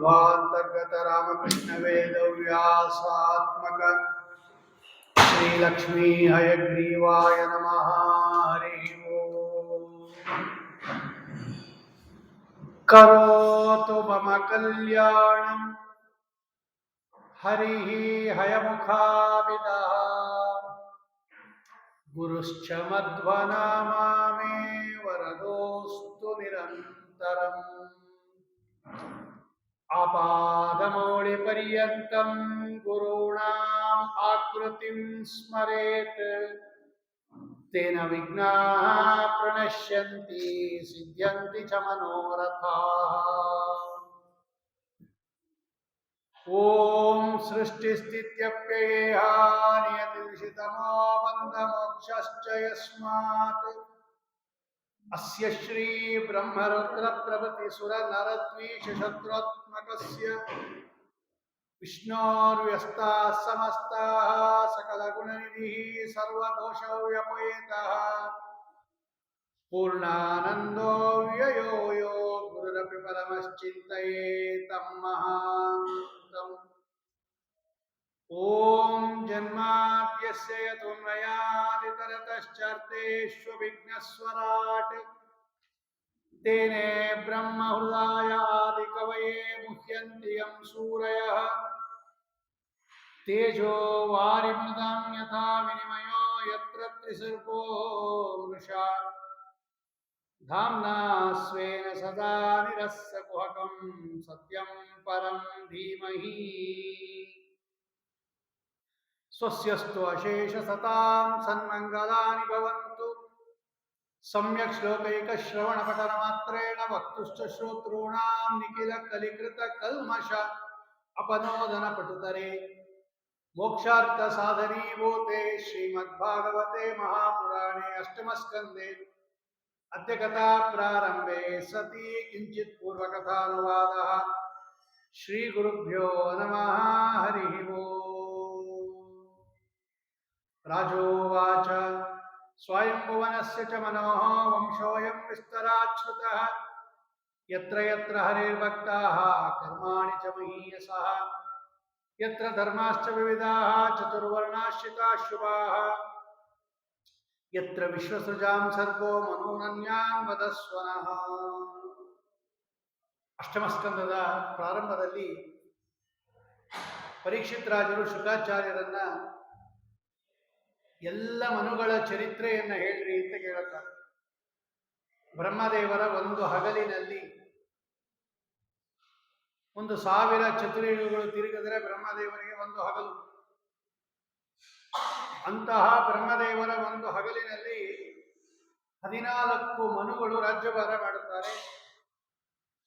ಮಧ್ವಾಂತರ್ಗತ ರಾಮಕೃಷ್ಣ ವೇದವ್ಯಾಸಾತ್ಮಕ ಶ್ರೀ ಲಕ್ಷ್ಮೀ ಹಯಗ್ರೀವಾಯ ನಮಃ. ಹರಿ ಓಂ. ಕರೋತು ಮಮ ಕಲ್ಯಾಣಂ ಹರಿಃ ಹಯಮುಖಾವಿದಃ ಗುರುಶ್ಚ ಮಧ್ವನಾಮಾಮೇ ವರದೋಸ್ತು ನಿರಂತರಂ. ಆಪಾದಮೌಳಿಪರ್ಯಂತಂ ಗುರುಣಾಂ ಆಕೃತಿಂ ಸ್ಮರೇತ್ ತೇನ ವಿಘ್ನಾಃ ಪ್ರಣಶ್ಯಂತಿ ಸಿದ್ಧ್ಯಂತಿ ಚ ಮನೋರಥಾಃ. ಓಂ ಸೃಷ್ಟಿಸ್ಥಿತ್ಯಪ್ಯಯೇಹ ನಿಯತಿರ್ಷಿತಮೋ ಬಂಧಮೋಕ್ಷಶ್ಚ ಯಸ್ಮಾತ್ ಅಸ್ಯ ಶ್ರೀ ಬ್ರಹ್ಮರುದ್ರ ಪ್ರಭೃತಿ ಸುರ ನರದ್ವೀಷ ಶತ್ರುತ್ಮಕಸ್ಯ ವಿಷ್ಣೋರ್ವ್ಯಸ್ತಾಃ ಸಮಸ್ತಾಃ ಸಕಲಗುಣನಿಧಿಃ ಸರ್ವದೋಷವ್ಯಪೇತಃ ಪೂರ್ಣಾನಂದೋ ವ್ಯಯೋ ಯೋ ಗುರುರಪಿ ಪರಮಶ್ಚಿಂತಯೇತಂ ಮಹಾಂತಂ. ಓಂ ಜನ್ಮಾದ್ಯಸ್ಯ ಯತೋನ್ಮಯಾದಿತರತಶ್ಚಾರ್ಥೇಷ್ವವಿಘ್ನಸ್ವರಾಟ್ ತೇನೇ ಬ್ರಹ್ಮ ಹೃದಯ ಆದಿಕವಯೇ ಮುಹ್ಯಂತಿ ಯಂ ಸೂರಯಃ ತೇಜೋ ವಾರಿಮೃದಾಂ ಯಥಾ ವಿನಿಮಯೋ ಯತ್ರ ತ್ರಿಸರ್ಗೋ ಮೃಷಾ ಧಾಮ್ನಾ ಸ್ವೇನ ಸದಾ ನಿರಸ್ಸಕುಹಕಂ ಸತ್ಯಂ ಪರಂ ಧೀಮಹಿ. ಸ್ವಸ್ಯಸ್ತು ಅಶೇಷ ಸತಾಂ ಸನ್ಮಂಗಲಾನಿ ಭವಂತು. ಸಮ್ಯಕ್ ಶ್ಲೋಕೈಕ ಶ್ರವಣ ಪಠನ ಮಾತ್ರೇಣ ವಕ್ತುಶ್ಚ ಶ್ರೋತॄಣಾಂ ನಿಖಿಲ ಕಲಿಕೃತ ಕಲ್ಮಷ ಅಪನೋದನ ಪಟುತರೆ ಮೋಕ್ಷಾರ್ಥ ಸಾಧನೀಭೂತೆ ಶ್ರೀಮದ್ಭಾಗವತೆ ಮಹಾಪುರಾಣೇ ಅಷ್ಟಮಸ್ಕಂದೆ ಅದ್ಯ ಕಥಾ ಪ್ರಾರಂಭೆ ಸತಿ ಕಿಂಚಿತ್ ಪೂರ್ವಕಥಾನುವಾದಃ. ಶ್ರೀ ಗುರುಭ್ಯೋ ನಮಃ. ಹರಿ ಓಂ. ರಾಜೋವಾಚ ಸ್ವಯಂಭುವನಸ್ಯ ಚ ಮನೋಃ ವಂಶೋಯಂ ವಿಸ್ತರಾಚ್ಯುತಃ ಯತ್ರ ಯತ್ರ ಹರಿರ್ಭಕ್ತಾಃ ಕರ್ಮಾಣಿ ಚ ಮಹೀಯಸಃ ಯತ್ರ ಧರ್ಮಾಶ್ಚ ವಿವಿಧಾಃ ಚತುರ್ವರ್ಣಾಶ್ರಿತಾಃ ಶುಭಾಃ ಯತ್ರ ವಿಶ್ವಸೃಜಾಂ ಸರ್ಗೋ ಮನೋನನ್ಯಾನ್ ವದಸ್ವನಃ. ಅಷ್ಟಮಸ್ಕಂದದ ಪ್ರಾರಂಭದಲ್ಲಿ ಪರೀಕ್ಷಿತ್ ರಾಜರು ಶುಕಾಚಾರ್ಯರನ್ನ ಎಲ್ಲ ಮನುಗಳ ಚರಿತ್ರೆಯನ್ನ ಹೇಳ್ರಿ ಅಂತ ಕೇಳುತ್ತಾರೆ. ಬ್ರಹ್ಮದೇವರ ಒಂದು ಹಗಲಿನಲ್ಲಿ 1000 ಚತುರ್ಯುಗಗಳು ತಿರುಗಿದರೆ ಬ್ರಹ್ಮದೇವರಿಗೆ ಒಂದು ಹಗಲು. ಅಂತಹ ಬ್ರಹ್ಮದೇವರ ಒಂದು ಹಗಲಿನಲ್ಲಿ 14 ಮನುಗಳು ರಾಜ್ಯಭಾರ ಮಾಡುತ್ತಾರೆ.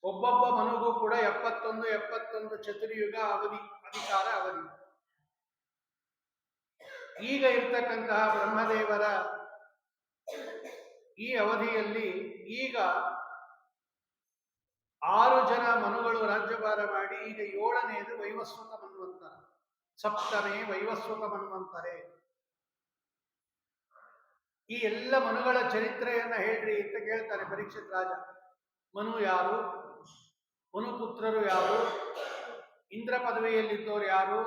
ಒಬ್ಬೊಬ್ಬ ಮನುಗೂ ಕೂಡ 71 ಚತುರ್ಯುಗ ಅಧಿಕಾರ ಅವಧಿ. ಈಗ ಇರ್ತಕ್ಕಂತಹ ಬ್ರಹ್ಮದೇವರ ಈ ಅವಧಿಯಲ್ಲಿ ಈಗ 6 ಜನ ಮನುಗಳು ರಾಜ್ಯಭಾರ ಮಾಡಿ ಈಗ 7ನೇದು ವೈವಸ್ವತ ಮನ್ವಂತರ, ಸಪ್ತಮೇ ವೈವಸ್ವತ ಮನ್ವಂತರೆ. ಈ ಎಲ್ಲ ಮನುಗಳ ಚರಿತ್ರೆಯನ್ನ ಹೇಳ್ರಿ ಅಂತ ಕೇಳ್ತಾರೆ ಪರೀಕ್ಷಿತ್ ರಾಜ. ಮನು ಯಾರು, ಮನುಪುತ್ರರು ಯಾರು, ಇಂದ್ರ ಪದವಿಯಲ್ಲಿದ್ದವರು ಯಾರು,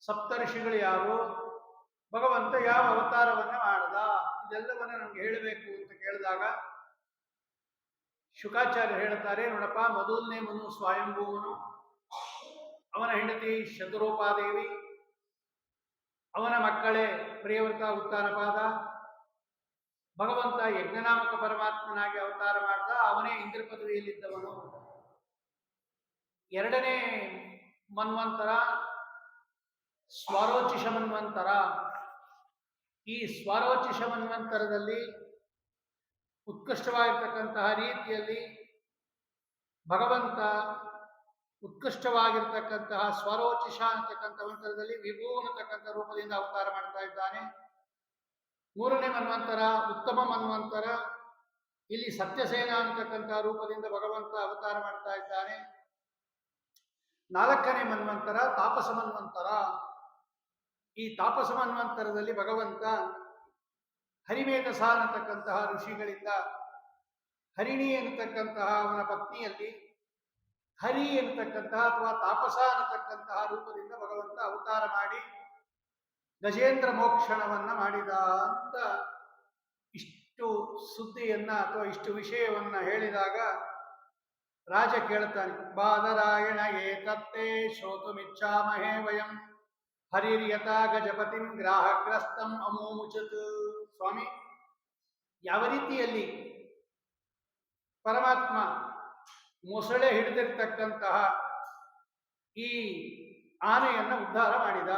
ಸಪ್ತರ್ಷಿಗಳು ಯಾರು, ಭಗವಂತ ಯಾವ ಅವತಾರವನ್ನ ಮಾಡ್ದ, ಇದೆಲ್ಲವನ್ನ ನಮ್ಗೆ ಹೇಳಬೇಕು ಅಂತ ಕೇಳಿದಾಗ ಶುಕಾಚಾರ್ಯ ಹೇಳ್ತಾರೆ, ನೋಡಪ್ಪ, ಮೊದಲನೇ ಮನು ಸ್ವಯಂಭೂವನು, ಅವನ ಹೆಂಡತಿ ಶತರೂಪಾದೇವಿ, ಅವನ ಮಕ್ಕಳೇ ಪ್ರಿಯವ್ರತ ಉತ್ತಾನಪಾದ. ಭಗವಂತ ಯಜ್ಞನಾಮಕ ಪರಮಾತ್ಮನಾಗಿ ಅವತಾರ ಮಾಡ್ದ, ಅವನೇ ಇಂದ್ರ ಪದವಿಯಲ್ಲಿದ್ದವನು. 2ನೇ ಮನ್ವಂತರ ಸ್ವಾರೋಚಿಷ ಮನ್ವಂತರ. ಈ ಸ್ವಾರೋಚಿಷ ಮನ್ವಂತರದಲ್ಲಿ ಉತ್ಕೃಷ್ಟವಾಗಿರ್ತಕ್ಕಂತಹ ರೀತಿಯಲ್ಲಿ ಭಗವಂತ ಉತ್ಕೃಷ್ಟವಾಗಿರ್ತಕ್ಕಂತಹ ಸ್ವರೋಚಿಷ ಅಂತಕ್ಕಂಥ ಮಂತ್ರದಲ್ಲಿ ವಿಭೂ ಅನ್ನತಕ್ಕಂಥ ರೂಪದಿಂದ ಅವತಾರ ಮಾಡ್ತಾ ಇದ್ದಾನೆ. 3ನೇ ಮನ್ವಂತರ ಉತ್ತಮ ಮನ್ವಂತರ, ಇಲ್ಲಿ ಸತ್ಯಸೇನ ಅಂತಕ್ಕಂಥ ರೂಪದಿಂದ ಭಗವಂತ ಅವತಾರ ಮಾಡ್ತಾ ಇದ್ದಾನೆ. 4ನೇ ಮನ್ವಂತರ ತಾಪಸ ಮನ್ವಂತರ. ಈ ತಾಪಸ ಮನ್ವಂತರದಲ್ಲಿ ಭಗವಂತ ಹರಿಮೇಧಸ ಅನ್ನತಕ್ಕಂತಹ ಋಷಿಗಳಿಂದ ಹರಿಣಿ ಅನ್ನತಕ್ಕಂತಹ ಅವನ ಪತ್ನಿಯಲ್ಲಿ ಹರಿ ಎನ್ನತಕ್ಕಂತಹ ಅಥವಾ ತಾಪಸ ಅನ್ನತಕ್ಕಂತಹ ರೂಪದಿಂದ ಭಗವಂತ ಅವತಾರ ಮಾಡಿ ಗಜೇಂದ್ರ ಮೋಕ್ಷಣವನ್ನ ಮಾಡಿದ ಅಂತ ಇಷ್ಟು ಸುದ್ದಿಯನ್ನ ಅಥವಾ ಇಷ್ಟು ವಿಷಯವನ್ನ ಹೇಳಿದಾಗ ರಾಜ ಕೇಳ್ತಾನೆ, ಬಾದರಾಯಣ ಏತತ್ತೇ ಶ್ರೋತುಮಿಚ್ಛಾಮಹೇ ವಯಂ ಹರಿರ್ಯಥಾ ಗಜಪತಿಂ ಗ್ರಾಹಗ್ರಸ್ತಂ ಅಮೋಮುಚತ್. ಸ್ವಾಮಿ, ಯಾವ ರೀತಿಯಲ್ಲಿ ಪರಮಾತ್ಮ ಮೊಸಳೆ ಹಿಡಿದಿರ್ತಕ್ಕಂತಹ ಈ ಆನೆಯನ್ನ ಉದ್ಧಾರ ಮಾಡಿದ,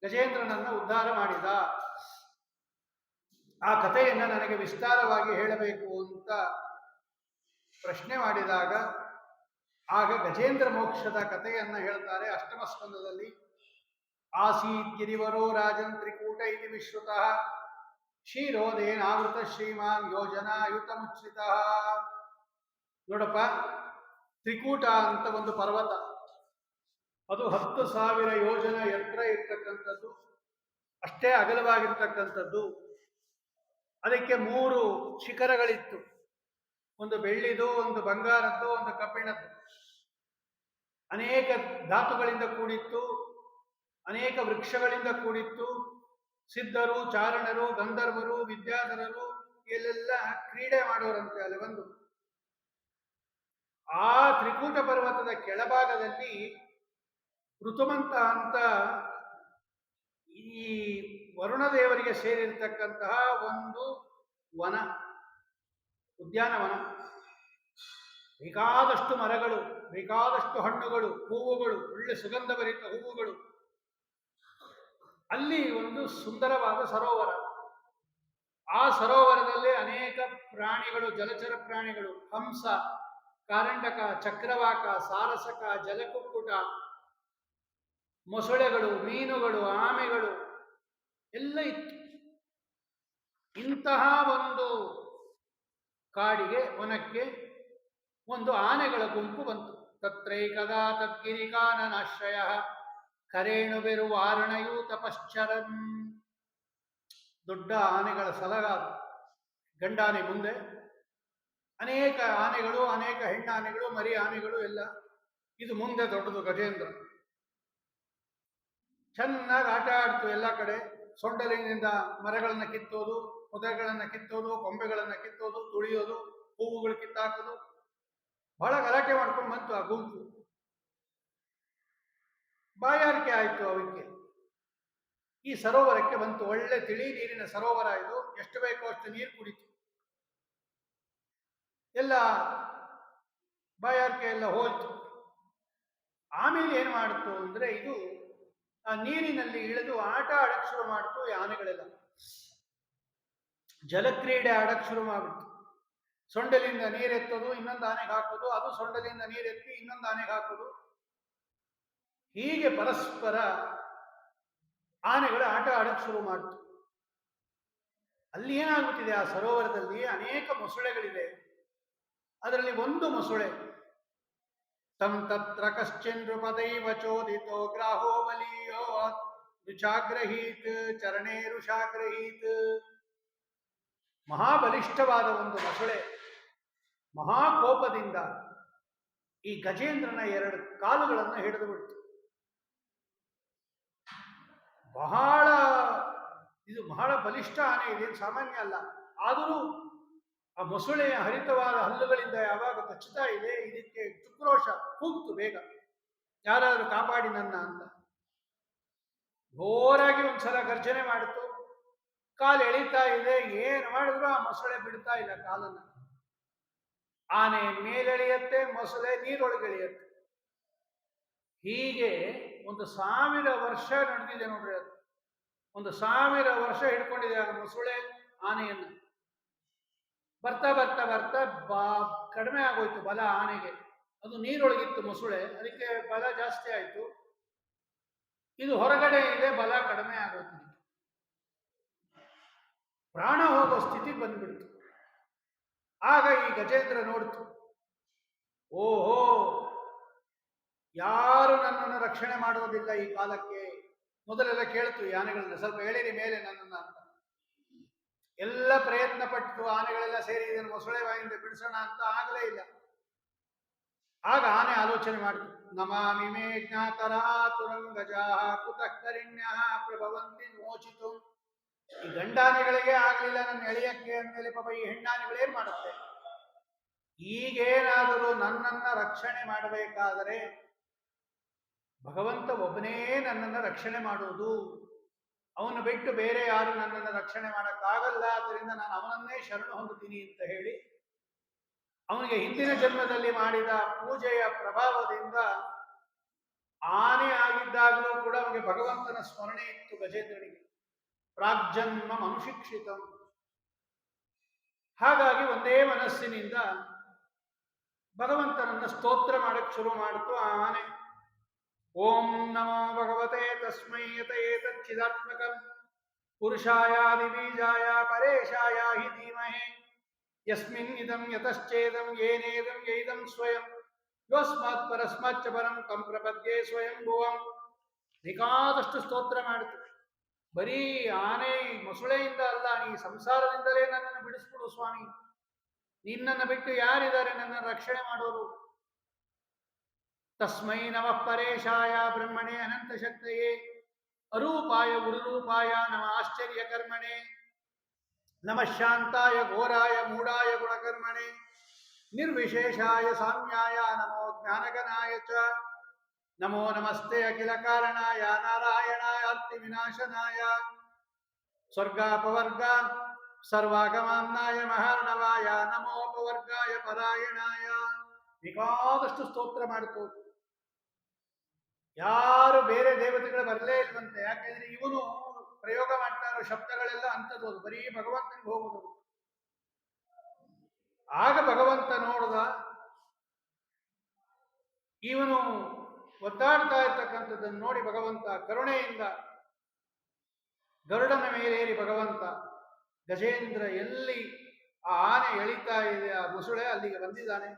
ಗಜೇಂದ್ರನನ್ನ ಉದ್ಧಾರ ಮಾಡಿದ, ಆ ಕಥೆಯನ್ನು ನನಗೆ ವಿಸ್ತಾರವಾಗಿ ಹೇಳಬೇಕು ಅಂತ ಪ್ರಶ್ನೆ ಮಾಡಿದಾಗ ಆಗ ಗಜೇಂದ್ರ ಮೋಕ್ಷದ ಕಥೆಯನ್ನ ಹೇಳ್ತಾರೆ ಅಷ್ಟಮ ಸ್ಕಂದದಲ್ಲಿ. ಆಸೀತ್ ಗಿರಿವರೋ ರಾಜನ್ ತ್ರಿಕೂಟ ಇತಿ ವಿಶ್ರುತಃ ಕ್ಷೀರೋದೇನಾವೃತ ಶ್ರೀಮಾನ್ ಯೋಜನಾಯುತ ಮುಚ್ಚಿತ. ನೋಡಪ್ಪ, ತ್ರಿಕೂಟ ಅಂತ ಒಂದು ಪರ್ವತ, ಅದು 10,000 ಯೋಜನ ಎತ್ತರ ಇರ್ತಕ್ಕಂಥದ್ದು, ಅಷ್ಟೇ ಅಗಲವಾಗಿರ್ತಕ್ಕಂಥದ್ದು. ಅದಕ್ಕೆ 3 ಶಿಖರಗಳಿತ್ತು, ಒಂದು ಬೆಳ್ಳಿದು, ಒಂದು ಬಂಗಾರದ್ದು, ಒಂದು ಕಬ್ಬಿಣದ್ದು. ಅನೇಕ ಧಾತುಗಳಿಂದ ಕೂಡಿತ್ತು, ಅನೇಕ ವೃಕ್ಷಗಳಿಂದ ಕೂಡಿತ್ತು. ಸಿದ್ಧರು, ಚಾರಣರು, ಗಂಧರ್ವರು, ವಿದ್ಯಾಧರರು ಇಲ್ಲೆಲ್ಲ ಕ್ರೀಡೆ ಮಾಡೋರಂತೆ ಅಲ್ಲಿ ಬಂದು. ಆ ತ್ರಿಕೂಟ ಪರ್ವತದ ಕೆಳಭಾಗದಲ್ಲಿ ಋತುಮಂತ ಅಂತ ಈ ವರುಣದೇವರಿಗೆ ಸೇರಿರ್ತಕ್ಕಂತಹ ಒಂದು ವನ, ಉದ್ಯಾನವನ. ಬೇಕಾದಷ್ಟು ಮರಗಳು, ಬೇಕಾದಷ್ಟು ಹಣ್ಣುಗಳು, ಹೂವುಗಳು, ಒಳ್ಳೆ ಸುಗಂಧಭರಿತ ಹೂವುಗಳು. ಅಲ್ಲಿ ಒಂದು ಸುಂದರವಾದ ಸರೋವರ. ಆ ಸರೋವರದಲ್ಲಿ ಅನೇಕ ಪ್ರಾಣಿಗಳು, ಜಲಚರ ಪ್ರಾಣಿಗಳು, ಹಂಸ, ಕಾರಂಡಕ, ಚಕ್ರವಾಕ, ಸಾರಸಕ, ಜಲಕುಕ್ಕುಟ, ಮೊಸಳೆಗಳು, ಮೀನುಗಳು, ಆಮೆಗಳು ಎಲ್ಲ ಇತ್ತು. ಇಂತಹ ಒಂದು ಕಾಡಿಗೆ, ವನಕ್ಕೆ ಒಂದು ಆನೆಗಳ ಗುಂಪು ಬಂತು. ತತ್ರೈಕದಾ ತದ್ಗಿರಿಕಾನನಾಶ್ರಯ ಕರೇಣು ಬೆರು ವಾರಣಯೂ ತಪಶ್ಚರನ್. ದೊಡ್ಡ ಆನೆಗಳ ಸಲಗಾದ ಗಂಡಾನೆ ಮುಂದೆ, ಅನೇಕ ಆನೆಗಳು, ಅನೇಕ ಹೆಣ್ಣಾನೆಗಳು, ಮರಿ ಆನೆಗಳು ಎಲ್ಲ. ಇದು ಮುಂದೆ ದೊಡ್ಡದು ಗಜೇಂದ್ರ. ಚೆನ್ನಾಗಿ ಆಟ ಆಡ್ತು ಎಲ್ಲ ಕಡೆ. ಸೊಂಡಲಿನಿಂದ ಮರಗಳನ್ನು ಕಿತ್ತೋದು, ಪೊದೆಗಳನ್ನು ಕಿತ್ತೋದು, ಕೊಂಬೆಗಳನ್ನು ಕಿತ್ತೋದು, ತುಳಿಯೋದು, ಹೂವುಗಳು ಕಿತ್ತಾಕೋದು, ಬಹಳ ಗಲಾಟೆ ಮಾಡ್ಕೊಂಡು ಬಂತು ಆ ಗುಂಪು. ಬಾಯಾರಿಕೆ ಆಯಿತು ಅವಕ್ಕೆ. ಈ ಸರೋವರಕ್ಕೆ ಬಂತು. ಒಳ್ಳೆ ತಿಳಿ ನೀರಿನ ಸರೋವರ ಇದು. ಎಷ್ಟು ಬೇಕೋ ಅಷ್ಟು ನೀರು ಕುಡಿತು. ಎಲ್ಲ ಬಾಯಾರಿಕೆ ಎಲ್ಲ ಹೋಯ್ತು. ಆಮೇಲೆ ಏನು ಮಾಡಿತು ಅಂದ್ರೆ, ಇದು ಆ ನೀರಿನಲ್ಲಿ ಇಳಿದು ಆಟ ಆಡಕ್ಕೆ ಶುರು ಮಾಡಿತು. ಈ ಆನೆಗಳೆಲ್ಲ ಜಲಕ್ರೀಡೆ ಆಡಕ್ಕೆ ಶುರು ಮಾಡಿಬಿಡ್ತು. ಸೊಂಡಲಿಂದ ನೀರೆತ್ತೋದು, ಇನ್ನೊಂದು ಆನೆಗೆ ಹಾಕೋದು, ಅದು ಸೊಂಡಲಿಂದ ನೀರೆತ್ತಿ ಇನ್ನೊಂದು ಆನೆಗೆ ಹಾಕೋದು. ಹೀಗೆ ಪರಸ್ಪರ ಆನೆಗಳು ಆಟ ಆಡಕ್ಕೆ ಶುರು ಮಾಡಿತು. ಅಲ್ಲಿ ಏನಾಗ್ಬಿಟ್ಟಿದೆ, ಆ ಸರೋವರದಲ್ಲಿ ಅನೇಕ ಮೊಸಳೆಗಳಿದೆ. ಅದರಲ್ಲಿ ಒಂದು ಮೊಸಳೆ, ತಂ ತತ್ರ ಕಶ್ಚಿನ್ ನೃಪದೈವ ಚೋದಿತೋ ಗ್ರಾಹೋ ಬಲಿಯೋ ರುಚಾಗ್ರಹೀತ್ ಚರಣೇ ರುಷಾಗ್ರಹೀತ್. ಮಹಾಬಲಿಷ್ಠವಾದ ಒಂದು ಮೊಸಳೆ ಮಹಾಕೋಪದಿಂದ ಈ ಗಜೇಂದ್ರನ 2 ಕಾಲುಗಳನ್ನು ಹಿಡಿದು ಬಿಡ್ತು. ಇದು ಬಹಳ ಬಲಿಷ್ಠ ಆನೆ, ಇದೇನು ಸಾಮಾನ್ಯ ಅಲ್ಲ. ಆದರೂ ಆ ಮೊಸಳೆಯ ಹರಿತವಾದ ಹಲ್ಲುಗಳಿಂದ ಯಾವಾಗ ಕಚ್ಚುತ್ತಾ ಇದೆ, ಇದಕ್ಕೆ ಚುಕ್ರೋಶ ಕೂಗ್ತು. ಬೇಗ ಯಾರಾದರೂ ಕಾಪಾಡಿ ನನ್ನ ಅಂತ ಜೋರಾಗಿ ಒಂದ್ಸಲ ಗರ್ಜನೆ ಮಾಡಿತು. ಕಾಲು ಎಳಿತಾ ಇದೆ. ಏನು ಮಾಡಿದ್ರು ಆ ಮೊಸಳೆ ಬಿಡ್ತಾ ಇಲ್ಲ ಕಾಲನ್ನು. ಆನೆ ಮೇಲೆಳೆಯತ್ತೆ, ಮೊಸಳೆ ನೀರೊಳಗೆಳೆಯತ್ತೆ. ಹೀಗೆ 1,000 ವರ್ಷ ನಡೆದಿದೆ ನೋಡ್ರಿ. ಅದು 1,000 ವರ್ಷ ಹಿಡ್ಕೊಂಡಿದೆ ಆ ಮೊಸಳೆ ಆನೆಯನ್ನು. ಬರ್ತಾ ಬರ್ತಾ ಬರ್ತಾ ಕಡಿಮೆ ಆಗೋಯ್ತು ಬಲ ಆನೆಗೆ. ಅದು ನೀರೊಳಗಿತ್ತು ಮೊಸಳೆ, ಅದಕ್ಕೆ ಬಲ ಜಾಸ್ತಿ ಆಯಿತು. ಇದು ಹೊರಗಡೆ ಇದೆ, ಬಲ ಕಡಿಮೆ ಆಗೋಯ್ತು. ಪ್ರಾಣ ಹೋಗೋ ಸ್ಥಿತಿ ಬಂದ್ಬಿಡ್ತು. ಆಗ ಈ ಗಜೇಂದ್ರ ನೋಡ್ತು, ಓಹೋ, ಯಾರು ನನ್ನನ್ನು ರಕ್ಷಣೆ ಮಾಡೋದಿಲ್ಲ ಈ ಕಾಲಕ್ಕೆ. ಮೊದಲೆಲ್ಲ ಕೇಳ್ತು ಈ ಆನೆಗಳನ್ನ, ಸ್ವಲ್ಪ ಎಳಿರಿ ಮೇಲೆ ನನ್ನನ್ನು ಅಂತ. ಎಲ್ಲ ಪ್ರಯತ್ನ ಪಟ್ಟು ಆನೆಗಳೆಲ್ಲ ಸೇರಿ ಇದನ್ನು ಮೊಸಳೆ ಬಾಯಿಂದ ಬಿಡಿಸೋಣ ಅಂತ ಆಗಲೇ ಇಲ್ಲ. ಆಗ ಆನೆ ಆಲೋಚನೆ ಮಾಡಿತು, ನಮಾಮಿ ಮೇ ಜ್ಞಾತರಾ ತುರಂಗಜಾ ಕುತಃ ಕರಿಣ್ಯಃ ಪ್ರಭವಂತಿ ಮೋಚಿತು. ಈ ಗಂಡಾನೆಗಳಿಗೆ ಆಗಲಿಲ್ಲ ನನ್ನ ಎಳೆಯಕ್ಕೆ ಅಂದಮೇಲೆ ಪಾಪ ಈ ಹೆಣ್ಣಾನೆಗಳೇನ್ ಮಾಡುತ್ತೆ? ಈಗೇನಾದರೂ ನನ್ನನ್ನ ರಕ್ಷಣೆ ಮಾಡಬೇಕಾದರೆ ಭಗವಂತ ಒಬ್ಬನೇ ನನ್ನನ್ನು ರಕ್ಷಣೆ ಮಾಡುವುದು, ಅವನು ಬಿಟ್ಟು ಬೇರೆ ಯಾರು ನನ್ನನ್ನು ರಕ್ಷಣೆ ಮಾಡೋಕ್ಕಾಗಲ್ಲ, ಆದ್ದರಿಂದ ನಾನು ಅವನನ್ನೇ ಶರಣು ಹೊಂದುತ್ತೀನಿ ಅಂತ ಹೇಳಿ ಅವನಿಗೆ ಹಿಂದಿನ ಜನ್ಮದಲ್ಲಿ ಮಾಡಿದ ಪೂಜೆಯ ಪ್ರಭಾವದಿಂದ ಆನೆ ಆಗಿದ್ದಾಗಲೂ ಕೂಡ ಅವನಿಗೆ ಭಗವಂತನ ಸ್ಮರಣೆ ಇತ್ತು. ಗಜೇಂದ್ರನಿಗೆ ಪ್ರಾಗ್ಜನ್ಮ ಮನುಶಿಕ್ಷಿತಂ. ಹಾಗಾಗಿ ಒಂದೇ ಮನಸ್ಸಿನಿಂದ ಭಗವಂತನನ್ನ ಸ್ತೋತ್ರ ಮಾಡಕ್ಕೆ ಶುರು ಮಾಡಿತು ಆ ಆನೆ. ಓಂ ನಮೋ ಭಗವತೆ ತಸ್ಮೈ ಯತ ಏತಚ್ಚಿದಾತ್ಮಕಂ ಪುರುಷಾಯಾದಿ ಬೀಜಾಯ ಪರೇಶಾಯ ಹಿ ಧೀಮಹಿ ಯಸ್ಮಿನ್ ಇದಂ ಯತಶ್ಚೇದಂ ಯೇನೇದಂ ಯೈದಂ ಸ್ವಯಂ ಯೋಸ್ಮಾತ್ ಪರಸ್ಮಾಚ್ಚ ಪರಂ ತಂ ಪ್ರಪದ್ಯೆ ಸ್ವಯಂ ಭುವಂ. ಬೇಕಾದಷ್ಟು ಸ್ತೋತ್ರ ಮಾಡಿತು. ಬರೀ ಆನೆ ಮೊಸಳೆಯಿಂದ ಅಲ್ಲ, ನೀ ಸಂಸಾರದಿಂದಲೇ ನನ್ನನ್ನು ಬಿಡಿಸ್ಬಿಡು ಸ್ವಾಮಿ, ನಿನ್ನನ್ನು ಬಿಟ್ಟು ಯಾರಿದ್ದಾರೆ ನನ್ನ ರಕ್ಷಣೆ ಮಾಡೋರು? ತಸ್ಮೈ ನಮಃ ಪರೇಶಾಯ ಬ್ರಹ್ಮಣೇ ಅನಂತ ಶಕ್ತಯೇ ಅರೂಪಾಯ ಗುರುರೂಪಾಯ ನಮ ಆಶ್ಚರ್ಯ ಕರ್ಮಣೆ ನಮಃ ಶಾಂತಾಯ ಘೋರಾಯ ಮೂಢಾಯ ಗುಣಕರ್ಮಣೆ ನಿರ್ವಿಶೇಷಾಯ ಸಾಮ್ಯಾಯ ನಮೋ ಜ್ಞಾನಗನಾಯ ಚ ನಮೋ ನಮಸ್ತೆ ಅಖಿಲ ಕಾರಣಾಯ ನಾರಾಯಣಾಯ ಅರ್ತಿ ವಿನಾಶನಾಯ ಸ್ವರ್ಗಾಪವರ್ಗ ಸರ್ವಾಗಮಾಮ್ನಾಯ ಮಹಾರ್ಣವಾಯ ನಮೋಪವರ್ಗಾಯ ಪರಾಯಣಾಯ. ಬೇಕಾದಷ್ಟು ಸ್ತೋತ್ರ ಮಾಡಿತು. ಯಾರು ಬೇರೆ ದೇವತೆಗಳು ಬರಲೇ ಇಲ್ವಂತೆ. ಯಾಕೆಂದ್ರೆ ಇವನು ಪ್ರಯೋಗ ಮಾಡ್ತಾ ಇರೋ ಶಬ್ದಗಳೆಲ್ಲ ಅಂಥದ್ದು, ಬರೀ ಭಗವಂತನಿಗೆ ಹೋಗುವುದು. ಆಗ ಭಗವಂತ ನೋಡಿದ, ಇವನು ಒದ್ದಾಡ್ತಾ ಇರ್ತಕ್ಕಂಥದ್ದನ್ನು ನೋಡಿ ಭಗವಂತ ಕರುಣೆಯಿಂದ ಗರುಡನ ಮೇಲೇರಿ ಭಗವಂತ ಗಜೇಂದ್ರ ಎಲ್ಲಿ ಆ ಆನೆ ಎಳಿತಾ ಇದೆ ಆ ಮುಸುಳೆ ಅಲ್ಲಿಗೆ ಬಂದಿದ್ದಾನೆ.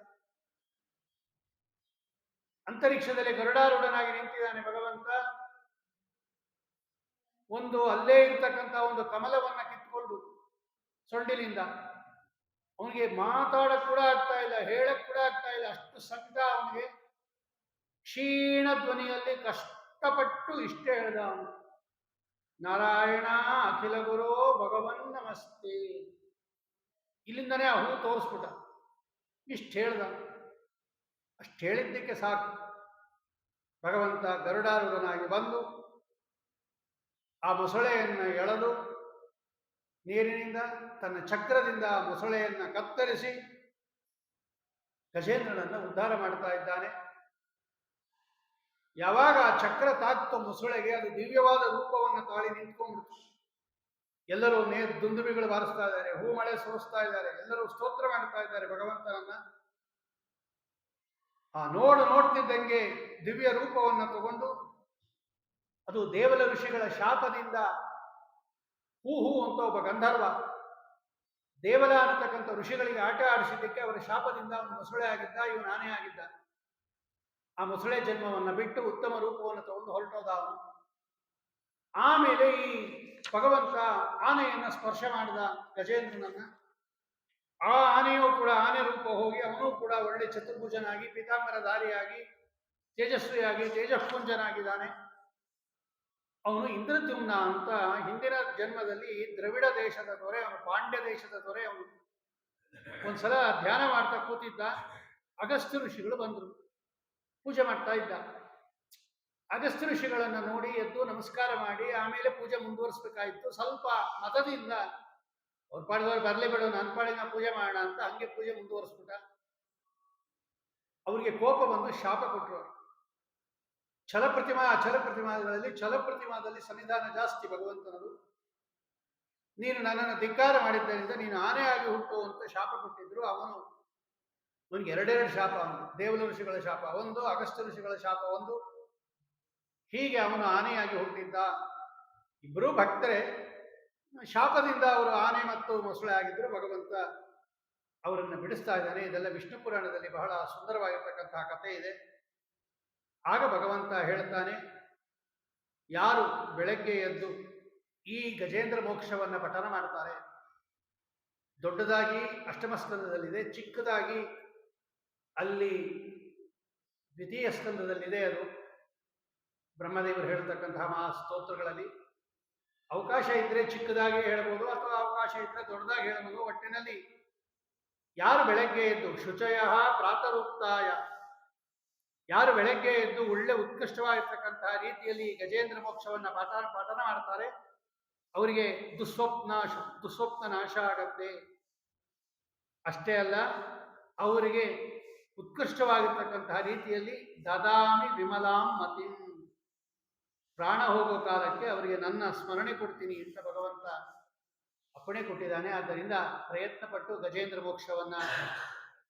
ಅಂತರಿಕ್ಷದಲ್ಲಿ ಗರುಡಾರೂಢನಾಗಿ ನಿಂತಿದ್ದಾನೆ ಭಗವಂತ. ಒಂದು ಅಲ್ಲೇ ಇರ್ತಕ್ಕಂಥ ಒಂದು ಕಮಲವನ್ನ ಕಿತ್ಕೊಂಡು ಸೊಂಡಿಲಿಂದ ಅವನಿಗೆ ಮಾತಾಡಕ್ ಕೂಡ ಆಗ್ತಾ ಇಲ್ಲ, ಹೇಳಕ್ ಕೂಡ ಆಗ್ತಾ ಇಲ್ಲ, ಅಷ್ಟು ಸಂಕಟ ಅವನಿಗೆ. ಕ್ಷೀಣ ಧ್ವನಿಯಲ್ಲಿ ಕಷ್ಟಪಟ್ಟು ಇಷ್ಟೇ ಹೇಳ್ದ ಅವನು, ನಾರಾಯಣ ಅಖಿಲ ಗುರೋ ಭಗವನ್ ನಮಸ್ತೆ. ಇಲ್ಲಿಂದನೇ ಆ ಹೂ ತೋರಿಸ್ಬಿಟ್ಟ. ಇಷ್ಟು ಹೇಳ್ದ. ಅಷ್ಟು ಹೇಳಿದ್ದಕ್ಕೆ ಸಾಕು. ಭಗವಂತ ಗರುಡಾರೂಢನಾಗಿ ಬಂದು ಆ ಮೊಸಳೆಯನ್ನು ಎಳೆದು ನೀರಿನಿಂದ ತನ್ನ ಚಕ್ರದಿಂದ ಆ ಮೊಸಳೆಯನ್ನು ಕತ್ತರಿಸಿ ಗಜೇಂದ್ರನನ್ನು ಉದ್ಧಾರ ಮಾಡ್ತಾ ಇದ್ದಾನೆ. ಯಾವಾಗ ಆ ಚಕ್ರ ತಾಕ್ತೋ ಮೊಸಳೆಗೆ, ಅದು ದಿವ್ಯವಾದ ರೂಪವನ್ನು ತಾಳಿ ನಿಂತ್ಕೊಂಡ್ಬಿಡ್ತು. ಎಲ್ಲರೂ ದುಂದುಬಿಗಳು ಬಾರಿಸ್ತಾ ಇದ್ದಾರೆ, ಹೂ ಮಳೆ ಸುರಿಸ್ತಾ ಇದ್ದಾರೆ, ಎಲ್ಲರೂ ಸ್ತೋತ್ರ ಮಾಡ್ತಾ ಇದ್ದಾರೆ ಭಗವಂತನನ್ನ. ಆ ನೋಡ್ತಿದ್ದಂಗೆ ದಿವ್ಯ ರೂಪವನ್ನು ತಗೊಂಡು, ಅದು ದೇವಲ ಋಷಿಗಳ ಶಾಪದಿಂದ ಹೂ ಅಂತ ಒಬ್ಬ ಗಂಧರ್ವ ದೇವಲ ಅನ್ನತಕ್ಕಂಥ ಋಷಿಗಳಿಗೆ ಆಟ ಆಡಿಸಿದ್ದಕ್ಕೆ ಅವರ ಶಾಪದಿಂದ ಅವನು ಮೊಸಳೆ ಆಗಿದ್ದ, ಇವನು ಆನೆ ಆಗಿದ್ದ. ಆ ಮೊಸಳೆ ಜನ್ಮವನ್ನು ಬಿಟ್ಟು ಉತ್ತಮ ರೂಪವನ್ನು ತಗೊಂಡು ಹೊರಟೋದ ಅವನು. ಆಮೇಲೆ ಈ ಭಗವಂತ ಆನೆಯನ್ನ ಸ್ಪರ್ಶ ಮಾಡಿದ ಗಜೇಂದ್ರನನ್ನ. ಆ ಆನೆಯೂ ಕೂಡ ಆನೆ ರೂಪ ಹೋಗಿ ಅವನು ಕೂಡ ಒಳ್ಳೆ ಚತುರ್ಭುಜನಾಗಿ ಪೀತಾಂಬರಧಾರಿಯಾಗಿ ತೇಜಸ್ವಿಯಾಗಿ ತೇಜಃಪುಂಜನಾಗಿದ್ದಾನೆ. ಅವನು ಇಂದ್ರದ್ಯುಮ್ನ ಅಂತ ಹಿಂದಿನ ಜನ್ಮದಲ್ಲಿ ದ್ರವಿಡ ದೇಶದ ದೊರೆ, ಅವನು ಪಾಂಡ್ಯ ದೇಶದ ದೊರೆ. ಅವನು ಒಂದ್ಸಲ ಧ್ಯಾನ ಮಾಡ್ತಾ ಕೂತಿದ್ದ. ಅಗಸ್ತ್ಯ ಋಷಿಗಳು ಬಂದರು, ಪೂಜೆ ಮಾಡ್ತಾ ಇದ್ದ. ಅಗಸ್ತ್ಯ ಋಷಿಗಳನ್ನು ನೋಡಿ ಎದ್ದು ನಮಸ್ಕಾರ ಮಾಡಿ ಆಮೇಲೆ ಪೂಜೆ ಮುಂದುವರಿಸ್ಬೇಕಾಯಿತು. ಸ್ವಲ್ಪ ಮತದಿಂದ ಅವ್ರ ಪಾಡಿದವ್ರು ಬರಲೇ ಬೇಡ, ನನ್ನ ಪಾಡಿನ ಪೂಜೆ ಮಾಡೋಣ ಅಂತ ಹಂಗೆ ಪೂಜೆ ಮುಂದುವರಿಸ್ಬಿಟ್ಟ. ಅವರಿಗೆ ಕೋಪ ಬಂದು ಶಾಪ ಕೊಟ್ಟರು. ಛಲಪ್ರತಿಮಾ ಅಛಲಪ್ರತಿಮಾಗಳಲ್ಲಿ ಛಲಪ್ರತಿಮಾದಲ್ಲಿ ಸನ್ನಿಧಾನ ಜಾಸ್ತಿ ಭಗವಂತನದು. ನೀನು ನನ್ನನ್ನು ಧಿಕ್ಕಾರ ಮಾಡಿದ್ದರಿಂದ ನೀನು ಆನೆ ಆಗಿ ಹುಟ್ಟು ಅಂತ ಶಾಪ ಕೊಟ್ಟಿದ್ರು. ಅವನಿಗೆ ಎರಡೆರಡು ಶಾಪ, ಅವನು ದೇವಲ ಋಷಿಗಳ ಶಾಪ ಒಂದು, ಅಗಸ್ತ್ಯ ಋಷಿಗಳ ಶಾಪ ಒಂದು. ಹೀಗೆ ಅವನು ಆನೆಯಾಗಿ ಹುಟ್ಟಿದ್ದ. ಇಬ್ಬರೂ ಭಕ್ತರೇ. ಶಾಪದಿಂದ ಅವರು ಆನೆ ಮತ್ತು ಮೊಸಳೆ ಆಗಿದ್ರು. ಭಗವಂತ ಅವರನ್ನು ಬಿಡಿಸ್ತಾ ಇದ್ದಾನೆ. ಇದೆಲ್ಲ ವಿಷ್ಣು ಪುರಾಣದಲ್ಲಿ ಬಹಳ ಸುಂದರವಾಗಿರ್ತಕ್ಕಂತಹ ಕಥೆ ಇದೆ. ಆಗ ಭಗವಂತ ಹೇಳ್ತಾನೆ, ಯಾರು ಬೆಳಗ್ಗೆ ಎದ್ದು ಈ ಗಜೇಂದ್ರ ಮೋಕ್ಷವನ್ನು ಪಠನ ಮಾಡ್ತಾರೆ, ದೊಡ್ಡದಾಗಿ ಅಷ್ಟಮಸ್ತನದಲ್ಲಿದೆ, ಚಿಕ್ಕದಾಗಿ ಅಲ್ಲಿ ದ್ವಿತೀಯ ಸ್ಕಂದದಲ್ಲಿದೆ ಅದು, ಬ್ರಹ್ಮದೇವರು ಹೇಳ್ತಕ್ಕಂತಹ ಸ್ತೋತ್ರಗಳಲ್ಲಿ. ಅವಕಾಶ ಇದ್ರೆ ಚಿಕ್ಕದಾಗಿ ಹೇಳಬಹುದು ಅಥವಾ ಅವಕಾಶ ಇದ್ರೆ ದೊಡ್ಡದಾಗಿ ಹೇಳಬಹುದು. ಒಟ್ಟಿನಲ್ಲಿ ಯಾರು ಬೆಳಗ್ಗೆ ಎದ್ದು ಶುಚಯ ಪ್ರಾತರುಕ್ತಾಯ, ಯಾರು ಬೆಳಗ್ಗೆ ಎದ್ದು ಒಳ್ಳೆ ಉತ್ಕೃಷ್ಟವಾಗಿರ್ತಕ್ಕಂತಹ ರೀತಿಯಲ್ಲಿ ಗಜೇಂದ್ರ ಮೋಕ್ಷವನ್ನ ಪಾಠನ ಮಾಡ್ತಾರೆ, ಅವರಿಗೆ ದುಸ್ವಪ್ನ ನಾಶ ಆಗತ್ತೆ. ಅಷ್ಟೇ ಅಲ್ಲ, ಅವರಿಗೆ ಉತ್ಕೃಷ್ಟವಾಗಿರ್ತಕ್ಕಂತಹ ರೀತಿಯಲ್ಲಿ ದದಾಮಿ ವಿಮಲಾಂ ಮತಿಂ, ಪ್ರಾಣ ಹೋಗೋ ಕಾಲಕ್ಕೆ ಅವರಿಗೆ ನನ್ನ ಸ್ಮರಣೆ ಕೊಡ್ತೀನಿ ಅಂತ ಭಗವಂತ ಅಪ್ಪಣೆ ಕೊಟ್ಟಿದ್ದಾನೆ. ಆದ್ದರಿಂದ ಪ್ರಯತ್ನ ಪಟ್ಟು ಗಜೇಂದ್ರ ಮೋಕ್ಷವನ್ನ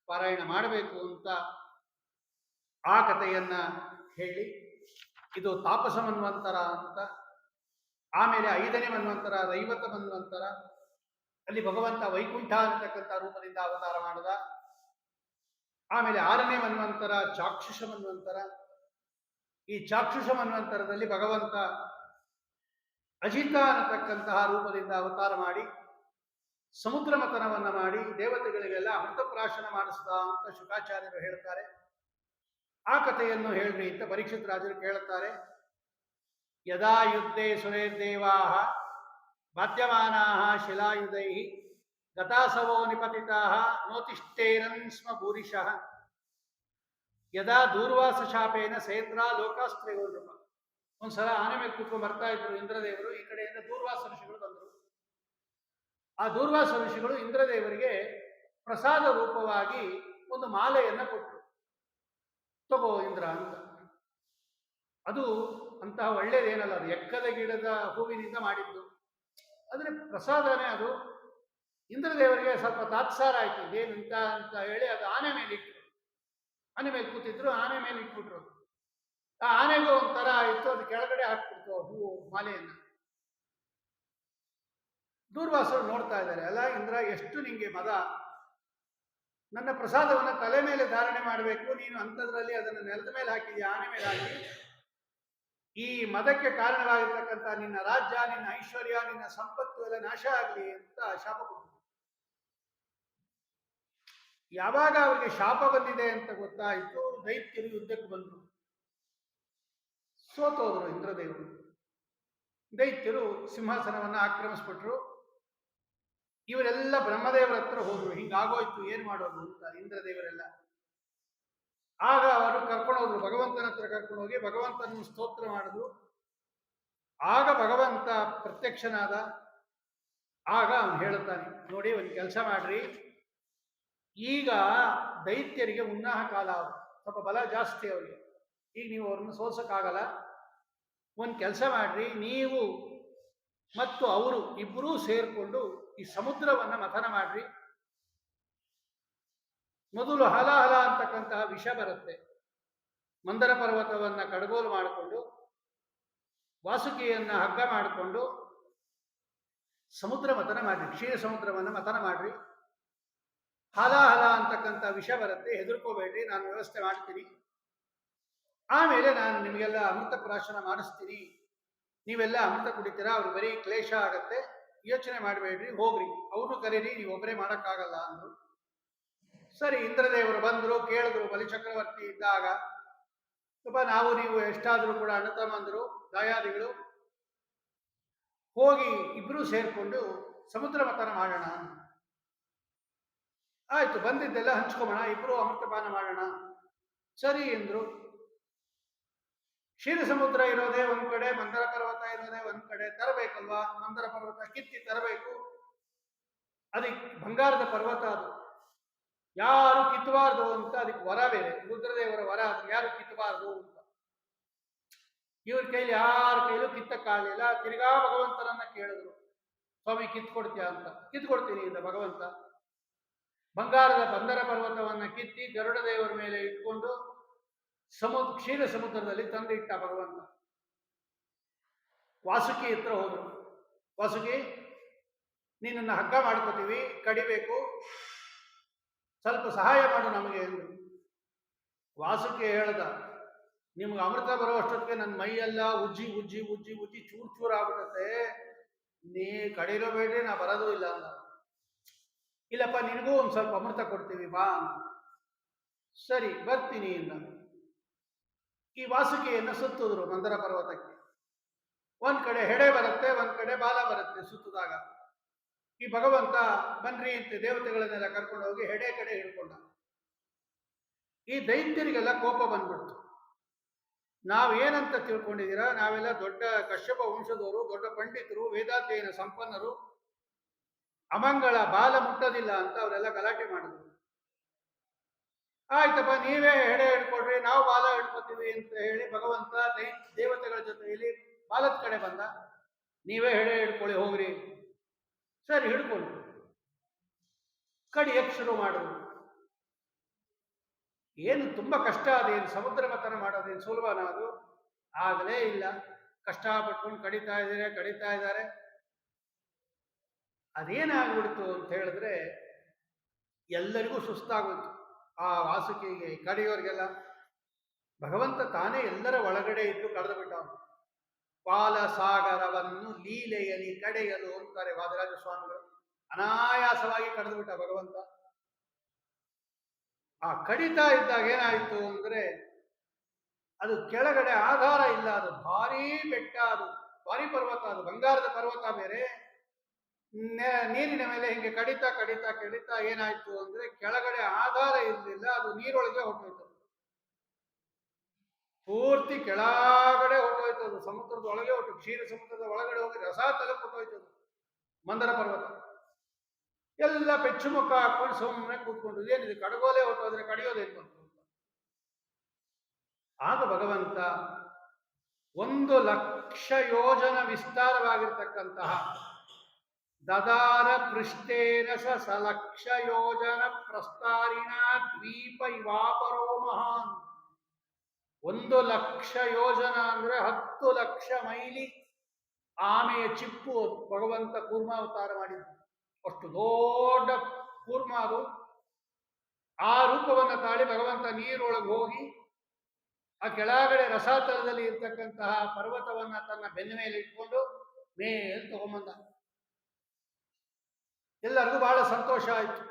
ಪಾರಾಯಣ ಮಾಡಬೇಕು ಅಂತ ಆ ಕಥೆಯನ್ನ ಹೇಳಿ, ಇದು ತಾಪಸ ಮನ್ವಂತರ ಅಂತ. ಆಮೇಲೆ 5ನೇ ಮನ್ವಂತರ ರೈವತ ಮನ್ವಂತರ, ಅಲ್ಲಿ ಭಗವಂತ ವೈಕುಂಠ ಅಂತಕ್ಕಂಥ ರೂಪದಿಂದ ಅವತಾರ ಮಾಡಿದ. ಆಮೇಲೆ 6ನೇ ಮನ್ವಂತರ ಚಾಕ್ಷುಷ ಮನ್ವಂತರ. ಈ ಚಾಕ್ಷುಷ ಮನ್ವಂತರದಲ್ಲಿ ಭಗವಂತ ಅಜಿತ ಅನ್ನತಕ್ಕಂತಹ ರೂಪದಿಂದ ಅವತಾರ ಮಾಡಿ ಸಮುದ್ರ ಮಥನವನ್ನ ಮಾಡಿ ದೇವತೆಗಳಿಗೆಲ್ಲ ಅಮೃತಪ್ರಾಶನ ಮಾಡಿಸಿದ ಅಂತ ಶುಕಾಚಾರ್ಯರು ಹೇಳ್ತಾರೆ. ಆ ಕಥೆಯನ್ನು ಹೇಳ್ರಿ ಅಂತ ಪರೀಕ್ಷಿತ್ ರಾಜರು ಕೇಳುತ್ತಾರೆ. ಯದಾ ಯುದ್ಧೇ ಸುರೇರ್ದೇವಾಃ ಬಾಧ್ಯಮಾನಾಃ ಶಿಲಾಯುಧೈ ಗತಾಸವೋ ನಿಪತಿತಾಃ ನೋತಿಷ್ಠೇರನ್ ಸ್ಮ ಭೂರಿಶಃ ಯದಾ ದೂರ್ವಾಸ ಶಾಪೇನ ಸೇತ್ರ ಲೋಕಾಸ್ತ್ರಯೋರ್ನೃಪ. ಒಂದ್ಸಲ ಆನೆ ಮೇಲೆ ಕೂತ್ಕೊಂಡು ಬರ್ತಾ ಇದ್ರು ಇಂದ್ರದೇವರು. ಈ ಕಡೆಯಿಂದ ದೂರ್ವಾಸ ಋಷಿಗಳು ಬಂದರು. ಆ ದೂರ್ವಾಸ ಋಷಿಗಳು ಇಂದ್ರದೇವರಿಗೆ ಪ್ರಸಾದ ರೂಪವಾಗಿ ಒಂದು ಮಾಲೆಯನ್ನ ಕೊಟ್ಟರು. ತಗೋ ಇಂದ್ರ ಅಂತ. ಅದು ಅಂತಹ ಒಳ್ಳೇದೇನಲ್ಲ, ಅದು ಎಕ್ಕದ ಗಿಡದ ಹೂವಿನಿಂದ ಮಾಡಿದ್ದು. ಆದರೆ ಪ್ರಸಾದನೇ ಅದು. ಇಂದ್ರದೇವರಿಗೆ ಸ್ವಲ್ಪ ತಾತ್ಸಾರ ಆಯ್ತು, ಇದೇನು ಅಂತ ಹೇಳಿ ಅದು ಆನೆ ಮೇಲೆ ಇಟ್ಟರು. ಆನೆ ಮೇಲೆ ಕೂತಿದ್ರು, ಆನೆ ಮೇಲೆ ಇಟ್ಬಿಟ್ರು. ಆ ಆನೆಗೂ ಒಂಥರ ಆಯಿತು, ಅದು ಕೆಳಗಡೆ ಹಾಕ್ಬಿಡ್ತು ಹೂವು ಮಾಲೆಯನ್ನು. ದೂರ್ವಾಸರು ನೋಡ್ತಾ ಇದ್ದಾರೆ, ಅಲ್ಲ ಇಂದ್ರ, ಎಷ್ಟು ನಿಂಗೆ ಮದ, ನನ್ನ ಪ್ರಸಾದವನ್ನು ತಲೆ ಮೇಲೆ ಧಾರಣೆ ಮಾಡಬೇಕು, ನೀನು ಅಂಥದ್ರಲ್ಲಿ ಅದನ್ನು ನೆಲದ ಮೇಲೆ ಹಾಕಿದ್ಯಾ, ಆನೆ ಮೇಲೆ ಹಾಕಿ. ಈ ಮದಕ್ಕೆ ಕಾರಣವಾಗಿರ್ತಕ್ಕಂಥ ನಿನ್ನ ರಾಜ್ಯ, ನಿನ್ನ ಐಶ್ವರ್ಯ, ನಿನ್ನ ಸಂಪತ್ತು ಎಲ್ಲ ನಾಶ ಆಗಲಿ ಅಂತ ಶಾಪ ಕೊಟ್ಟರು. ಯಾವಾಗ ಅವರಿಗೆ ಶಾಪ ಬಂದಿದೆ ಅಂತ ಗೊತ್ತಾಯಿತು, ದೈತ್ಯರು ಯುದ್ಧಕ್ಕೆ ಬಂದರು. ಸೋತೋದ್ರು ಇಂದ್ರದೇವರು. ದೈತ್ಯರು ಸಿಂಹಾಸನವನ್ನು ಆಕ್ರಮಿಸ್ಬಿಟ್ರು. ಇವರೆಲ್ಲ ಬ್ರಹ್ಮದೇವರ ಹತ್ರ ಹೋದ್ರು, ಹಿಂಗಾಗೋಯ್ತು, ಏನ್ ಮಾಡೋದು ಅಂತ ಇಂದ್ರದೇವರೆಲ್ಲ. ಆಗ ಅವರು ಕರ್ಕೊಂಡೋದ್ರು, ಭಗವಂತನ ಹತ್ರ ಕರ್ಕೊಂಡೋಗಿ ಭಗವಂತನ ಸ್ತೋತ್ರ ಮಾಡಿದ್ರು. ಆಗ ಭಗವಂತ ಪ್ರತ್ಯಕ್ಷನಾದ. ಆಗ ಅವನು ಹೇಳುತ್ತಾನೆ, ನೋಡಿ ಒಂದು ಕೆಲಸ ಮಾಡ್ರಿ, ಈಗ ದೈತ್ಯರಿಗೆ ಉನ್ನಾಹ ಕಾಲ, ಅವರು ಸ್ವಲ್ಪ ಬಲ ಜಾಸ್ತಿ ಅವರಿಗೆ, ಈಗ ನೀವು ಅವ್ರನ್ನ ಸೋಲ್ಸಕ್ಕಾಗಲ್ಲ. ಒಂದು ಕೆಲಸ ಮಾಡ್ರಿ, ನೀವು ಮತ್ತು ಅವರು ಇಬ್ಬರೂ ಸೇರಿಕೊಂಡು ಈ ಸಮುದ್ರವನ್ನು ಮಥನ ಮಾಡ್ರಿ. ಮೊದಲು ಹಲ ಅಂತಕ್ಕಂತಹ ವಿಷ ಬರುತ್ತೆ. ಮಂದರ ಪರ್ವತವನ್ನು ಕಡಗೋಲು ಮಾಡಿಕೊಂಡು ವಾಸುಕಿಯನ್ನು ಹಗ್ಗ ಮಾಡಿಕೊಂಡು ಸಮುದ್ರ ಮಥನ ಮಾಡ್ರಿ, ಕ್ಷೀರ ಸಮುದ್ರವನ್ನು ಮಥನ ಮಾಡ್ರಿ. ಹಲ ಅಂತಕ್ಕಂಥ ವಿಷ ಬರುತ್ತೆ, ಹೆದರ್ಕೋಬೇಡ್ರಿ, ನಾನು ವ್ಯವಸ್ಥೆ ಮಾಡ್ತೀನಿ. ಆಮೇಲೆ ನಾನು ನಿಮಗೆಲ್ಲ ಅಮೃತ ಪ್ರಾಶನ ಮಾಡಿಸ್ತೀನಿ, ನೀವೆಲ್ಲ ಅಮೃತ ಕುಡಿತೀರಾ, ಅವ್ರು ಬರೀ ಕ್ಲೇಶ ಆಗತ್ತೆ, ಯೋಚನೆ ಮಾಡಬೇಡ್ರಿ, ಹೋಗ್ರಿ, ಅವ್ರನ್ನೂ ಕರೀರಿ, ನೀವು ಒಬ್ಬರೇ ಮಾಡೋಕ್ಕಾಗಲ್ಲ ಅಂದರು. ಸರಿ, ಇಂದ್ರದೇವರು ಬಂದರು, ಕೇಳಿದ್ರು. ಬಲಿಚಕ್ರವರ್ತಿ ಇದ್ದಾಗ ಸ್ವಲ್ಪ ನಾವು ನೀವು ಎಷ್ಟಾದರೂ ಕೂಡ ಅಣ್ಣ ತಮ್ಮಂದರು ದಾಯಾದಿಗಳು ಹೋಗಿ ಇಬ್ಬರೂ ಸೇರಿಕೊಂಡು ಸಮುದ್ರ ಮಥನ ಮಾಡೋಣ. ಆಯ್ತು, ಬಂದಿದ್ದೆಲ್ಲ ಹಂಚ್ಕೊಬೋಣ, ಇಬ್ಬರು ಅಮೃತಪಾನ ಮಾಡೋಣ. ಸರಿ ಎಂದ್ರು. ಕ್ಷೀರ ಸಮುದ್ರ ಇರೋದೇ ಒಂದ್ ಕಡೆ, ಮಂದರ ಪರ್ವತ ಇರೋದೇ ಒಂದ್ ಕಡೆ. ತರಬೇಕಲ್ವಾ, ಮಂದರ ಪರ್ವತ ಕಿತ್ತಿ ತರಬೇಕು. ಅದಕ್ಕೆ ಬಂಗಾರದ ಪರ್ವತ, ಅದು ಯಾರು ಕಿತ್ತಬಾರ್ದು ಅಂತ ಅದಕ್ಕೆ ವರ ಬೇರೆ, ರುದ್ರದೇವರ ವರ, ಅದು ಯಾರು ಕಿತ್ತಬಾರ್ದು ಅಂತ. ಇವ್ರ ಕೈಲಿ ಯಾರ ಕೈಲೂ ಕಿತ್ತಕ್ಕಾಗಲಿಲ್ಲ. ತಿರ್ಗಾ ಭಗವಂತನನ್ನ ಕೇಳಿದ್ರು, ಸ್ವಾಮಿ ಕಿತ್ಕೊಡ್ತೀಯ ಅಂತ. ಕಿತ್ಕೊಡ್ತೀನಿ ಅಂತ ಭಗವಂತ ಬಂಗಾರದ ಬಂದರ ಪರ್ವತವನ್ನ ಕಿತ್ತಿ ಗರುಡ ದೇವರ ಮೇಲೆ ಇಟ್ಕೊಂಡು ಕ್ಷೀರ ಸಮುದ್ರದಲ್ಲಿ ತಂದಿಟ್ಟ ಭಗವಂತ. ವಾಸುಕಿ ಹತ್ರ ಹೋದ್ರು. ವಾಸುಕಿ, ನೀನನ್ನ ಹಗ್ಗ ಮಾಡ್ಕೋತೀವಿ, ಕಡಿಬೇಕು, ಸ್ವಲ್ಪ ಸಹಾಯ ಮಾಡು ನಮಗೆ ಎಂದು. ವಾಸುಕಿ ಹೇಳ್ದ, ನಿಮ್ಗೆ ಅಮೃತ ಬರುವಷ್ಟೊತ್ತಿಗೆ ನನ್ನ ಮೈಯೆಲ್ಲ ಉಜ್ಜಿ ಉಜ್ಜಿ ಉಜ್ಜಿ ಉಜ್ಜಿ ಚೂರು ಚೂರು ಆಗ್ಬಿಡುತ್ತೆ, ನೀ ಕಡಿಲೋ ಬೇಡ್ರಿ, ನಾ ಬರೋದು ಇಲ್ಲ ಅಂದ. ಇಲ್ಲಪ್ಪ, ನಿನಗೂ ಒಂದು ಸ್ವಲ್ಪ ಅಮೃತ ಕೊಡ್ತೀವಿ ಬಾ. ಸರಿ ಬರ್ತೀನಿ ಇಂದ. ಈ ವಾಸುಕಿಯನ್ನು ಸುತ್ತಿದ್ರು ಮಂದರ ಪರ್ವತಕ್ಕೆ. ಒಂದ್ ಕಡೆ ಹೆಡೆ ಬರುತ್ತೆ, ಒಂದ್ ಕಡೆ ಬಾಲ ಬರುತ್ತೆ ಸುತ್ತಿದಾಗ. ಈ ಭಗವಂತ ಬನ್ರಿ ಅಂತ ದೇವತೆಗಳನ್ನೆಲ್ಲ ಕರ್ಕೊಂಡು ಹೋಗಿ ಹೆಡೆ ಕಡೆ ಹಿಡ್ಕೊಂಡ. ಈ ದೈತ್ಯರಿಗೆಲ್ಲ ಕೋಪ ಬಂದ್ಬಿಡ್ತು. ನಾವೇನಂತ ತಿಳ್ಕೊಂಡಿದ್ದೀರಾ, ನಾವೆಲ್ಲ ದೊಡ್ಡ ಕಶ್ಯಪ ವಂಶದವರು, ದೊಡ್ಡ ಪಂಡಿತರು, ವೇದಾಧ್ಯಯನ ಸಂಪನ್ನರು, ಅಮಂಗಳ ಬಾಲ ಮುಟ್ಟೋದಿಲ್ಲ ಅಂತ ಅವರೆಲ್ಲ ಗಲಾಟೆ ಮಾಡಿದ್ರು. ಆಯ್ತಪ್ಪ, ನೀವೇ ಹೆಡೆ ಹಿಡ್ಕೊಡ್ರಿ, ನಾವು ಬಾಲ ಹಿಡ್ಕೊತೀವಿ ಅಂತ ಹೇಳಿ ಭಗವಂತ ದೇವತೆಗಳ ಜೊತೆಯಲ್ಲಿ ಬಾಲದ ಕಡೆ ಬಂದ. ನೀವೇ ಹೆಡೆ ಹಿಡ್ಕೊಳ್ಳಿ ಹೋಗ್ರಿ. ಸರಿ, ಹಿಡ್ಕೊಂಡು ಕಡಿಯಕ್ಕೆ ಶುರು ಮಾಡಿದ್ರು. ಏನು ತುಂಬಾ ಕಷ್ಟ ಅದೇನು, ಸಮುದ್ರ ಮಥನ ಮಾಡೋದೇನು ಸುಲಭನ ಅದು? ಆಗಲೇ ಇಲ್ಲ. ಕಷ್ಟಪಟ್ಕೊಂಡು ಕಡಿತಾ ಇದ್ದಾರೆ. ಅದೇನಾಗ್ಬಿಡ್ತು ಅಂತ ಹೇಳಿದ್ರೆ ಎಲ್ಲರಿಗೂ ಸುಸ್ತಾಗೋಯ್ತು. ಆ ವಾಸುಕಿಗೆ, ಕಡಿಯೋರಿಗೆಲ್ಲ. ಭಗವಂತ ತಾನೇ ಎಲ್ಲರ ಒಳಗಡೆ ಇದ್ದು ಕಳೆದು ಬಿಟ್ಟ. ಪಾಲಸಾಗರವನ್ನು ಲೀಲೆಯಲ್ಲಿ ಕಡೆಯಲು ಅಂತಾರೆ ವಾದರಾಜ ಸ್ವಾಮಿಗಳು. ಅನಾಯಾಸವಾಗಿ ಕಳೆದು ಬಿಟ್ಟ ಭಗವಂತ. ಆ ಕಡಿತಾ ಇದ್ದಾಗ ಏನಾಯಿತು ಅಂದ್ರೆ, ಅದು ಕೆಳಗಡೆ ಆಧಾರ ಇಲ್ಲ, ಅದು ಭಾರೀ ಬೆಟ್ಟ, ಅದು ಭಾರಿ ಪರ್ವತ, ಅದು ಬಂಗಾರದ ಪರ್ವತ ಬೇರೆ. ನೀರಿನ ಮೇಲೆ ಹಿಂಗೆ ಕಡಿತಾ ಏನಾಯ್ತು ಅಂದ್ರೆ ಕೆಳಗಡೆ ಆಧಾರ ಇರಲಿಲ್ಲ, ಅದು ನೀರೊಳಗೆ ಹೊಟ್ಟೋಯ್ತು. ಪೂರ್ತಿ ಕೆಳಗಡೆ ಹೊಟ್ಟೋಯ್ತು, ಅದು ಸಮುದ್ರದ ಒಳಗೆ ಹೊಟ್ಟು, ಕ್ಷೀರ ಸಮುದ್ರದ ಒಳಗಡೆ ಹೋಗಿ ರಸ ತಲುಪೋಯ್ತು ಅದು ಮಂದರ ಪರ್ವತ. ಎಲ್ಲ ಪೆಚ್ಚು ಮುಖ ಹಾಕೊಂಡು ಸುಮ್ಮನೆ ಕೂತ್ಕೊಂಡು, ಏನಿದೆ ಕಡಗೋಲೆ ಹೊಟ್ಟೋದ್ರೆ ಕಡಿಯೋದೇನು ಅಂತ. ಆಗ ಭಗವಂತ 1,00,000 ಯೋಜನ ವಿಸ್ತಾರವಾಗಿರ್ತಕ್ಕಂತಹ ದದಾರ ಪೃಷ್ಠೇನ ಸಲಕ್ಷ ಯೋಜನ ಪ್ರಸ್ತಾರಿಣ ದ್ವೀಪ ಇವಾಪರೋ ಮಹಾನ್. 1,00,000 ಯೋಜನ ಅಂದ್ರೆ 10 ಲಕ್ಷ ಮೈಲಿ ಆಮೆಯ ಚಿಪ್ಪು ಭಗವಂತ ಕೂರ್ಮಾವತಾರ ಮಾಡಿದ್ದು. ಅಷ್ಟು ದೊಡ್ಡ ಕೂರ್ಮ ಅದು. ಆ ರೂಪವನ್ನು ತಾಳಿ ಭಗವಂತ ನೀರೊಳಗೆ ಹೋಗಿ ಆ ಕೆಳಗಡೆ ರಸಾತಲದಲ್ಲಿ ಇರ್ತಕ್ಕಂತಹ ಪರ್ವತವನ್ನ ತನ್ನ ಬೆನ್ನ ಮೇಲೆ ಇಟ್ಕೊಂಡು ಮೇಲೆ ತಗೊಂಬಂದ. ಎಲ್ಲರಿಗೂ ಬಹಳ ಸಂತೋಷ ಆಯಿತು.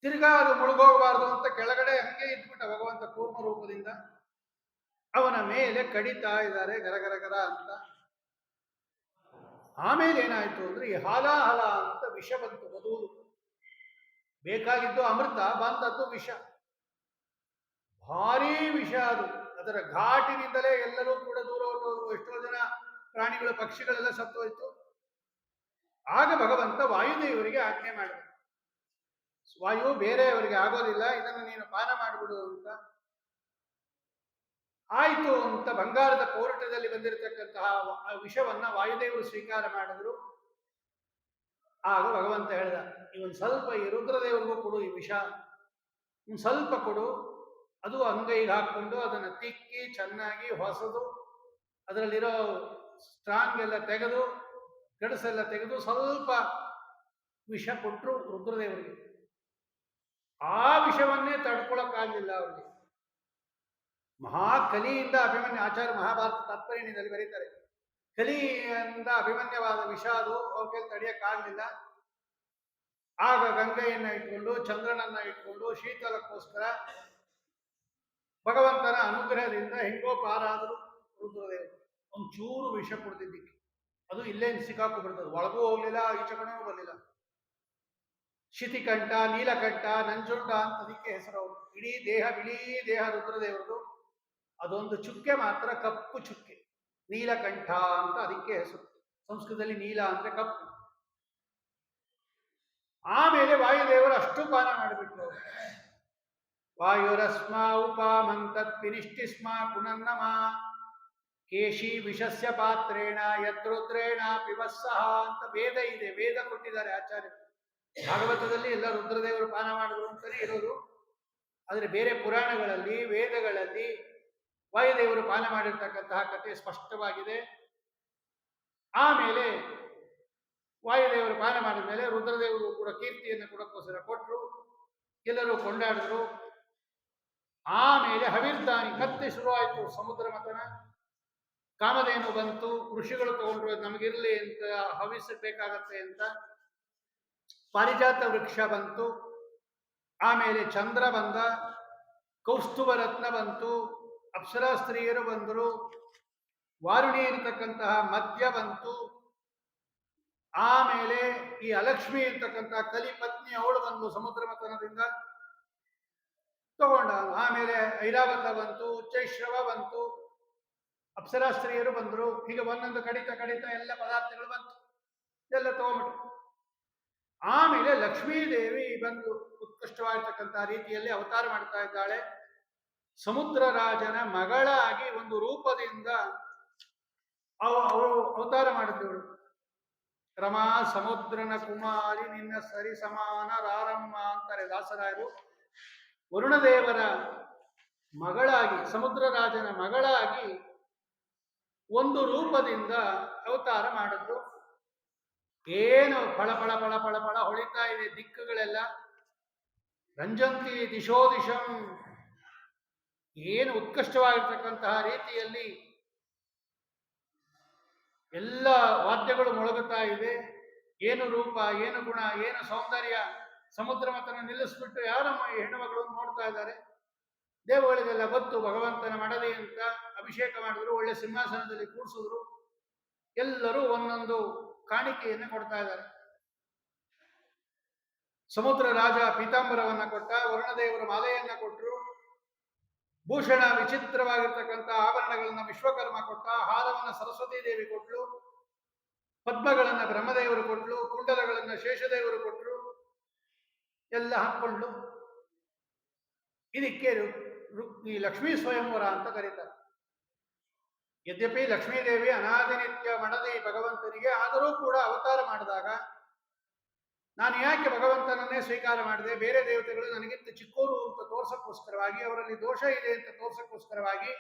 ತಿರ್ಗಾ ಅದು ಮುಳುಗೋಗಬಾರ್ದು ಅಂತ ಕೆಳಗಡೆ ಹಂಗೆ ಇದ್ಬಿಟ್ಟ ಭಗವಂತ ಕೂರ್ಮ ರೂಪದಿಂದ. ಅವನ ಮೇಲೆ ಕಡಿತಾ ಇದ್ದಾರೆ ಗರಗರಗರ ಅಂತ. ಆಮೇಲೆ ಏನಾಯ್ತು ಅಂದ್ರೆ ಈ ಹಾಲಾಹಲ ಅಂತ ವಿಷ ಬಂತು. ಅದು ಬೇಕಾಗಿದ್ದು ಅಮೃತ, ಬಂದದ್ದು ವಿಷ, ಭಾರೀ ವಿಷ ಅದು. ಅದರ ಘಾಟಿನಿಂದಲೇ ಎಲ್ಲರೂ ಕೂಡ ದೂರ ಹೊರಟೋದ್ರು. ಎಷ್ಟೋ ಜನ ಪ್ರಾಣಿಗಳು ಪಕ್ಷಿಗಳೆಲ್ಲ ಸತ್ತೋಯ್ತು. ಆಗ ಭಗವಂತ ವಾಯುದೇವರಿಗೆ ಆಜ್ಞೆ ಮಾಡಿದ, ವಾಯು ಬೇರೆಯವರಿಗೆ ಆಗೋದಿಲ್ಲ, ಇದನ್ನು ನೀನು ಪಾನ ಮಾಡಿಬಿಡು ಅಂತ. ಆಯ್ತು ಅಂತ ಬಂಗಾರದ ಪೌರಟದಲ್ಲಿ ಬಂದಿರತಕ್ಕಂತಹ ವಿಷವನ್ನ ವಾಯುದೇವರು ಸ್ವೀಕಾರ ಮಾಡಿದ್ರು. ಆಗ ಭಗವಂತ ಹೇಳಿದ, ಇವನ್ ಸ್ವಲ್ಪ ಈ ರುದ್ರದೇವರಿಗೂ ಕೊಡು ಈ ವಿಷ, ಸ್ವಲ್ಪ ಕೊಡು. ಅದು ಅಂಗೈಗೆ ಹಾಕೊಂಡು ಅದನ್ನು ತಿಕ್ಕಿ ಚೆನ್ನಾಗಿ ಹೊಸದು, ಅದರಲ್ಲಿರೋ ಸ್ಟ್ರಾಂಗ್ ಎಲ್ಲ ತೆಗೆದು, ಗಡಸೆಲ್ಲ ತೆಗೆದು ಸ್ವಲ್ಪ ವಿಷ ಕೊಟ್ಟರು ರುದ್ರದೇವರಿಗೆ. ಆ ವಿಷವನ್ನೇ ತಡ್ಕೊಳಕ್ಕಾಗಲಿಲ್ಲ ಅವರಿಗೆ. ಮಹಾಕಲಿಯಿಂದ ಅಭಿಮನ್ಯ, ಆಚಾರ್ಯ ಮಹಾಭಾರತ ತಾತ್ಪರ್ಯದಲ್ಲಿ ಬರೀತಾರೆ, ಕಲಿಯಿಂದ ಅಭಿಮನ್ಯವಾದ ವಿಷ ಅದು, ಅವಕ್ಕೆ ತಡೆಯಕ್ಕಾಗಲಿಲ್ಲ. ಆಗ ಗಂಗೆಯನ್ನ ಇಟ್ಕೊಂಡು, ಚಂದ್ರನನ್ನ ಇಟ್ಕೊಂಡು ಶೀತಲಕ್ಕೋಸ್ಕರ ಭಗವಂತನ ಅನುಗ್ರಹದಿಂದ ಹೆಂಗೋ ಪಾರಾದರು ರುದ್ರದೇವರು. ಒಂಚೂರು ವಿಷ ಕೊಡ್ತಿದ್ದಕ್ಕೆ ಅದು ಇಲ್ಲೇ ಸಿಕ್ಕಾಕೊಂಡ್ಬಿಡ್ತದೆ, ಒಳಗೂ ಹೋಗ್ಲಿಲ್ಲ, ಈಚೆ ಕಡೆನೂ ಬರಲಿಲ್ಲ. ಶಿತಿಕಂಠ, ನೀಲಕಂಠ, ನಂಜುಂಡ ಅಂತ ಅದಕ್ಕೆ ಹೆಸರು. ಅವರು ಇಡೀ ದೇಹ ಬಿಳಿ ದೇಹ ರುದ್ರದೇವರದು, ಅದೊಂದು ಚುಕ್ಕೆ ಮಾತ್ರ ಕಪ್ಪು ಚುಕ್ಕೆ, ನೀಲಕಂಠ ಅಂತ ಅದಕ್ಕೆ ಹೆಸರು. ಸಂಸ್ಕೃತದಲ್ಲಿ ನೀಲ ಅಂದ್ರೆ ಕಪ್ಪು. ಆಮೇಲೆ ವಾಯುದೇವರು ಅಷ್ಟು ಪಾನ ಮಾಡಿಬಿಟ್ರು. ವಾಯುರಸ್ಮ ಉಪಾಮಂತತ್ ಪಿನಿಷ್ಟಿಸ್ಮ ಪುನನ್ನಮ ಕೇಶಿ ವಿಷಸ್ಯ ಪಾತ್ರೇಣ ಯದ್ರುದ್ರೇಣ ಪಿಬಸ್ಸಹ ಅಂತ ವೇದ ಇದೆ. ವೇದ ಕೊಟ್ಟಿದ್ದಾರೆ ಆಚಾರ್ಯರು. ಭಾಗವತದಲ್ಲಿ ಎಲ್ಲ ರುದ್ರದೇವರು ಪಾನ ಮಾಡಿದ್ರು ಅಂತಲೇ ಇರೋದು. ಆದರೆ ಬೇರೆ ಪುರಾಣಗಳಲ್ಲಿ, ವೇದಗಳಲ್ಲಿ ವಾಯುದೇವರು ಪಾನ ಮಾಡಿರ್ತಕ್ಕಂತಹ ಕಥೆ ಸ್ಪಷ್ಟವಾಗಿದೆ. ಆಮೇಲೆ ವಾಯುದೇವರು ಪಾನ ಮಾಡಿದ ಮೇಲೆ ರುದ್ರದೇವರು ಕೂಡ ಕೀರ್ತಿಯನ್ನು ಕೊಡಕ್ಕೋಸ್ಕರ ಕೊಟ್ಟರು, ಎಲ್ಲರೂ ಕೊಂಡಾಡಿದ್ರು. ಆಮೇಲೆ ಹವಿರ್ದಾನಿ ಮತ್ತೆ ಶುರುವಾಯಿತು ಸಮುದ್ರ ಮಥನ. ಕಾಮಧೇನು ಬಂತು, ಋಷಿಗಳು ತಗೊಂಡ್ರು ನಮಗಿರ್ಲಿ ಅಂತ, ಹವಿಸಬೇಕಾಗತ್ತೆ ಅಂತ. ಪಾರಿಜಾತ ವೃಕ್ಷ ಬಂತು, ಆಮೇಲೆ ಚಂದ್ರ ಬಂದ, ಕೌಸ್ತುಭ ರತ್ನ ಬಂತು, ಅಪ್ಸರಾ ಸ್ತ್ರೀಯರು ಬಂದರು, ವಾರುಣಿ ಇರತಕ್ಕಂತಹ ಮಧ್ಯ ಬಂತು, ಆಮೇಲೆ ಈ ಅಲಕ್ಷ್ಮಿ ಇರ್ತಕ್ಕಂತಹ ಕಲಿ ಪತ್ನಿ ಅವಳು ಬಂದು ಸಮುದ್ರ ಮಥನದಿಂದ ತಗೊಂಡ, ಆಮೇಲೆ ಐರಾವತ ಬಂತು, ಉಚ್ಚೈಶ್ರವ ಬಂತು, ಅಪ್ಸರಾ ಸ್ತ್ರೀಯರು ಬಂದರು. ಹೀಗೆ ಒಂದೊಂದು ಕಡಿತ ಕಡಿತ ಎಲ್ಲ ಪದಾರ್ಥಗಳು ಬಂತು, ಎಲ್ಲ ತಗೊಂಡ್ಬಿಟ್ರು. ಆಮೇಲೆ ಲಕ್ಷ್ಮೀದೇವಿ ಬಂದು ಉತ್ಕೃಷ್ಟವಾಗಿರ್ತಕ್ಕಂತಹ ರೀತಿಯಲ್ಲಿ ಅವತಾರ ಮಾಡ್ತಾ ಇದ್ದಾಳೆ. ಸಮುದ್ರ ರಾಜನ ಮಗಳಾಗಿ ಒಂದು ರೂಪದಿಂದ ಅವಳು ಅವತಾರ ಮಾಡಿದ್ದವಳು. ರಮಾ ಸಮುದ್ರನ ಕುಮಾರಿ ನಿನ್ನ ಸರಿ ಸಮಾನ ರಾರಮ್ಮ ಅಂತಾರೆ ದಾಸರಾಯರು. ವರುಣದೇವರ ಮಗಳಾಗಿ, ಸಮುದ್ರ ರಾಜನ ಮಗಳಾಗಿ ಒಂದು ರೂಪದಿಂದ ಅವತಾರ ಮಾಡಿದ್ರು. ಏನು ಫಳ ಫಳ ಫಳ ಫಳ ಫಳ ಹೊಳಿತಾ ಇದೆ ದಿಕ್ಕುಗಳೆಲ್ಲ. ರಂಜಂತಿ ದಿಶೋ ದಿಶಂ, ಏನು ಉತ್ಕೃಷ್ಟವಾಗಿರ್ತಕ್ಕಂತಹ ರೀತಿಯಲ್ಲಿ ಎಲ್ಲ ವಾದ್ಯಗಳು ಮೊಳಗುತ್ತಾ ಇದೆ. ಏನು ರೂಪ, ಏನು ಗುಣ, ಏನು ಸೌಂದರ್ಯ. ಸಮುದ್ರ ಮಥನ ನಿಲ್ಲಿಸ್ಬಿಟ್ಟು ಯಾರಮ್ಮ ಈ ಹೆಣ್ಣು ಮಗಳು ನೋಡ್ತಾ ಇದ್ದಾರೆ. ದೇವಗಳಿಗೆಲ್ಲ ಗೊತ್ತು ಭಗವಂತನ ಮಡದಿ ಅಂತ. ಅಭಿಷೇಕ ಮಾಡಿದ್ರು, ಒಳ್ಳೆ ಸಿಂಹಾಸನದಲ್ಲಿ ಕೂಡಿಸಿದ್ರು. ಎಲ್ಲರೂ ಒಂದೊಂದು ಕಾಣಿಕೆಯನ್ನು ಕೊಡ್ತಾ ಇದ್ದಾರೆ. ಸಮುದ್ರ ರಾಜ ಪೀತಾಂಬರವನ್ನ ಕೊಟ್ಟ, ವರುಣದೇವರು ಮಾಲೆಯನ್ನ ಕೊಟ್ಟರು, ಭೂಷಣ ವಿಚಿತ್ರವಾಗಿರ್ತಕ್ಕಂಥ ಆಭರಣಗಳನ್ನ ವಿಶ್ವಕರ್ಮ ಕೊಟ್ಟ, ಹಾರವನ್ನ ಸರಸ್ವತೀ ದೇವಿ ಕೊಟ್ಲು, ಪದ್ಮಗಳನ್ನ ಬ್ರಹ್ಮದೇವರು ಕೊಟ್ಲು, ಕುಂಡಲಗಳನ್ನ ಶೇಷದೇವರು ಕೊಟ್ಟರು. ಎಲ್ಲ ಹಾಕ್ಕೊಂಡು ಇದಕ್ಕೆ ಈ ಲಕ್ಷ್ಮೀ ಸ್ವಯಂವರ ಅಂತ ಕರೀತಾರೆ. ಯದ್ಯಪಿ ಲಕ್ಷ್ಮೀದೇವಿ ಅನಾದಿನಿತ್ಯ ಮಡದಿ ಭಗವಂತನಿಗೆ, ಆದರೂ ಕೂಡ ಅವತಾರ ಮಾಡಿದಾಗ ನಾನು ಯಾಕೆ ಭಗವಂತನನ್ನೇ ಸ್ವೀಕಾರ ಮಾಡಿದೆ, ಬೇರೆ ದೇವತೆಗಳು ನನಗಿಂತ ಚಿಕ್ಕೋರು ಅಂತ ತೋರ್ಸಕ್ಕೋಸ್ಕರವಾಗಿ, ಅವರಲ್ಲಿ ದೋಷ ಇದೆ ಅಂತ ತೋರ್ಸಕ್ಕೋಸ್ಕರವಾಗಿ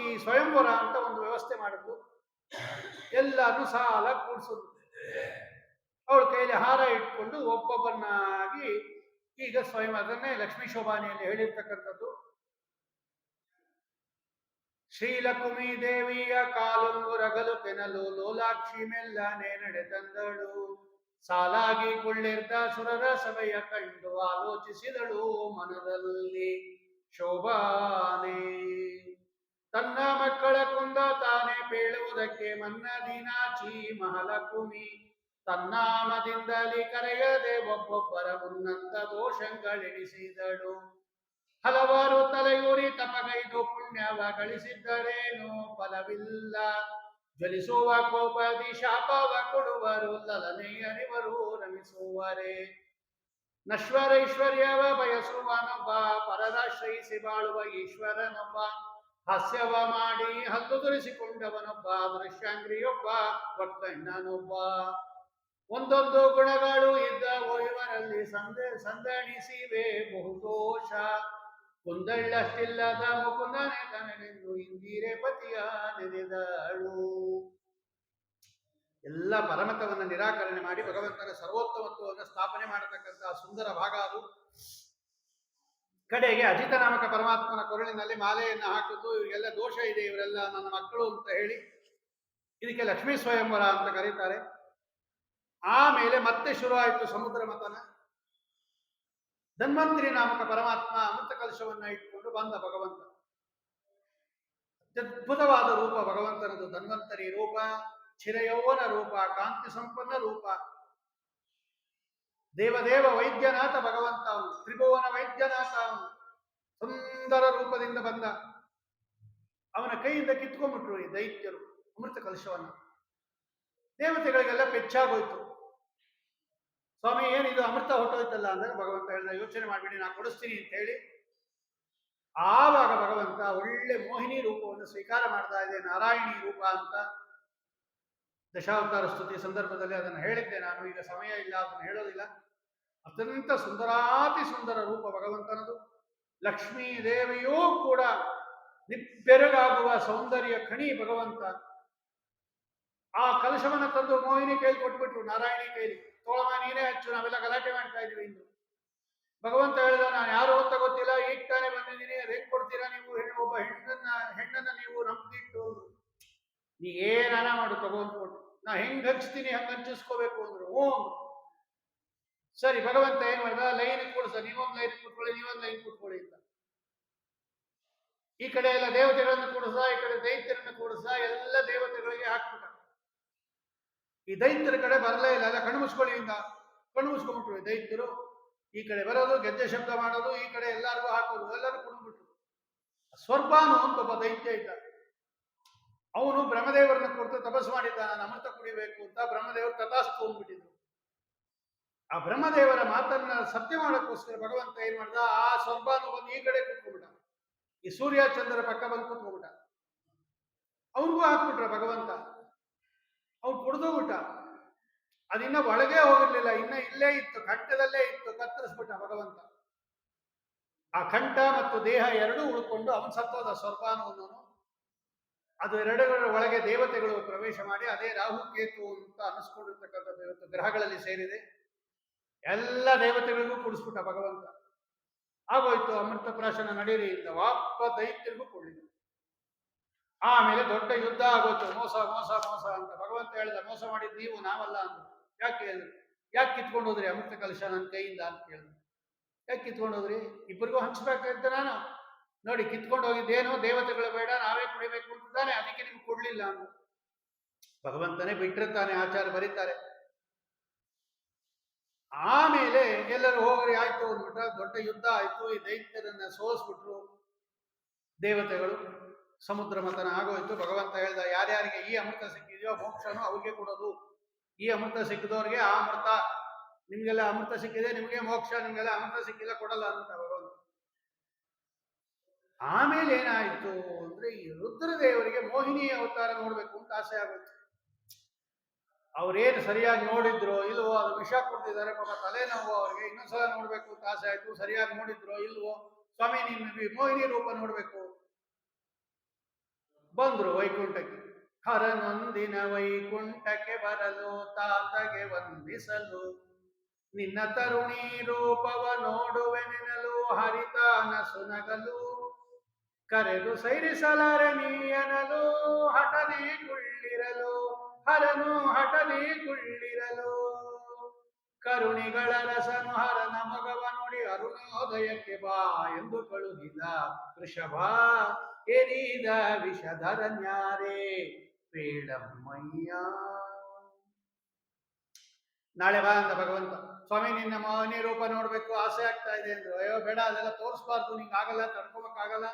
ಈ ಸ್ವಯಂವರ ಅಂತ ಒಂದು ವ್ಯವಸ್ಥೆ ಮಾಡಿದ್ರು. ಎಲ್ಲಾನು ಸಾಲ ಕೂಡಿಸಿದ್ರು. ಅವಳ ಕೈಯಲ್ಲಿ ಹಾರ ಇಟ್ಕೊಂಡು ಒಬ್ಬೊಬ್ಬರನ್ನಾಗಿ ಈಗ ಸ್ವಯಂ, ಅದನ್ನೇ ಲಕ್ಷ್ಮೀ ಶೋಭಾನಿಯಲ್ಲಿ ಹೇಳಿರ್ತಕ್ಕಂಥದ್ದು. ಶ್ರೀಲಕುಮಿ ದೇವಿಯ ಕಾಲುಂಗುರಗಲು ಪೆನಲು ಲೋಲಾಕ್ಷಿ ಮೆಲ್ಲನೆ ನಡೆದಂದಳು. ಸಾಲಾಗಿ ಕೊಳ್ಳಿರ್ದ ಸುರರ ಸಭೆಯ ಕಂಡು ಆಲೋಚಿಸಿದಳು ಮನದಲ್ಲಿ ಶೋಭಾನೆ. ತನ್ನ ಮಕ್ಕಳ ಕುಂದ ತಾನೇ ಪೇಳುವುದಕ್ಕೆ ಮನ್ನದಿನಾಚಿ ಮಹಲಕುಮಿ. ತನ್ನಾಮದಿಂದಲೇ ಕರೆಯದೆ ಒಬ್ಬೊಬ್ಬರ ಮುನ್ನಂತ ದೋಷಗಳೆಣಿಸಿದಳು. ಹಲವಾರು ತಲೆಯೂರಿ ತಪಗೈದು ಪುಣ್ಯವ ಗಳಿಸಿದ್ದರೇನು ಫಲವಿಲ್ಲ. ಜ್ವಲಿಸುವ ಕೋಪದಿ ಶಾಪವ ಕೊಡುವರು ಲಲನೆಯರಿವರು ರಮಿಸುವರೆ. ನಶ್ವರೈಶ್ವರ್ಯವ ಬಯಸುವನೊಬ್ಬ ಪರರಾಶ್ರಯಿಸಿ ಬಾಳುವ ಈಶ್ವರನೊಬ್ಬ. ಹಾಸ್ಯವ ಮಾಡಿ ಹಲ್ಲು ದುರಿಸಿಕೊಂಡವನೊಬ್ಬ ದೃಶ್ಯಾಂಗ್ರಿಯೊಬ್ಬ ಒಕ್ಕಣ್ಣನೊಬ್ಬ. ಒಂದೊಂದು ಗುಣಗಳು ಇದ್ದ ಇವರಲ್ಲಿ ಸಂದಣಿಸಿವೆ ಬಹುದೋಷ. ಕುಂದಳ್ಳಷ್ಟಿಲ್ಲದ ಮುಕುಂದನೆ ತನಗೆಂದು ಇಂದಿರೆ ಪತಿಯ ನೆನೆದಳು. ಎಲ್ಲ ಪರಮತವನ್ನು ನಿರಾಕರಣೆ ಮಾಡಿ ಭಗವಂತನ ಸರ್ವೋತ್ತಮತ್ವವನ್ನು ಸ್ಥಾಪನೆ ಮಾಡತಕ್ಕಂತಹ ಸುಂದರ ಭಾಗ ಅದು. ಕಡೆಗೆ ಅಜಿತ ನಾಮಕ ಪರಮಾತ್ಮನ ಕೊರಳಿನಲ್ಲಿ ಮಾಲೆಯನ್ನು ಹಾಕಿದ್ದು, ಇವರಿಗೆಲ್ಲ ದೋಷ ಇದೆ, ಇವರೆಲ್ಲ ನನ್ನ ಮಕ್ಕಳು ಅಂತ ಹೇಳಿ ಇದಕ್ಕೆ ಲಕ್ಷ್ಮೀ ಸ್ವಯಂವರ ಅಂತ ಕರೀತಾರೆ. ಆಮೇಲೆ ಮತ್ತೆ ಶುರುವಾಯಿತು ಸಮುದ್ರ ಮಥನ. ಧನ್ವಂತರಿ ನಾಮಕ ಪರಮಾತ್ಮ ಅಮೃತ ಕಲಶವನ್ನ ಇಟ್ಕೊಂಡು ಬಂದ ಭಗವಂತ. ಅತ್ಯದ್ಭುತವಾದ ರೂಪ ಭಗವಂತನದು. ಧನ್ವಂತರಿ ರೂಪ, ಚಿರಯೌವನ ರೂಪ, ಕಾಂತಿ ಸಂಪನ್ನ ರೂಪ. ದೇವದೇವ ವೈದ್ಯನಾಥ ಭಗವಂತ ಅವನು, ತ್ರಿಭುವನ ವೈದ್ಯನಾಥ ಅವನು. ಸುಂದರ ರೂಪದಿಂದ ಬಂದ. ಅವನ ಕೈಯಿಂದ ಕಿತ್ಕೊಂಡ್ಬಿಟ್ರು ಈ ದೈತ್ಯರು ಅಮೃತ ಕಲಶವನ್ನು. ದೇವತೆಗಳಿಗೆಲ್ಲ ಪೆಚ್ಚಾಗೋಯ್ತು. ಸ್ವಾಮಿ ಏನಿದು ಅಮೃತ ಹೊಟ್ಟೋಯ್ತಲ್ಲ ಅಂದಾಗ ಭಗವಂತ ಹೇಳಿದ, ಯೋಚನೆ ಮಾಡ್ಬಿಡಿ, ನಾನು ಕೊಡಿಸ್ತೀನಿ ಅಂತ ಹೇಳಿ. ಆವಾಗ ಭಗವಂತ ಒಳ್ಳೆ ಮೋಹಿನಿ ರೂಪವನ್ನು ಸ್ವೀಕಾರ ಮಾಡ್ತಾ ಇದೆ, ನಾರಾಯಣಿ ರೂಪ ಅಂತ. ದಶಾವತಾರ ಸ್ತುತಿ ಸಂದರ್ಭದಲ್ಲಿ ಅದನ್ನು ಹೇಳಿದ್ದೆ ನಾನು, ಈಗ ಸಮಯ ಇಲ್ಲ, ಅದನ್ನು ಹೇಳೋದಿಲ್ಲ. ಅತ್ಯಂತ ಸುಂದರಾತಿ ಸುಂದರ ರೂಪ ಭಗವಂತನದು. ಲಕ್ಷ್ಮೀ ದೇವಿಯೂ ಕೂಡ ನಿಬ್ಬೆರಗಾಗುವ ಸೌಂದರ್ಯ ಖಣಿ ಭಗವಂತ. ಆ ಕಲಶವನ್ನು ತಂದು ಮೋಹಿನಿ ಕೈಲಿ ಕೊಟ್ಬಿಟ್ರು, ನಾರಾಯಣಿ ಕೈಲಿ. ತೋಳಮ್ಮ ನೀನೇ ಹಚ್ಚು, ನಾವೆಲ್ಲ ಗಲಾಟೆ ಮಾಡ್ತಾ ಇದೀವಿ ಇಂದು. ಭಗವಂತ ಹೇಳಿದ, ನಾನು ಯಾರು ಅಂತ ಗೊತ್ತಿಲ್ಲ, ಈಗ ತಾನೇ ಬಂದಿದ್ದೀನಿ, ಅದೇನ್ ಕೊಡ್ತೀರಾ ನೀವು? ಒಬ್ಬ ಹೆಣ್ಣನ್ನ ನೀವು ನಂಬಿಟ್ಟು ನೀ ಏನಾನ ಮಾಡು ತಗೊಂಡ್ಕೊಟ್ಟು, ನಾ ಹೆಂಗ್ ಹಚ್ತೀನಿ ಹಂಗ ಹಂಚಿಸ್ಕೋಬೇಕು ಅಂದ್ರು. ಹ್ಞೂ ಸರಿ. ಭಗವಂತ ಏನ್ ಮಾಡ್ದ, ಲೈನ್ ಕೂಡಿಸ, ನೀವೊಂದು ಲೈನ್ ಕೂತ್ಕೊಳ್ಳಿ, ನೀವೊಂದು ಲೈನ್ ಕೂತ್ಕೊಳ್ಳಿ ಅಂತ. ಈ ಕಡೆ ಎಲ್ಲ ದೇವತೆಗಳನ್ನು ಕೂಡಿಸ, ಈ ಕಡೆ ದೈತ್ಯರನ್ನು ಕೂಡಿಸ, ಎಲ್ಲ ದೇವತೆಗಳಿಗೆ ಹಾಕ್ಬಿಟ್ಟ. ಈ ದೈತ್ಯರ ಕಡೆ ಬರಲೇ ಇಲ್ಲ, ಎಲ್ಲ ಕಣ್ಣು ಮುಚ್ಕೊಳ್ಳಿಯಿಂದ ಕಣ್ಣು ಮುಚ್ಕೊಂಡ್ಬಿಟ್ರು ದೈತ್ಯರು. ಈ ಕಡೆ ಬರೋದು, ಗೆಜ್ಜೆ ಶಬ್ದ ಮಾಡೋದು, ಈ ಕಡೆ ಎಲ್ಲರಿಗೂ ಹಾಕೋದು, ಎಲ್ಲರೂ ಕುಣಿದ್ಬಿಟ್ರು. ಸ್ವರ್ಪಾನು ಅಂತ ಒಬ್ಬ ದೈತ್ಯ ಇದ್ದ. ಅವನು ಬ್ರಹ್ಮದೇವರನ್ನ ಕುರಿತು ತಪಸ್ಸು ಮಾಡಿದ್ದ, ನಾನು ಅಮೃತ ಕುಡಿಬೇಕು ಅಂತ. ಬ್ರಹ್ಮದೇವರು ತಥಾಸ್ತು ಅಂದ್ಬಿಟ್ಟಿದ್ರು. ಆ ಬ್ರಹ್ಮದೇವರ ಮಾತನ್ನ ಸತ್ಯ ಮಾಡೋಕ್ಕೋಸ್ಕರ ಭಗವಂತ ಏನ್ ಮಾಡ್ದ, ಆ ಸ್ವರ್ಪಾನು ಬಂದು ಈ ಕಡೆ ಕೂತ್ಕೊಂಡ್ಬಿಟ್ಟ, ಈ ಸೂರ್ಯ ಚಂದ್ರ ಪಕ್ಕ ಬಂದು ಕೂತ್ಕೊಂಡ್ಬಿಟ್ಟ. ಅವ್ರಿಗೂ ಹಾಕ್ಬಿಟ್ರ ಭಗವಂತ. ಅವ್ನು ಕುಡಿದೋಗ್ಬಿಟ್ಟ. ಅದಿನ್ನ ಒಳಗೆ ಹೋಗಿರ್ಲಿಲ್ಲ, ಇನ್ನ ಇಲ್ಲೇ ಇತ್ತು, ಕಂಠದಲ್ಲೇ ಇತ್ತು. ಕತ್ತರಿಸ್ಬಿಟ್ಟ ಭಗವಂತ. ಆ ಕಂಠ ಮತ್ತು ದೇಹ ಎರಡೂ ಉಳ್ಕೊಂಡು ಅವನು ಸತ್ತೋದ ಸ್ವರ್ಪಾನವನು. ಅದು ಎರಡುಗಳ ಒಳಗೆ ದೇವತೆಗಳು ಪ್ರವೇಶ ಮಾಡಿ, ಅದೇ ರಾಹು ಕೇತು ಅಂತ ಅನ್ನಿಸ್ಕೊಂಡಿರ್ತಕ್ಕಂಥದ್ದು ಇವತ್ತು ಗ್ರಹಗಳಲ್ಲಿ ಸೇರಿದೆ. ಎಲ್ಲ ದೇವತೆಗಳಿಗೂ ಕುಡಿಸ್ಬಿಟ್ಟ ಭಗವಂತ. ಆಗೋಯ್ತು, ಅಮೃತ ಪ್ರಾಶನ ನಡೀರಿ ಅಂತ ವಾಪ ದೈತ್ಯರಿಗೂ ಕೊಡ್ಲಿಲ್ಲ. ಆಮೇಲೆ ದೊಡ್ಡ ಯುದ್ಧ ಆಗೋಯ್ತು. ಮೋಸ ಮೋಸ ಮೋಸ ಅಂತ ಭಗವಂತ ಹೇಳಿದ, ಮೋಸ ಮಾಡಿದ್ ನೀವು, ನಾವಲ್ಲ ಅಂತ. ಯಾಕೆ ಕಿತ್ಕೊಂಡು ಹೋದ್ರಿ ಅಮೃತ ಕಲಶ ನನ್ನ ಕೈಯಿಂದ ಅಂತ ಕೇಳಿದ್ರು. ಯಾಕೆ ಕಿತ್ಕೊಂಡು ಹೋದ್ರಿ? ಇಬ್ಬರಿಗೂ ಹಂಚ್ಬೇಕಾಗಿದ್ದ ನಾನು. ನೋಡಿ, ಕಿತ್ಕೊಂಡು ಹೋಗಿದ್ದೇನು, ದೇವತೆಗಳು ಬೇಡ, ನಾವೇ ಕುಡಿಬೇಕು ಅಂತಾನೆ, ಅದಕ್ಕೆ ನಿಮ್ಗೆ ಕೊಡ್ಲಿಲ್ಲ ಅಂತ. ಭಗವಂತನೇ ಬಿಟ್ಟಿರ್ತಾನೆ, ಆಚಾರ ಬರೀತಾರೆ. ಆಮೇಲೆ ಎಲ್ಲರೂ ಹೋಗ್ರಿ ಆಯ್ತು ಅಂದ್ಬಿಟ್ಟ. ದೊಡ್ಡ ಯುದ್ಧ ಆಯ್ತು. ಈ ದೈತ್ಯರನ್ನ ಸೋಲಿಸ್ಬಿಟ್ರು ದೇವತೆಗಳು. ಸಮುದ್ರ ಮತನ ಆಗೋಯ್ತು. ಭಗವಂತ ಹೇಳ್ದ, ಯಾರ್ಯಾರಿಗೆ ಈ ಅಮೃತ ಸಿಕ್ಕಿದೆಯೋ ಮೋಕ್ಷನು ಅವ್ರಿಗೆ ಕೊಡೋದು. ಈ ಅಮೃತ ಸಿಕ್ಕಿದವ್ರಿಗೆ ಆ ಅಮೃತ, ನಿಮ್ಗೆಲ್ಲ ಅಮೃತ ಸಿಕ್ಕಿದೆ ನಿಮ್ಗೆ ಮೋಕ್ಷ, ನಿಮ್ಗೆಲ್ಲ ಅಮೃತ ಸಿಕ್ಕಿಲ್ಲ ಕೊಡಲ್ಲ ಅಂತ ಭಗವಂತ. ಆಮೇಲೆ ಏನಾಯ್ತು ಅಂದ್ರೆ, ಈ ರುದ್ರದೇವರಿಗೆ ಮೋಹಿನಿ ಅವತಾರ ನೋಡ್ಬೇಕು ಅಂತ ಆಸೆ ಆಗೋಯ್ತು. ಅವ್ರೇನು ಸರಿಯಾಗಿ ನೋಡಿದ್ರು ಇಲ್ವೋ, ಅದು ವಿಷ ಕೊಡ್ತಿದ್ದಾರೆ ಪಾಪ, ತಲೆನೋವು ಅವ್ರಿಗೆ. ಇನ್ನೊಂದ್ಸಲ ನೋಡ್ಬೇಕು ಅಂತ ಆಸೆ ಆಯ್ತು. ಸರಿಯಾಗಿ ನೋಡಿದ್ರು ಇಲ್ವೋ, ಸ್ವಾಮಿ ನಿನ್ನ ಮೋಹಿನಿ ರೂಪ ನೋಡ್ಬೇಕು. ಬಂದ್ರು ವೈಕುಂಠಕ್ಕೆ. ಹರನೊಂದಿನ ವೈಕುಂಠಕ್ಕೆ ಬರಲು ತಾತಗೆ ವಂದಿಸಲು, ನಿನ್ನ ತರುಣಿ ರೂಪವ ನೋಡುವೆನೆನಲು ಹರಿತಾನ ಸುನಗಲು, ಕರೆದು ಸೈರಿಸಲಾರೆ ನೀಯನಲು ಹಠನೇ ಕುಳ್ಳಿರಲು, ಹರನು ಹಠನೇ ಕುಳ್ಳಿರಲು. ಕರುಣಿಗಳ ರಸನು ಹರನ ಮಗವ ನುಡಿ ಅರುಣೋದಯಕ್ಕೆ ಬಾ ಎಂದು ಕಳುಹಿದ ವೃಷಭ, ಎರಿದ ವಿಷಧರನ್ಯಾರೇ ಬೇಡಮ್ಮಯ್ಯ. ನಾಳೆ ಬಾ ಅಂತ ಭಗವಂತ. ಸ್ವಾಮಿ ನಿನ್ನ ಮೋಹಿನಿ ರೂಪ ನೋಡ್ಬೇಕು ಆಸೆ ಆಗ್ತಾ ಇದೆ ಅಂದ್ರು. ಅಯ್ಯೋ ಬೇಡ, ಅದೆಲ್ಲ ತೋರಿಸ್ಬಾರ್ದು, ನಿಂಗೆ ಆಗಲ್ಲ, ತಡ್ಕೊಬಕ್ಕಾಗಲ್ಲ.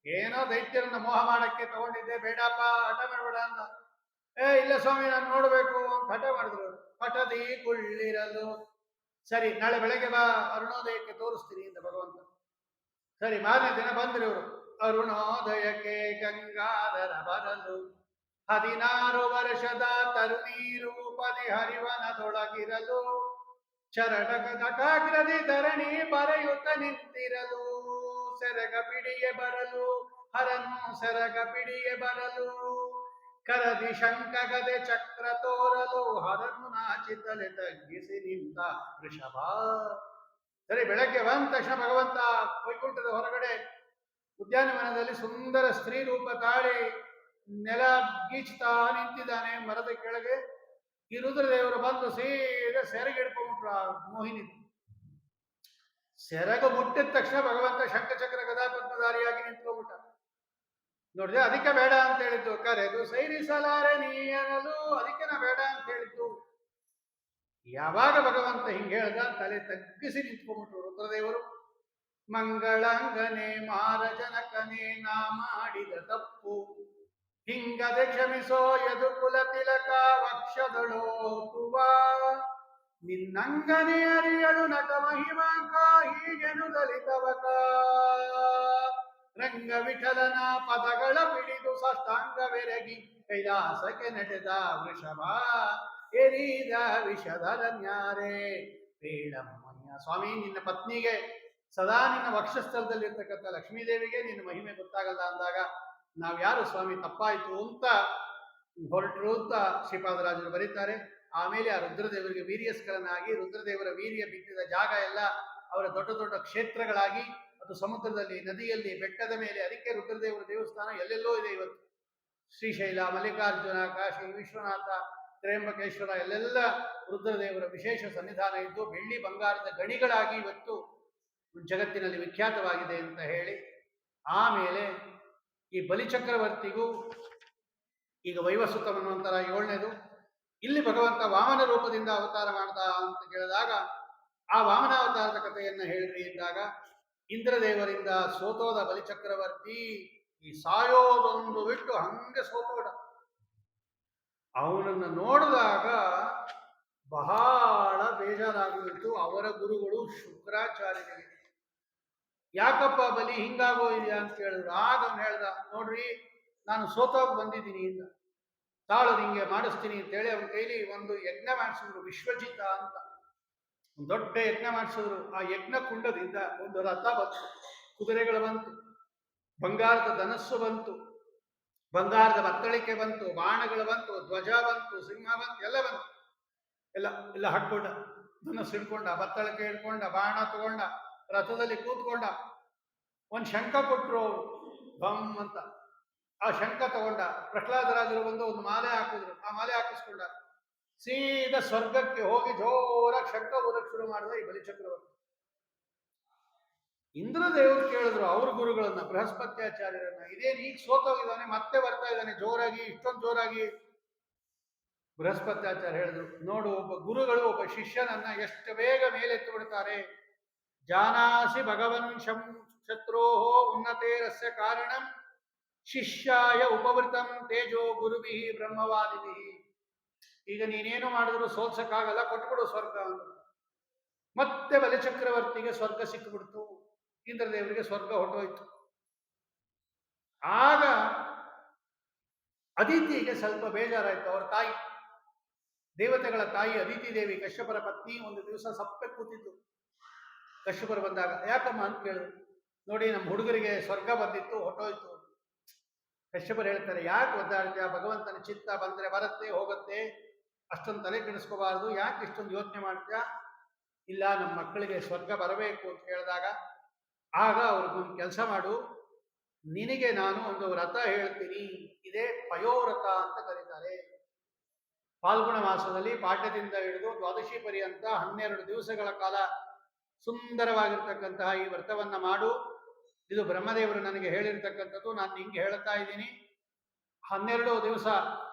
ಏನೋ ದೈತ್ಯರನ್ನ ಮೋಹ ಮಾಡಕ್ಕೆ ತಗೊಂಡಿದ್ದೆ, ಬೇಡಪ್ಪ, ಹಠ ಮಾಡಬೇಡ ಅಂತ. ಇಲ್ಲ ಸ್ವಾಮಿ ನಾನು ನೋಡ್ಬೇಕು ಅಂತ ಹಠ ಮಾಡಿದ್ರು. ಹಠದಿ ಕುಳ್ಳಿರಲು. ಸರಿ, ನಾಳೆ ಬೆಳಗ್ಗೆ ಬಾ, ಅರುಣೋದಯಕ್ಕೆ ತೋರಿಸ್ತೀನಿ ಅಂತ ಭಗವಂತ. ಸರಿ, ಮಾರನೇ ದಿನ ಬಂದ್ರು ಇವರು. ಅರುಣೋದಯಕ್ಕೆ ಗಂಗಾಧರ ಬರಲು, 16 ವರ್ಷದ ತರುಣಿ ರೂಪದಿ ಹರಿವನದೊಳಗಿರಲು, ಚರಡಕದಕಾಗ್ರದಿ ಧರಣಿ ಬರೆಯುತ್ತ ನಿಂತಿರಲು, ಸೆರಗ ಪಿಡಿಯೆ ಬರಲು ಹರನು ಸೆರಗ ಪಿಡಿಯೆ ಬರಲು, ಕರದಿ ಶಂಖಗದೆ ಚಕ್ರ ತೋರಲು ಹರನು ನಾಚಿತಲೆ ತಗ್ಗಿಸಿ ನಿಂತ ವೃಷಭ. ಸರಿ, ಬೆಳಗ್ಗೆ ಬಂದ ತಕ್ಷಣ ಭಗವಂತ ವೈಕುಂಠದ ಹೊರಗಡೆ ಉದ್ಯಾನವನದಲ್ಲಿ ಸುಂದರ ಸ್ತ್ರೀ ರೂಪ ತಾಳಿ ನೆಲ ಗೀಚ್ತಾ ನಿಂತಿದ್ದಾನೆ ಮರದ ಕೆಳಗೆ. ಈ ರುದ್ರದೇವರು ಬಂದು ಸೀದಾ ಸೆರಗು ಹಿಡ್ಕೊಂಡ್ಬಿಟ್ರು ಆ ಮೋಹಿನಿ. ಸೆರಗು ಮುಟ್ಟಿದ ತಕ್ಷಣ ಭಗವಂತ ಶಂಖಚಕ್ರ ಗದಾಪದ್ಮಧಾರಿಯಾಗಿ ನಿಂತ್ಕೊಂಡ್ಬಿಟ್ಟ. ನೋಡಿದೆ, ಅದಕ್ಕೆ ಬೇಡ ಅಂತ ಹೇಳಿದ್ದು. ಕರೆದು ಸೈರಿಸಲಾರೆ ನೀಯನಲು, ಅದಕ್ಕೆ ನಾ ಬೇಡ ಅಂತ ಹೇಳಿದ್ದು. ಯಾವಾಗ ಭಗವಂತ ಹಿಂಗೆ ಹೇಳ್ದ, ತಲೆ ತಗ್ಗಿಸಿ ನಿಂತ್ಕೊಂಡ್ಬಿಟ್ರು ರುದ್ರದೇವರು. ಮಂಗಳಂಗನೆ ಮಾರಜನಕನೇ ನಾ ಮಾಡಿದ ತಪ್ಪು, ಹಿಂಗದೆ ಕ್ಷಮಿಸೋ ಯದು ಕುಲ ತಿಲಕ ವಕ್ಷದಳೋಕುವ, ನಿನ್ನಂಗನೆ ಅರಿಯಳು ನಕ ಮಹಿಮಾಂಕ ಹೀಗೆನು ದಲಿತವಕ, ರಂಗ ವಿಠಲನ ಪದಗಳ ಪಿಡಿದು ಸಾಷ್ಟಾಂಗವೆರಗಿ ಕೈಲಾಸಕ್ಕೆ ನಡೆದ ವೃಷಭ, ಎರಿದ ವಿಷಧರನ್ಯಾರೇ ಬೇಡಮ್ಮಯ್ಯ. ಸ್ವಾಮಿ, ನಿನ್ನ ಪತ್ನಿಗೆ ಸದಾ ನಿನ್ನ ವಕ್ಷಸ್ಥಳದಲ್ಲಿರ್ತಕ್ಕಂಥ ಲಕ್ಷ್ಮೀದೇವಿಗೆ ನಿನ್ನ ಮಹಿಮೆ ಗೊತ್ತಾಗಲ್ಲ ಅಂದಾಗ ನಾವ್ಯಾರು ಸ್ವಾಮಿ, ತಪ್ಪಾಯ್ತು ಅಂತ ಹೊರಟರು ಅಂತ ಶ್ರೀಪಾದರಾಜರು ಬರೀತಾರೆ. ಆಮೇಲೆ ಆ ರುದ್ರದೇವರಿಗೆ ವೀರ್ಯಸ್ಕರನಾಗಿ, ರುದ್ರದೇವರ ವೀರ್ಯ ಬಿದ್ದಿದ ಜಾಗ ಎಲ್ಲ ಅವರ ದೊಡ್ಡ ದೊಡ್ಡ ಕ್ಷೇತ್ರಗಳಾಗಿ, ಅದು ಸಮುದ್ರದಲ್ಲಿ, ನದಿಯಲ್ಲಿ, ಬೆಟ್ಟದ ಮೇಲೆ. ಅದಕ್ಕೆ ರುದ್ರದೇವರ ದೇವಸ್ಥಾನ ಎಲ್ಲೆಲ್ಲೋ ಇದೆ ಇವತ್ತು. ಶ್ರೀಶೈಲ, ಮಲ್ಲಿಕಾರ್ಜುನ, ಕಾಶಿ ವಿಶ್ವನಾಥ, ತ್ರ್ಯಂಬಕೇಶ್ವರ, ಎಲ್ಲೆಲ್ಲ ರುದ್ರದೇವರ ವಿಶೇಷ ಸನ್ನಿಧಾನ ಇದ್ದು ಬೆಳ್ಳಿ ಬಂಗಾರದ ಗಣಿಗಳಾಗಿ ಇವತ್ತು ಜಗತ್ತಿನಲ್ಲಿ ವಿಖ್ಯಾತವಾಗಿದೆ ಅಂತ ಹೇಳಿ, ಆಮೇಲೆ ಈ ಬಲಿಚಕ್ರವರ್ತಿಗೂ ಈಗ ವೈವಸ್ವತವನ್ನುವಂತರ 7ನೇದು. ಇಲ್ಲಿ ಭಗವಂತ ವಾಮನ ರೂಪದಿಂದ ಅವತಾರ ಮಾಡ್ದ ಅಂತ ಕೇಳಿದಾಗ ಆ ವಾಮನಾವತಾರದ ಕಥೆಯನ್ನ ಹೇಳ್ರಿ ಎಂದಾಗ ಇಂದ್ರದೇವರಿಂದ ಸೋತೋದ ಬಲಿಚಕ್ರವರ್ತಿ ಈ ಸಾಯೋದೊಂದು ಬಿಟ್ಟು ಹಂಗೆ ಸೋತೋಡ. ಅವನನ್ನು ನೋಡಿದಾಗ ಬಹಳ ಬೇಜಾರಾಗಿಬಿಟ್ಟು ಅವರ ಗುರುಗಳು ಶುಕ್ರಾಚಾರ್ಯರಿಗೆ, ಯಾಕಪ್ಪ ಬಲಿ ಹಿಂಗಾಗೋದಿದೆಯಾ ಅಂತ ಕೇಳಿದ್ರು. ಆಗ ಅವನು ಹೇಳ್ದ, ನೋಡ್ರಿ ನಾನು ಸೋತೋಗಿ ಬಂದಿದ್ದೀನಿ ಇಂದ, ತಾಳು ನಿಂಗೆ ಮಾಡಿಸ್ತೀನಿ ಅಂತೇಳಿ ಅವನ ಕೈಲಿ ಒಂದು ಯಜ್ಞ ಮಾಡಿಸಿದ್ರು, ವಿಶ್ವಜಿತ ಅಂತ ಒಂದು ದೊಡ್ಡ ಯಜ್ಞ ಮಾಡಿಸಿದ್ರು. ಆ ಯಜ್ಞ ಕುಂಡದಿಂದ ಒಂದು ರಥ ಬಂತು, ಕುದುರೆಗಳು ಬಂತು, ಬಂಗಾರದ ಧನಸ್ಸು ಬಂತು, ಬಂಗಾರದ ಬತ್ತಳಿಕೆ ಬಂತು, ಬಾಣಗಳು ಬಂತು, ಧ್ವಜ ಬಂತು, ಸಿಂಹ ಬಂತು, ಎಲ್ಲ ಬಂತು. ಎಲ್ಲ ಹಾಕೊಂಡ, ಧನಸ್ಸು ಹಿಡ್ಕೊಂಡ, ಬತ್ತಳಿಕೆ ಹಿಡ್ಕೊಂಡ, ಬಾಣ ತಗೊಂಡ, ರಥದಲ್ಲಿ ಕೂತ್ಕೊಂಡ. ಒಂದು ಶಂಖ ಕೊಟ್ಟರು ಅವರು, ಬಮ್ ಅಂತ. ಆ ಶಂಖ ತಗೊಂಡ. ಪ್ರಹ್ಲಾದರಾಜರು ಬಂದು ಒಂದು ಮಾಲೆ ಹಾಕಿದ್ರು, ಆ ಮಾಲೆ ಹಾಕಿಸ್ಕೊಂಡ. ಸೀದಾ ಸ್ವರ್ಗಕ್ಕೆ ಹೋಗಿ ಜೋರಾಗಿ ಶಂಖ ಊರಕ್ಕೆ ಶುರು ಮಾಡಿದ ಈ ಬಲಿಚಕ್ರವರ್ತಿ. ಇಂದ್ರದೇವರು ಕೇಳಿದ್ರು ಅವ್ರ ಗುರುಗಳನ್ನ, ಬೃಹಸ್ಪತ್ಯಾಚಾರ್ಯರನ್ನ, ಇದೇನು ಈಗ ಸೋತೋಗಿದ್ದಾನೆ ಮತ್ತೆ ಬರ್ತಾ ಇದ್ದಾನೆ ಜೋರಾಗಿ, ಇಷ್ಟೊಂದು ಜೋರಾಗಿ? ಬೃಹಸ್ಪತ್ಯಾಚಾರ್ಯ ಹೇಳಿದ್ರು, ನೋಡು, ಒಬ್ಬ ಗುರುಗಳು ಒಬ್ಬ ಶಿಷ್ಯನನ್ನ ಎಷ್ಟು ಬೇಗ ಮೇಲೆತ್ತು ಬಿಡ್ತಾರೆ. ಜಾನಾಸಿ ಭಗವನ್ ಶತ್ರೋಹೋ ಉನ್ನತೇರಸ್ಯ ಕಾರಣಂ ಶಿಷ್ಯಾಯ ಉಪವೃತಂ ತೇಜೋ ಗುರುಭಿ ಬ್ರಹ್ಮವಾದಿಭಿ. ಈಗ ನೀನೇನು ಮಾಡಿದ್ರು ಸೋಲ್ಸಕ್ಕಾಗಲ್ಲ, ಕೊಟ್ಬಿಡು ಸ್ವರ್ಗ ಅಂತ. ಮತ್ತೆ ಬಲಿಚಕ್ರವರ್ತಿಗೆ ಸ್ವರ್ಗ ಸಿಕ್ಕಿಬಿಡ್ತು, ಇಂದ್ರದೇವರಿಗೆ ಸ್ವರ್ಗ ಹೊಟ್ಟೋಯ್ತು. ಆಗ ಅದಿತಿಗೆ ಸ್ವಲ್ಪ ಬೇಜಾರಾಯ್ತು. ಅವರ ತಾಯಿ, ದೇವತೆಗಳ ತಾಯಿ ಅದಿತಿ ದೇವಿ, ಕಶ್ಯಪರ ಪತ್ನಿ, ಒಂದು ದಿವಸ ಸಪ್ಪೆ ಕೂತಿದ್ದು ಕಶ್ಯಪರು ಬಂದಾಗ. ಯಾಕಮ್ಮ ಅಂತ ಕೇಳಿದ್ರು. ನೋಡಿ, ನಮ್ಮ ಹುಡುಗರಿಗೆ ಸ್ವರ್ಗ ಬಂದಿತ್ತು, ಹೊಟ್ಟೋಯ್ತು. ಕಶ್ಯಪರು ಹೇಳ್ತಾರೆ, ಯಾಕೆ ಒದ್ದಾಡ್ತೀಯ? ಭಗವಂತನ ಚಿತ್ತ ಬಂದ್ರೆ ಬರುತ್ತೆ ಹೋಗುತ್ತೆ, ಅಷ್ಟೊಂದು ತಲೆ ಕೆಡಿಸ್ಕೋಬಾರ್ದು, ಯಾಕೆ ಇಷ್ಟೊಂದು ಯೋಚನೆ ಮಾಡ್ತೀಯ? ಇಲ್ಲ, ನಮ್ಮ ಮಕ್ಕಳಿಗೆ ಸ್ವರ್ಗ ಬರಬೇಕು ಅಂತ ಹೇಳಿದಾಗ, ಆಗ ಅವ್ರಿಗೊಂದು ಕೆಲಸ ಮಾಡು, ನಿನಗೆ ನಾನು ಒಂದು ವ್ರತ ಹೇಳ್ತೀನಿ, ಇದೇ ಪಯೋವ್ರತ ಅಂತ ಕರೀತಾರೆ. ಫಾಲ್ಗುಣ ಮಾಸದಲ್ಲಿ ಪಾಠದಿಂದ ಹಿಡಿದು ದ್ವಾದಶಿ ಪರ್ಯಂತ 12 ದಿವಸಗಳ ಕಾಲ ಸುಂದರವಾಗಿರ್ತಕ್ಕಂತಹ ಈ ವ್ರತವನ್ನ ಮಾಡು. ಇದು ಬ್ರಹ್ಮದೇವರು ನನಗೆ ಹೇಳಿರ್ತಕ್ಕಂಥದ್ದು, ನಾನು ನಿಂಗೆ ಹೇಳ್ತಾ ಇದ್ದೀನಿ. 12 ದಿವಸ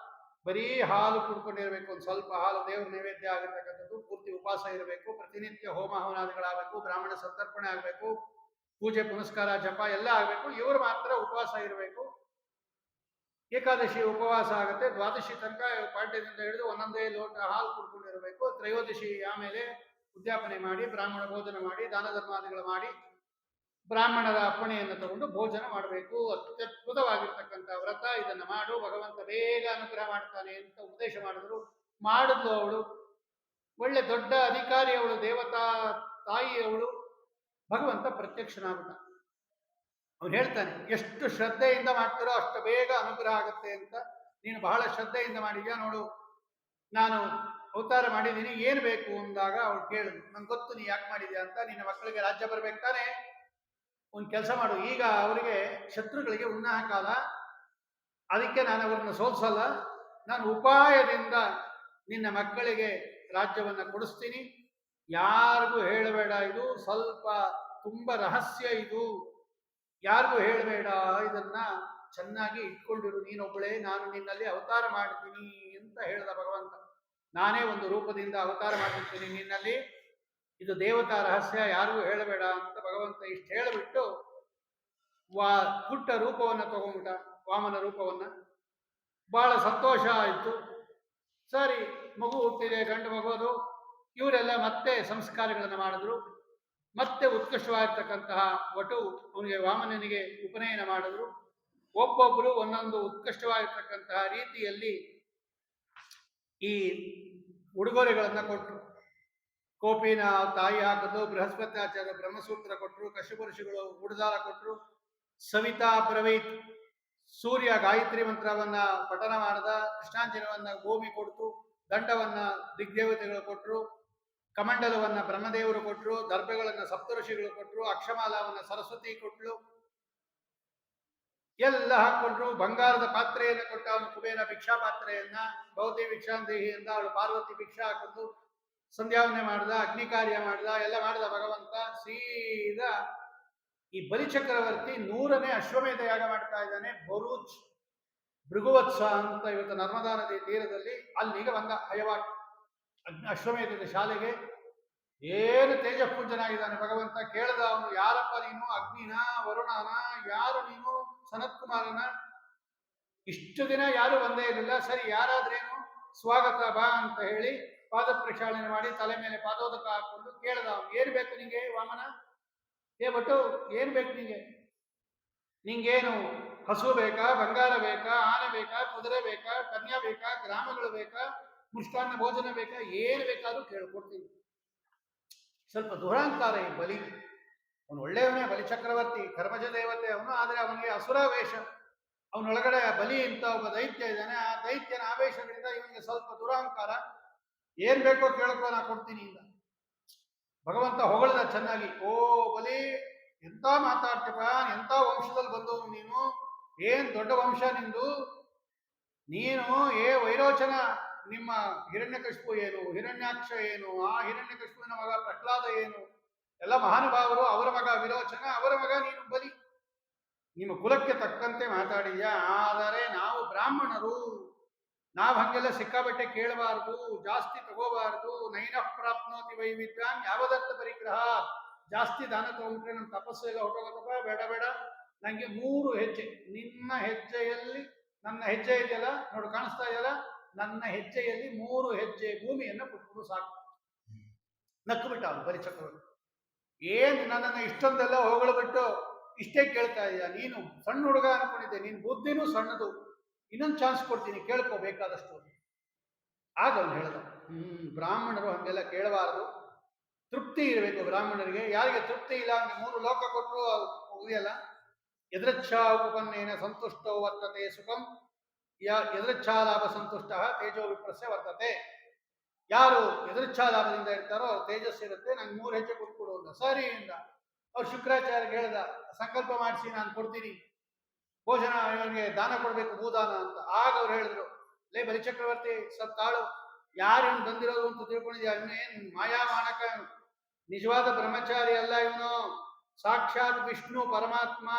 ಬರೀ ಹಾಲು ಕುಡ್ಕೊಂಡಿರ್ಬೇಕು, ಒಂದು ಸ್ವಲ್ಪ ಹಾಲು ದೇವ್ರ ನೈವೇದ್ಯ ಆಗಿರ್ತಕ್ಕಂಥದ್ದು, ಪೂರ್ತಿ ಉಪವಾಸ ಇರಬೇಕು, ಪ್ರತಿನಿತ್ಯ ಹೋಮ ಹವನಾದಿಗಳಾಗಬೇಕು, ಬ್ರಾಹ್ಮಣ ಸಂತರ್ಪಣೆ ಆಗಬೇಕು, ಪೂಜೆ ಪುನಸ್ಕಾರ ಜಪ ಎಲ್ಲ ಆಗಬೇಕು. ಇವರು ಮಾತ್ರ ಉಪವಾಸ ಇರಬೇಕು. ಏಕಾದಶಿ ಉಪವಾಸ ಆಗುತ್ತೆ, ದ್ವಾದಶಿ ತನಕ ಪಾಠ್ಯದಿಂದ ಹಿಡಿದು ಒಂದೊಂದೇ ಲೋಟ ಹಾಲು ಕುಡ್ಕೊಂಡಿರಬೇಕು. ತ್ರಯೋದಶಿ ಆಮೇಲೆ ಉದ್ಯಾಪನೆ ಮಾಡಿ, ಬ್ರಾಹ್ಮಣ ಭೋಜನ ಮಾಡಿ, ದಾನ ಧರ್ಮಾದಿಗಳು ಮಾಡಿ, ಬ್ರಾಹ್ಮಣರ ಅಪ್ಪಣೆಯನ್ನು ತಗೊಂಡು ಭೋಜನ ಮಾಡಬೇಕು. ಅತ್ಯದ್ಭುತವಾಗಿರ್ತಕ್ಕಂಥ ವ್ರತ, ಇದನ್ನು ಮಾಡು, ಭಗವಂತ ಬೇಗ ಅನುಗ್ರಹ ಮಾಡ್ತಾನೆ ಅಂತ ಉಪದೇಶ ಮಾಡಿದ್ರು. ಮಾಡಿದ್ಲು ಅವಳು. ಒಳ್ಳೆ ದೊಡ್ಡ ಅಧಿಕಾರಿ ಅವಳು, ದೇವತಾ ತಾಯಿ ಅವಳು. ಭಗವಂತ ಪ್ರತ್ಯಕ್ಷನಾಗುತ್ತ. ಅವನು ಹೇಳ್ತಾನೆ, ಎಷ್ಟು ಶ್ರದ್ಧೆಯಿಂದ ಮಾಡ್ತಾರೋ ಅಷ್ಟು ಬೇಗ ಅನುಗ್ರಹ ಆಗುತ್ತೆ ಅಂತ. ನೀನು ಬಹಳ ಶ್ರದ್ಧೆಯಿಂದ ಮಾಡಿದ್ಯಾ, ನೋಡು ನಾನು ಅವತಾರ ಮಾಡಿದ್ದೀನಿ, ಏನು ಬೇಕು ಅಂದಾಗ ಅವಳು ಕೇಳಿದ್ಲು. ನಂಗೆ ಗೊತ್ತು ನೀ ಯಾಕೆ ಮಾಡಿದ್ಯಾ ಅಂತ. ನಿನ್ನ ಮಕ್ಕಳಿಗೆ ರಾಜ್ಯ ಬರ್ಬೇಕು ತಾನೆ, ಒಂದು ಕೆಲಸ ಮಾಡು, ಈಗ ಅವರಿಗೆ ಶತ್ರುಗಳಿಗೆ ಉನ್ನಾಹ ಕಾಲ, ಅದಕ್ಕೆ ನಾನು ಅವರನ್ನು ಸೋಲ್ಸಲ್ಲ, ನಾನು ಉಪಾಯದಿಂದ ನಿನ್ನ ಮಕ್ಕಳಿಗೆ ರಾಜ್ಯವನ್ನು ಕೊಡಿಸ್ತೀನಿ, ಯಾರಿಗೂ ಹೇಳಬೇಡ, ಇದು ಸ್ವಲ್ಪ ತುಂಬ ರಹಸ್ಯ, ಇದು ಯಾರಿಗೂ ಹೇಳಬೇಡ, ಇದನ್ನ ಚೆನ್ನಾಗಿ ಇಟ್ಕೊಂಡಿರು, ನೀನೊಬ್ಬಳೇ, ನಾನು ನಿನ್ನಲ್ಲಿ ಅವತಾರ ಮಾಡ್ತೀನಿ ಅಂತ ಹೇಳಿದ ಭಗವಂತ. ನಾನೇ ಒಂದು ರೂಪದಿಂದ ಅವತಾರ ಮಾಡಿರ್ತೀನಿ ನಿನ್ನಲ್ಲಿ, ಇದು ದೇವತಾ ರಹಸ್ಯ, ಯಾರಿಗೂ ಹೇಳಬೇಡ ಅಂತ ಭಗವಂತ ಇಷ್ಟು ಹೇಳಿಬಿಟ್ಟು ಪುಟ್ಟ ರೂಪವನ್ನು ತಗೊಂಡ್ಬಿಟ್ಟ, ವಾಮನ ರೂಪವನ್ನ. ಬಹಳ ಸಂತೋಷ ಆಯಿತು. ಸರಿ, ಮಗು ಹುಟ್ಟಿದೆ, ಗಂಡು ಮಗು ಅದು. ಇವರೆಲ್ಲ ಮತ್ತೆ ಸಂಸ್ಕಾರಗಳನ್ನು ಮಾಡಿದ್ರು. ಮತ್ತೆ ಉತ್ಕೃಷ್ಟವಾಗಿರ್ತಕ್ಕಂತಹ ವಟು ಅವನಿಗೆ, ವಾಮನನಿಗೆ ಉಪನಯನ ಮಾಡಿದ್ರು. ಒಬ್ಬೊಬ್ಬರು ಒಂದೊಂದು ಉತ್ಕೃಷ್ಟವಾಗಿರ್ತಕ್ಕಂತಹ ರೀತಿಯಲ್ಲಿ ಈ ಉಡುಗೊರೆಗಳನ್ನು ಕೊಟ್ಟರು. ಕೋಪಿನ ತಾಯಿ ಹಾಕಿದ್ರು, ಬೃಹಸ್ಪತ್ಯಾಚಾರ್ಯ ಬ್ರಹ್ಮಸೂತ್ರ ಕೊಟ್ಟರು, ಕಶ್ಯಪ ಋಷಿಗಳು ಉಡುದಾರ ಕೊಟ್ಟರು, ಸವಿತಾ ಬ್ರವೀತ್ ಸೂರ್ಯ ಗಾಯತ್ರಿ ಮಂತ್ರವನ್ನ ಪಠನ ಮಾಡಿದ, ಕೃಷ್ಣಾಂಜನವನ್ನ ಭೂಮಿ ಕೊಡ್ತು, ದಂಡವನ್ನ ದಿಗ್ದೇವತೆಗಳು ಕೊಟ್ಟರು, ಕಮಂಡಲವನ್ನ ಬ್ರಹ್ಮದೇವರು ಕೊಟ್ಟರು, ದರ್ಭೆಗಳನ್ನ ಸಪ್ತಋಷಿಗಳು ಕೊಟ್ಟರು, ಅಕ್ಷಮಾಲವನ್ನ ಸರಸ್ವತಿ ಕೊಟ್ಟಳು, ಎಲ್ಲ ಹಾಕೊಂಡ್ರು. ಬಂಗಾರದ ಪಾತ್ರೆಯನ್ನು ಕೊಟ್ಟ ಅವನು ಕುಬೇರ ಭಿಕ್ಷಾ ಪಾತ್ರೆಯನ್ನ, ಭೌತಿ ಭಿಕ್ಷಾಂದೇಹಿಯಿಂದ ಅವಳು ಪಾರ್ವತಿ ಭಿಕ್ಷಾ ಹಾಕಿದ್ದು, ಸಂಧ್ಯಾವನೆ ಮಾಡ್ದ, ಅಗ್ನಿ ಕಾರ್ಯ ಮಾಡ್ದ, ಎಲ್ಲ ಮಾಡಿದ ಭಗವಂತ. ಸೀದಾ ಈ ಬಲಿಚಕ್ರವರ್ತಿ 100ನೇ ಅಶ್ವಮೇಧ ಯಾಗ ಮಾಡ್ತಾ ಇದ್ದಾನೆ. ಬರೂಚ್ ಭೃಗುವತ್ಸ ಅಂತ ಇವತ್ತು ನರ್ಮದಾ ನದಿ ತೀರದಲ್ಲಿ ಅಲ್ಲಿಗೆ ಬಂದ ಹಯವಾಟ್ ಅಶ್ವಮೇಧದ ಶಾಲೆಗೆ. ಏನು ತೇಜಪುಂಜನಾಗಿದ್ದಾನೆ ಭಗವಂತ. ಕೇಳ್ದ ಅವನು, ಯಾರಪ್ಪ ನೀನು? ಅಗ್ನಿನ, ವರುಣನ, ಯಾರು ನೀನು? ಸನತ್ ಕುಮಾರನ? ಇಷ್ಟು ದಿನ ಯಾರು ಬಂದೇ ಇರಲಿಲ್ಲ. ಸರಿ, ಯಾರಾದ್ರೇನು, ಸ್ವಾಗತ ಬಾ ಅಂತ ಹೇಳಿ ಪಾದ ಪ್ರಕ್ಷಾಳನೆ ಮಾಡಿ ತಲೆ ಮೇಲೆ ಪಾದೋದಕ ಹಾಕೊಂಡು ಕೇಳ್ದ ಅವನು, ಏನ್ ಬೇಕು ನಿಂಗೆ ವಾಮನ? ಬಟ್ಟು ಏನ್ ಬೇಕು ನಿಂಗೆ? ನಿಂಗೇನು ಹಸು ಬೇಕಾ, ಬಂಗಾರ ಬೇಕಾ, ಆನೆ ಬೇಕಾ, ಕುದುರೆ ಬೇಕಾ, ಕನ್ಯಾ ಬೇಕಾ, ಗ್ರಾಮಗಳು ಬೇಕಾ, ಮುಷ್ಟಾನ್ನ ಭೋಜನ ಬೇಕಾ? ಏನು ಬೇಕಾದ್ರೂ ಕೇಳ್ಕೊಡ್ತೀನಿ. ಸ್ವಲ್ಪ ದುರಾಂಕಾರ ಈ ಬಲಿ. ಅವನು ಒಳ್ಳೆಯವನೇ, ಬಲಿಚಕ್ರವರ್ತಿ, ಕರ್ಮಜ ದೇವತೆ ಅವನು. ಆದರೆ ಅವನಿಗೆ ಅಸುರ ವೇಷ. ಅವನೊಳಗಡೆ ಬಲಿ ಅಂತ ಒಬ್ಬ ದೈತ್ಯ ಇದ್ದಾನೆ. ಆ ದೈತ್ಯನ ಆವೇಶದಿಂದ ಇವನಿಗೆ ಸ್ವಲ್ಪ ದುರಾಂಕಾರ. ಏನ್ ಬೇಕೋ ಕೇಳ್ಕೊ, ನಾ ಕೊಡ್ತೀನಿ ಇಂದ. ಭಗವಂತ ಹೊಗಳದ ಚೆನ್ನಾಗಿ. ಓ ಬಲಿ, ಎಂತ ಮಾತಾಡ್ತೀಪ, ಎಂತ ವಂಶದಲ್ಲಿ ಬಂದವನು ನೀನು, ಏನ್ ದೊಡ್ಡ ವಂಶ ನಿಂದು. ನೀನು ವೈರೋಚನ, ನಿಮ್ಮ ಹಿರಣ್ಯಕಶಿಪು ಏನು, ಹಿರಣ್ಯಾಕ್ಷ ಏನು, ಆ ಹಿರಣ್ಯಕಶಿಪುವಿನ ಮಗ ಪ್ರಹ್ಲಾದ ಏನು, ಎಲ್ಲ ಮಹಾನುಭಾವರು. ಅವರ ಮಗ ವಿರೋಚನ, ಅವರ ಮಗ ನೀನು ಬಲಿ. ನಿಮ್ಮ ಕುಲಕ್ಕೆ ತಕ್ಕಂತೆ ಮಾತಾಡಿದ್ಯಾ. ಆದರೆ ನಾವು ಬ್ರಾಹ್ಮಣರು, ನಾವು ಹಂಗೆಲ್ಲ ಸಿಕ್ಕಾಬಟ್ಟೆ ಕೇಳಬಾರದು, ಜಾಸ್ತಿ ತಗೋಬಾರದು. ನೈನ ಪ್ರಾಪ್ನೋತಿ ವೈವಿಧ್ಯಾನ್ ಯಾವದತ್ತ ಪರಿಗ್ರಹ. ಜಾಸ್ತಿ ದಾನ ತಗೊಂಡ್ರೆ ನಮ್ಮ ತಪಸ್ಸು ಎಲ್ಲ ಹೊಟ್ಟೋಗತ್ತಪ್ಪ. ಬೇಡ ಬೇಡ, ನಂಗೆ 3 ಹೆಜ್ಜೆ, ನಿನ್ನ ಹೆಜ್ಜೆಯಲ್ಲಿ ನನ್ನ ಹೆಜ್ಜೆ ಇದೆಯಲ್ಲ ನೋಡು, ಕಾಣಿಸ್ತಾ ಇದೆಯಲ್ಲ, ನನ್ನ ಹೆಜ್ಜೆಯಲ್ಲಿ 3 ಹೆಜ್ಜೆ ಭೂಮಿಯನ್ನು ಕೊಟ್ಬಿಡು ಸಾಕು. ನಕ್ಕು ಬಿಟ್ಟ ಅವನು ಬಲಿಚಕ್ರವರ್ತಿ. ಏನ್ ನನ್ನನ್ನು ಇಷ್ಟೊಂದೆಲ್ಲ ಹೊಗಳ್ಬಿಟ್ಟು ಇಷ್ಟೇ ಕೇಳ್ತಾ ಇದೆಯಾ? ನೀನು ಸಣ್ಣ ಹುಡುಗ ಅನ್ಕೊಂಡಿದ್ದೆ, ನೀನು ಬುದ್ಧಿನೂ ಸಣ್ಣದು. ಇನ್ನೊಂದು ಚಾನ್ಸ್ ಕೊಡ್ತೀನಿ, ಕೇಳ್ಕೋಬೇಕಾದಷ್ಟು. ಆಗ ಅವನು ಹೇಳ್ದ, ಬ್ರಾಹ್ಮಣರು ಹಂಗೆಲ್ಲ ಕೇಳಬಾರದು, ತೃಪ್ತಿ ಇರಬೇಕು ಬ್ರಾಹ್ಮಣರಿಗೆ. ಯಾರಿಗೆ ತೃಪ್ತಿ ಇಲ್ಲ, ಹಂಗೆ 3 ಲೋಕ ಕೊಟ್ಟರು ಉಳಿಯಲ್ಲ. ಎದೃಚ್ಛಾ ಉಪನ್ನೇನ ಸಂತುಷ್ಟೋ ವರ್ತತೆ ಸುಖಂ, ಎದೃಚ್ಛಾ ಲಾಭ ಸಂತುಷ್ಟ ತೇಜೋ ವಿಪ್ರಸ್ಯ ವರ್ತತೆ. ಯಾರು ಎದೃಚ್ಛಾ ಲಾಭದಿಂದ ಇರ್ತಾರೋ ಅವ್ರ ತೇಜಸ್ಸು ಇರುತ್ತೆ. ನಂಗೆ 3 ಹೆಜ್ಜೆ ಕೊಟ್ಕೊಡು ಅಂದ. ಸರಿ ಇಂದ. ಅವ್ರು ಶುಕ್ರಾಚಾರ್ಯ ಹೇಳ್ದ, ಸಂಕಲ್ಪ ಮಾಡಿಸಿ ನಾನು ಕೊಡ್ತೀನಿ, ಭೋಜನ ಇವನಿಗೆ ದಾನ ಕೊಡ್ಬೇಕು, ಭೂದಾನ ಅಂತ. ಆಗ ಅವ್ರು ಹೇಳಿದ್ರು, ಲೇ ಬಲಿಚಕ್ರವರ್ತಿ, ಸತ್ತಾಳು, ಯಾರೇನು ಬಂದಿರೋದು ಅಂತ ತಿಳ್ಕೊಂಡಿದ್ಯಾ? ಇವನೇನು ಮಾಯಾಮಾನಕ, ನಿಜವಾದ ಬ್ರಹ್ಮಚಾರಿ ಅಲ್ಲ ಇವನು, ಸಾಕ್ಷಾತ್ ವಿಷ್ಣು ಪರಮಾತ್ಮ.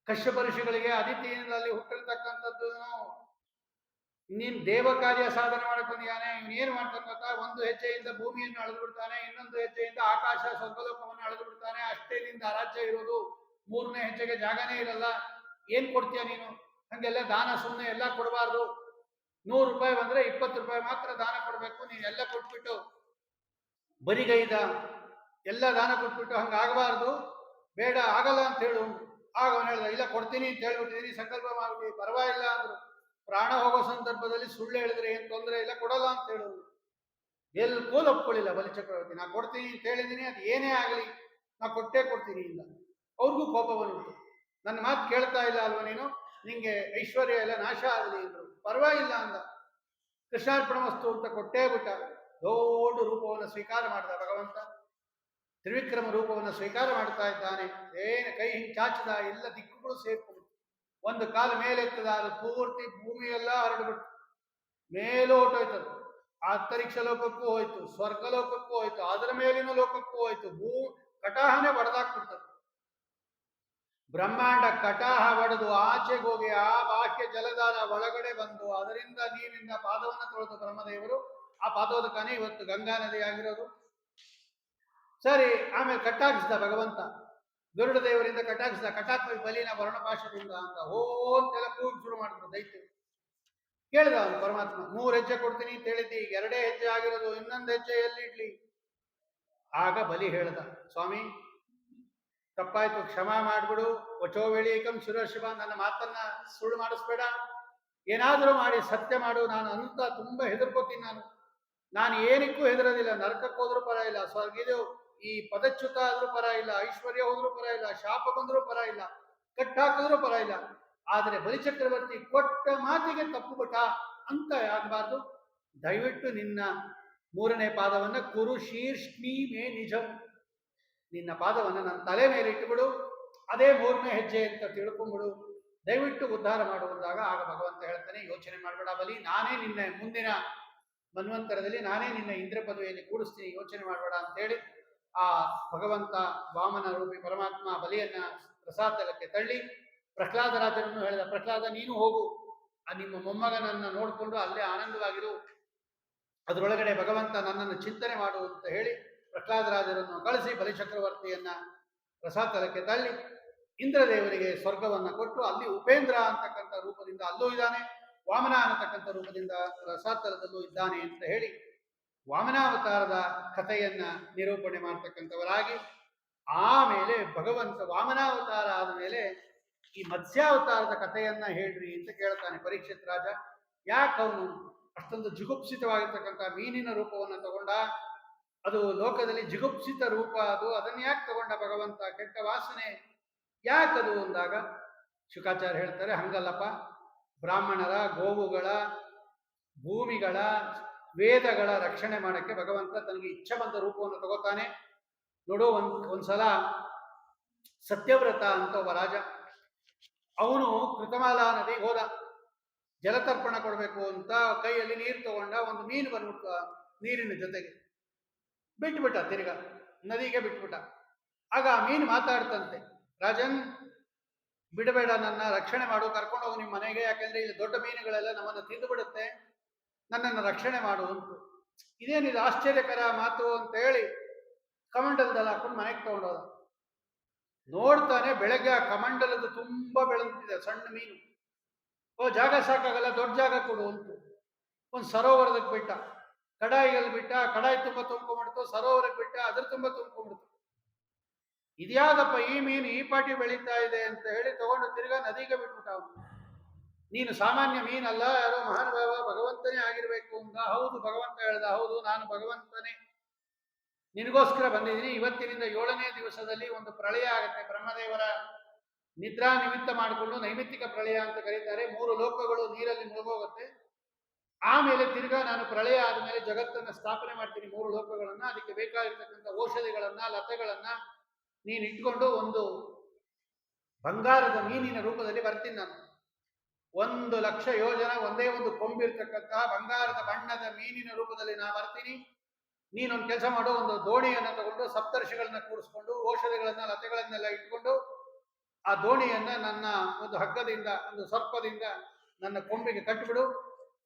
ಕಶ್ಯಪ ಋಷಿಗಳಿಗೆ ಅದಿತಿಯಲ್ಲಿ ಹುಟ್ಟಿರ್ತಕ್ಕಂಥದ್ದು. ನೀನ್ ದೇವ ಕಾರ್ಯ ಸಾಧನೆ ಮಾಡ್ಕೊಂಡಿದ್ದಾನೆ. ಇವನೇನು ಮಾಡ್ತಾನೆ ಗೊತ್ತಾ? 1 ಹೆಜ್ಜೆಯಿಂದ ಭೂಮಿಯನ್ನು ಅಳೆದು ಬಿಡ್ತಾನೆ, ಇನ್ನೊಂದು ಹೆಜ್ಜೆಯಿಂದ ಆಕಾಶ ಸ್ವರ್ಗಲೋಕವನ್ನು ಅಳೆದು ಬಿಡ್ತಾನೆ. ಅಷ್ಟೇ ನಿಂದ ರಾಜ್ಯ ಇರೋದು. 3ನೇ ಹೆಜ್ಜೆಗೆ ಜಾಗನೇ ಇರಲ್ಲ. ಏನ್ ಕೊಡ್ತೀಯ ನೀನು? ಹಂಗೆಲ್ಲ ದಾನ ಸುಮ್ಮನೆ ಎಲ್ಲ ಕೊಡಬಾರ್ದು. 100 ರೂಪಾಯಿ ಬಂದ್ರೆ 20 ರೂಪಾಯಿ ಮಾತ್ರ ದಾನ ಕೊಡ್ಬೇಕು. ನೀನ್ ಎಲ್ಲ ಕೊಟ್ಬಿಟ್ಟು ಬರಿಗೈದ ಎಲ್ಲ ದಾನ ಕೊಟ್ಬಿಟ್ಟು ಹಂಗಾಗಬಾರ್ದು. ಬೇಡ, ಆಗಲ್ಲ ಅಂತ ಹೇಳು. ಆಗ ಅವನು ಹೇಳ್ದ, ಇಲ್ಲ ಕೊಡ್ತೀನಿ ಅಂತ ಹೇಳ್ಬಿಟ್ಟಿದ್ದೀನಿ, ಸಂಕಲ್ಪ ಮಾಡ್ಬಿಟ್ಟು. ಪರವಾಗಿಲ್ಲ ಅಂದ್ರು. ಪ್ರಾಣ ಹೋಗೋ ಸಂದರ್ಭದಲ್ಲಿ ಸುಳ್ಳು ಹೇಳಿದ್ರೆ ಏನ್ ತೊಂದರೆ ಇಲ್ಲ, ಕೊಡಲ್ಲ ಅಂತ ಹೇಳೋದು. ಎಲ್ಕೋಲ್ ಒಪ್ಕೊಳ್ಳಿಲ್ಲ ಬಲಿಚಕ್ರವರ್ತಿ. ನಾ ಕೊಡ್ತೀನಿ ಅಂತ ಹೇಳಿದ್ದೀನಿ, ಅದು ಏನೇ ಆಗಲಿ ನಾ ಕೊಟ್ಟೇ ಕೊಡ್ತೀನಿ ಇಲ್ಲ. ಅವ್ರಿಗೂ ಕೋಪ ಬಂದ್ಬಿಟ್ಟು, ನನ್ನ ಮಾತು ಕೇಳ್ತಾ ಇಲ್ಲ ಅಲ್ವ ನೀನು, ನಿಂಗೆ ಐಶ್ವರ್ಯ ಎಲ್ಲ ನಾಶ ಆಗಲಿ ಅಂದ್ರು. ಪರವಾಗಿಲ್ಲ ಅಂದ. ಕೃಷ್ಣಾರ್ಪಣಮಸ್ತು ಅಂತ ಕೊಟ್ಟೇ ಬಿಟ್ಟ. ದೊಡ್ಡ ರೂಪವನ್ನು ಸ್ವೀಕಾರ ಮಾಡಿದ ಭಗವಂತ. ತ್ರಿವಿಕ್ರಮ ರೂಪವನ್ನು ಸ್ವೀಕಾರ ಮಾಡ್ತಾ ಇದ್ದಾನೆ. ಏನು ಕೈ ಹಿಂಗೆ ಚಾಚಿದ, ಎಲ್ಲ ದಿಕ್ಕುಗಳು ಸೇರ್ಕೊಂಡು ಒಂದು ಕಾಲ ಮೇಲೆತ್ತದ, ಅದು ಪೂರ್ತಿ ಭೂಮಿಯೆಲ್ಲ ಹರಡ್ಬಿಟ್ಟು ಮೇಲೋಟೋಯ್ತದು. ಅಂತರಿಕ್ಷ ಲೋಕಕ್ಕೂ ಹೋಯ್ತು, ಸ್ವರ್ಗಲೋಕಕ್ಕೂ ಹೋಯ್ತು, ಅದರ ಮೇಲಿನ ಲೋಕಕ್ಕೂ ಹೋಯ್ತು. ಕಟಾಹನೇ ಬಡದಾಕ್ಬಿಡ್ತದೆ. ಬ್ರಹ್ಮಾಂಡ ಕಟಾಹ ಒಡೆದು ಆಚೆಗೆ ಹೋಗಿ ಆ ಬಾಹ್ಯ ಜಲಧಾರ ಒಳಗಡೆ ಬಂದು ಅದರಿಂದ ನೀರಿನಿಂದ ಪಾದವನ್ನು ತೊಳೆದು ಬ್ರಹ್ಮದೇವರು. ಆ ಪಾದೋದಕನೇ ಇವತ್ತು ಗಂಗಾ ನದಿ ಆಗಿರೋದು. ಸರಿ, ಆಮೇಲೆ ಕಟ್ಟಾಕಿಸಿದ ಭಗವಂತ. ಗರುಡ ದೇವರಿಂದ ಕಟ್ಟಾಕಿಸಿದ. ಕಟಾಕ ಬಲಿನ ವರ್ಣಪಾಶದಿಂದ ಅಂತ ಅಂತೆಲ್ಲ ಕೂಗಿ ಶುರು ಮಾಡಿದ್ರು ದೈತ್ಯರು. ಕೇಳಿದ ಅವನು ಪರಮಾತ್ಮ, 3 ಹೆಜ್ಜೆ ಕೊಡ್ತೀನಿ ಅಂತ ಹೇಳಿದ್ದಿ, 2 ಹೆಜ್ಜೆ ಆಗಿರೋದು, ಇನ್ನೊಂದು ಹೆಜ್ಜೆ ಎಲ್ಲಿ ಇಡ್ಲಿ? ಆಗ ಬಲಿ ಹೇಳ್ದ, ಸ್ವಾಮಿ ತಪ್ಪಾಯ್ತು, ಕ್ಷಮಾ ಮಾಡ್ಬಿಡು. ವಚೋವೇಳೀಕಂ ಶಿರೋಶಿವ, ನನ್ನ ಮಾತನ್ನ ಸುಳ್ಳು ಮಾಡಿಸ್ಬೇಡ. ಏನಾದರೂ ಮಾಡಿ ಸತ್ಯ ಮಾಡು. ನಾನು ಅಂತ ತುಂಬಾ ಹೆದರ್ಕೋತೀನಿ. ನಾನು ಏನಕ್ಕೂ ಹೆದರೋದಿಲ್ಲ. ನರಕಕ್ಕೆ ಹೋದ್ರೂ ಪರ ಇಲ್ಲ, ಸ್ವರ್ಗಿದು ಈ ಪದಚ್ಯುತ ಆದ್ರೂ ಪರ ಇಲ್ಲ, ಐಶ್ವರ್ಯ ಹೋದ್ರೂ ಪರ ಇಲ್ಲ, ಶಾಪ ಬಂದ್ರೂ ಪರ ಇಲ್ಲ, ಕಟ್ಟಾಕಿದ್ರೂ ಪರ ಇಲ್ಲ. ಆದರೆ ಬಲಿಚಕ್ರವರ್ತಿ ಕೊಟ್ಟ ಮಾತಿಗೆ ತಪ್ಪು ಬಿಟ್ಟ ಅಂತ ಆಗಬಾರ್ದು. ದಯವಿಟ್ಟು ನಿನ್ನ 3ನೇ ಪಾದವನ್ನ ಕುರು ಶೀರ್ಷ್ಣಿ ಮೇ ನಿಜಂ, ನಿನ್ನ ಪಾದವನ್ನು ನನ್ನ ತಲೆ ಮೇಲೆ ಇಟ್ಟುಬಿಡು, ಅದೇ 3ನೇ ಹೆಜ್ಜೆ ಅಂತ ತಿಳ್ಕೊಂಡ್ಬಿಡು, ದಯವಿಟ್ಟು ಉದ್ಧಾರ ಮಾಡುವಂದಾಗ. ಆಗ ಭಗವಂತ ಹೇಳ್ತಾನೆ, ಯೋಚನೆ ಮಾಡಬೇಡ ಬಲಿ, ನಾನೇ ನಿನ್ನ ಮುಂದಿನ ಮನ್ವಂತರದಲ್ಲಿ ನಾನೇ ನಿನ್ನ ಇಂದ್ರ ಪದವಿಯಲ್ಲಿ ಕೂಡಿಸ್ತೀನಿ, ಯೋಚನೆ ಮಾಡಬೇಡ ಅಂತೇಳಿ ಆ ಭಗವಂತ ವಾಮನ ರೂಪಿ ಪರಮಾತ್ಮ ಬಲಿಯನ್ನ ರಸಾತಲಕ್ಕೆ ತಳ್ಳಿ ಪ್ರಹ್ಲಾದರಾಜರನ್ನು ಹೇಳಿದ, ಪ್ರಹ್ಲಾದ ನೀನು ಹೋಗು, ಆ ನಿಮ್ಮ ಮೊಮ್ಮಗನನ್ನ ನೋಡಿಕೊಂಡು ಅಲ್ಲೇ ಆನಂದವಾಗಿರು, ಅದರೊಳಗಡೆ ಭಗವಂತ ನನ್ನನ್ನು ಚಿಂತನೆ ಮಾಡು ಅಂತ ಹೇಳಿ ಪ್ರಹ್ಲಾದರಾಜರನ್ನು ಕಳಿಸಿ ಬಲಿಚಕ್ರವರ್ತಿಯನ್ನ ರಸಾತಲಕ್ಕೆ ತಳ್ಳಿ ಇಂದ್ರದೇವರಿಗೆ ಸ್ವರ್ಗವನ್ನ ಕೊಟ್ಟು ಅಲ್ಲಿ ಉಪೇಂದ್ರ ಅಂತಕ್ಕಂಥ ರೂಪದಿಂದ ಅಲ್ಲೂ ಇದ್ದಾನೆ, ವಾಮನ ಅನ್ನತಕ್ಕಂಥ ರೂಪದಿಂದ ರಸಾತಲದಲ್ಲೂ ಇದ್ದಾನೆ ಅಂತ ಹೇಳಿ ವಾಮನಾವತಾರದ ಕಥೆಯನ್ನ ನಿರೂಪಣೆ ಮಾಡ್ತಕ್ಕಂಥವರಾಗಿ, ಆಮೇಲೆ ಭಗವಂತ ವಾಮನಾವತಾರ ಆದ ಮೇಲೆ ಈ ಮತ್ಸ್ಯಾವತಾರದ ಕಥೆಯನ್ನ ಹೇಳ್ರಿ ಅಂತ ಕೇಳ್ತಾನೆ ಪರೀಕ್ಷಿತ್ ರಾಜ. ಯಾಕೆ ಅವನು ಅಷ್ಟೊಂದು ಜಿಗುಪ್ಸಿತವಾಗಿರ್ತಕ್ಕಂಥ ಮೀನಿನ ರೂಪವನ್ನು ತಗೊಂಡ? ಅದು ಲೋಕದಲ್ಲಿ ಜಿಗುಪ್ಸಿತ ರೂಪ, ಅದು ಅದನ್ನು ಯಾಕೆ ತಗೊಂಡ ಭಗವಂತ? ಕೆಟ್ಟ ವಾಸನೆ ಯಾಕದು ಅಂದಾಗ ಶುಕಾಚಾರ್ಯ ಹೇಳ್ತಾರೆ, ಹಂಗಲ್ಲಪ್ಪ, ಬ್ರಾಹ್ಮಣರ, ಗೋವುಗಳ, ಭೂಮಿಗಳ, ವೇದಗಳ ರಕ್ಷಣೆ ಮಾಡಕ್ಕೆ ಭಗವಂತ ತನಗೆ ಇಚ್ಛೆ ಬಂದ ರೂಪವನ್ನು ತಗೋತಾನೆ. ನೋಡು, ಒಂದ್ಸಲ ಸತ್ಯವ್ರತ ಅಂತ ಒಬ್ಬ ರಾಜ, ಅವನು ಕೃತಮಾಲಾ ನದಿಗೆ ಹೋದ, ಜಲತರ್ಪಣ ಕೊಡಬೇಕು ಅಂತ ಕೈಯಲ್ಲಿ ನೀರು ತಗೊಂಡ, ಒಂದು ಮೀನು ಬಂದ್ಬಿಟ್ಟು ನೀರಿನ ಜೊತೆಗೆ ಬಿಟ್ಬಿಟ್ಟ, ತಿರ್ಗಾ ನದಿಗೆ ಬಿಟ್ಬಿಟ್ಟ. ಆಗ ಆ ಮೀನು ಮಾತಾಡ್ತಂತೆ, ರಾಜನ್ ಬಿಡಬೇಡ, ನನ್ನ ರಕ್ಷಣೆ ಮಾಡು, ಕರ್ಕೊಂಡು ಹೋಗು ನಿಮ್ಮ ಮನೆಗೆ, ಯಾಕೆಂದ್ರೆ ಇಲ್ಲಿ ದೊಡ್ಡ ಮೀನುಗಳೆಲ್ಲ ನಮ್ಮನ್ನು ತಿಂದು ಬಿಡುತ್ತೆ, ನನ್ನನ್ನು ರಕ್ಷಣೆ ಮಾಡು ಅಂತ. ಇದೇನಿದು ಆಶ್ಚರ್ಯಕರ ಮಾತು ಅಂತ ಹೇಳಿ ಕಮಂಡಲದಲ್ಲಿ ಹಾಕೊಂಡು ಮನೆಗೆ ತಗೊಂಡೋದ. ನೋಡ್ತಾನೆ, ಬೆಳಗ್ಗೆ ಆ ಕಮಂಡಲದ ತುಂಬಾ ಬೆಳೆದಿದೆ ಸಣ್ಣ ಮೀನು. ಓ, ಜಾಗ ಸಾಕಾಗಲ್ಲ, ದೊಡ್ಡ ಜಾಗ ಕೊಡು ಅಂತ ಒಂದು ಸರೋವರದಕ್ಕೆ ಬಿಟ್ಟ, ಕಡಾಯಿಯಲ್ಲಿ ಬಿಟ್ಟ, ಕಡಾಯಿ ತುಂಬ ತುಂಬ್ಕೊಂಡ್ಬಿಡ್ತು, ಸರೋವರಕ್ಕೆ ಬಿಟ್ಟ, ಅದ್ರ ತುಂಬ ತುಂಬ್ಕೊಂಡ್ಬಿಡ್ತು. ಇದ್ಯಾವುದಪ್ಪ ಈ ಮೀನು ಈ ಪಾಟಿ ಬೆಳೀತಾ ಇದೆ ಅಂತ ಹೇಳಿ ತಗೊಂಡು ತಿರ್ಗಾ ನದಿಗೆ ಬಿಟ್ಬಿಟ್ಟ. ಅವನು, ನೀನು ಸಾಮಾನ್ಯ ಮೀನಲ್ಲ, ಯಾರೋ ಮಹಾನುಭಾವ ಭಗವಂತನೇ ಆಗಿರ್ಬೇಕು ಅಂತ. ಹೌದು, ಭಗವಂತ ಹೇಳ್ದ, ಹೌದು ನಾನು ಭಗವಂತನೇ, ನಿನಗೋಸ್ಕರ ಬಂದಿದ್ದೀನಿ. ಇವತ್ತಿನಿಂದ 7ನೇ ದಿವಸದಲ್ಲಿ ಒಂದು ಪ್ರಳಯ ಆಗುತ್ತೆ, ಬ್ರಹ್ಮದೇವರ ನಿದ್ರಾ ನಿಮಿತ್ತ ಮಾಡಿಕೊಂಡು ನೈಮಿತ್ತಿಕ ಪ್ರಳಯ ಅಂತ ಕರೀತಾರೆ. 3 ಲೋಕಗಳು ನೀರಲ್ಲಿ ಮುಳುಗೋಗುತ್ತೆ. ಆಮೇಲೆ ತಿರ್ಗಾ ನಾನು ಪ್ರಳಯ ಆದಮೇಲೆ ಜಗತ್ತನ್ನು ಸ್ಥಾಪನೆ ಮಾಡ್ತೀನಿ, 3 ಲೋಕಗಳನ್ನ. ಅದಕ್ಕೆ ಬೇಕಾಗಿರ್ತಕ್ಕಂಥ ಔಷಧಿಗಳನ್ನ, ಲತೆಗಳನ್ನ ನೀನು ಇಟ್ಕೊಂಡು ಒಂದು ಬಂಗಾರದ ಮೀನಿನ ರೂಪದಲ್ಲಿ ಬರ್ತೀನಿ ನಾನು. 1,00,000 ಯೋಜನ ಒಂದೇ ಒಂದು ಕೊಂಬಿರ್ತಕ್ಕಂತಹ ಬಂಗಾರದ ಬಣ್ಣದ ಮೀನಿನ ರೂಪದಲ್ಲಿ ನಾ ಬರ್ತೀನಿ. ನೀನೊಂದು ಕೆಲಸ ಮಾಡು, ಒಂದು ದೋಣಿಯನ್ನು ತಗೊಂಡು ಸಪ್ತರ್ಷಿಗಳನ್ನ ಕೂಡಿಸ್ಕೊಂಡು ಔಷಧಿಗಳನ್ನ, ಲತೆಗಳನ್ನೆಲ್ಲ ಇಟ್ಕೊಂಡು ಆ ದೋಣಿಯನ್ನ ನನ್ನ ಒಂದು ಹಗ್ಗದಿಂದ, ಒಂದು ಸರ್ಪದಿಂದ ನನ್ನ ಕೊಂಬಿಗೆ ಕಟ್ಟಿಬಿಡು.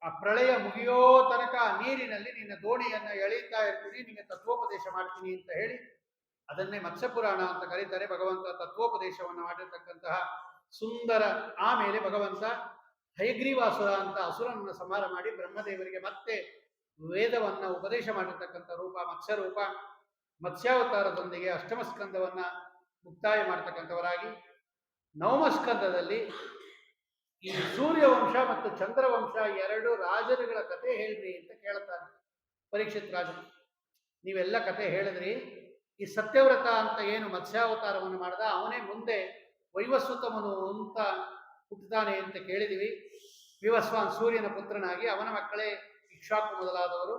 ಆ ಪ್ರಳಯ ಮುಗಿಯೋ ತನಕ ನೀರಿನಲ್ಲಿ ನಿನ್ನ ದೋಣಿಯನ್ನ ಎಳೀತಾ ಇರ್ತೀನಿ, ನಿಮಗೆ ತತ್ವೋಪದೇಶ ಮಾಡ್ತೀನಿ ಅಂತ ಹೇಳಿ, ಅದನ್ನೇ ಮತ್ಸ್ಯಪುರಾಣ ಅಂತ ಕರೀತಾರೆ. ಭಗವಂತ ತತ್ವೋಪದೇಶವನ್ನು ಮಾಡಿರ್ತಕ್ಕಂತಹ ಸುಂದರ. ಆಮೇಲೆ ಭಗವಂತ ಹಯಗ್ರೀವಾಸುರ ಅಂತ ಅಸುರನನ್ನು ಸಂಹಾರ ಮಾಡಿ ಬ್ರಹ್ಮದೇವರಿಗೆ ಮತ್ತೆ ವೇದವನ್ನ ಉಪದೇಶ ಮಾಡಿರ್ತಕ್ಕಂಥ ರೂಪ ಮತ್ಸ್ಯರೂಪ. ಮತ್ಸ್ಯಾವತಾರದೊಂದಿಗೆ ಅಷ್ಟಮ ಸ್ಕಂದವನ್ನ ಮುಕ್ತಾಯ ಮಾಡ್ತಕ್ಕಂಥವರಾಗಿ, 9ಮ ಸ್ಕಂದದಲ್ಲಿ ಈ ಸೂರ್ಯವಂಶ ಮತ್ತು ಚಂದ್ರವಂಶ 2 ರಾಜರುಗಳ ಕತೆ ಹೇಳ್ರಿ ಅಂತ ಕೇಳ್ತಾನೆ ಪರೀಕ್ಷಿತ್ ರಾಜ. ನೀವೆಲ್ಲ ಕತೆ ಹೇಳಿದ್ರಿ, ಈ ಸತ್ಯವ್ರತ ಅಂತ ಏನು ಮತ್ಸ್ಯಾವತಾರವನ್ನು ಮಾಡ್ದ, ಅವನೇ ಮುಂದೆ ವೈವಸ್ವತಮನು ಅಂತ ಹುಟ್ಟುತ್ತಾನೆ ಅಂತ ಕೇಳಿದಿವಿ. ವಿವಸ್ವಾನ್ ಸೂರ್ಯನ ಪುತ್ರನಾಗಿ, ಅವನ ಮಕ್ಕಳೇ ಇಕ್ಷಾಕು ಮೊದಲಾದವರು.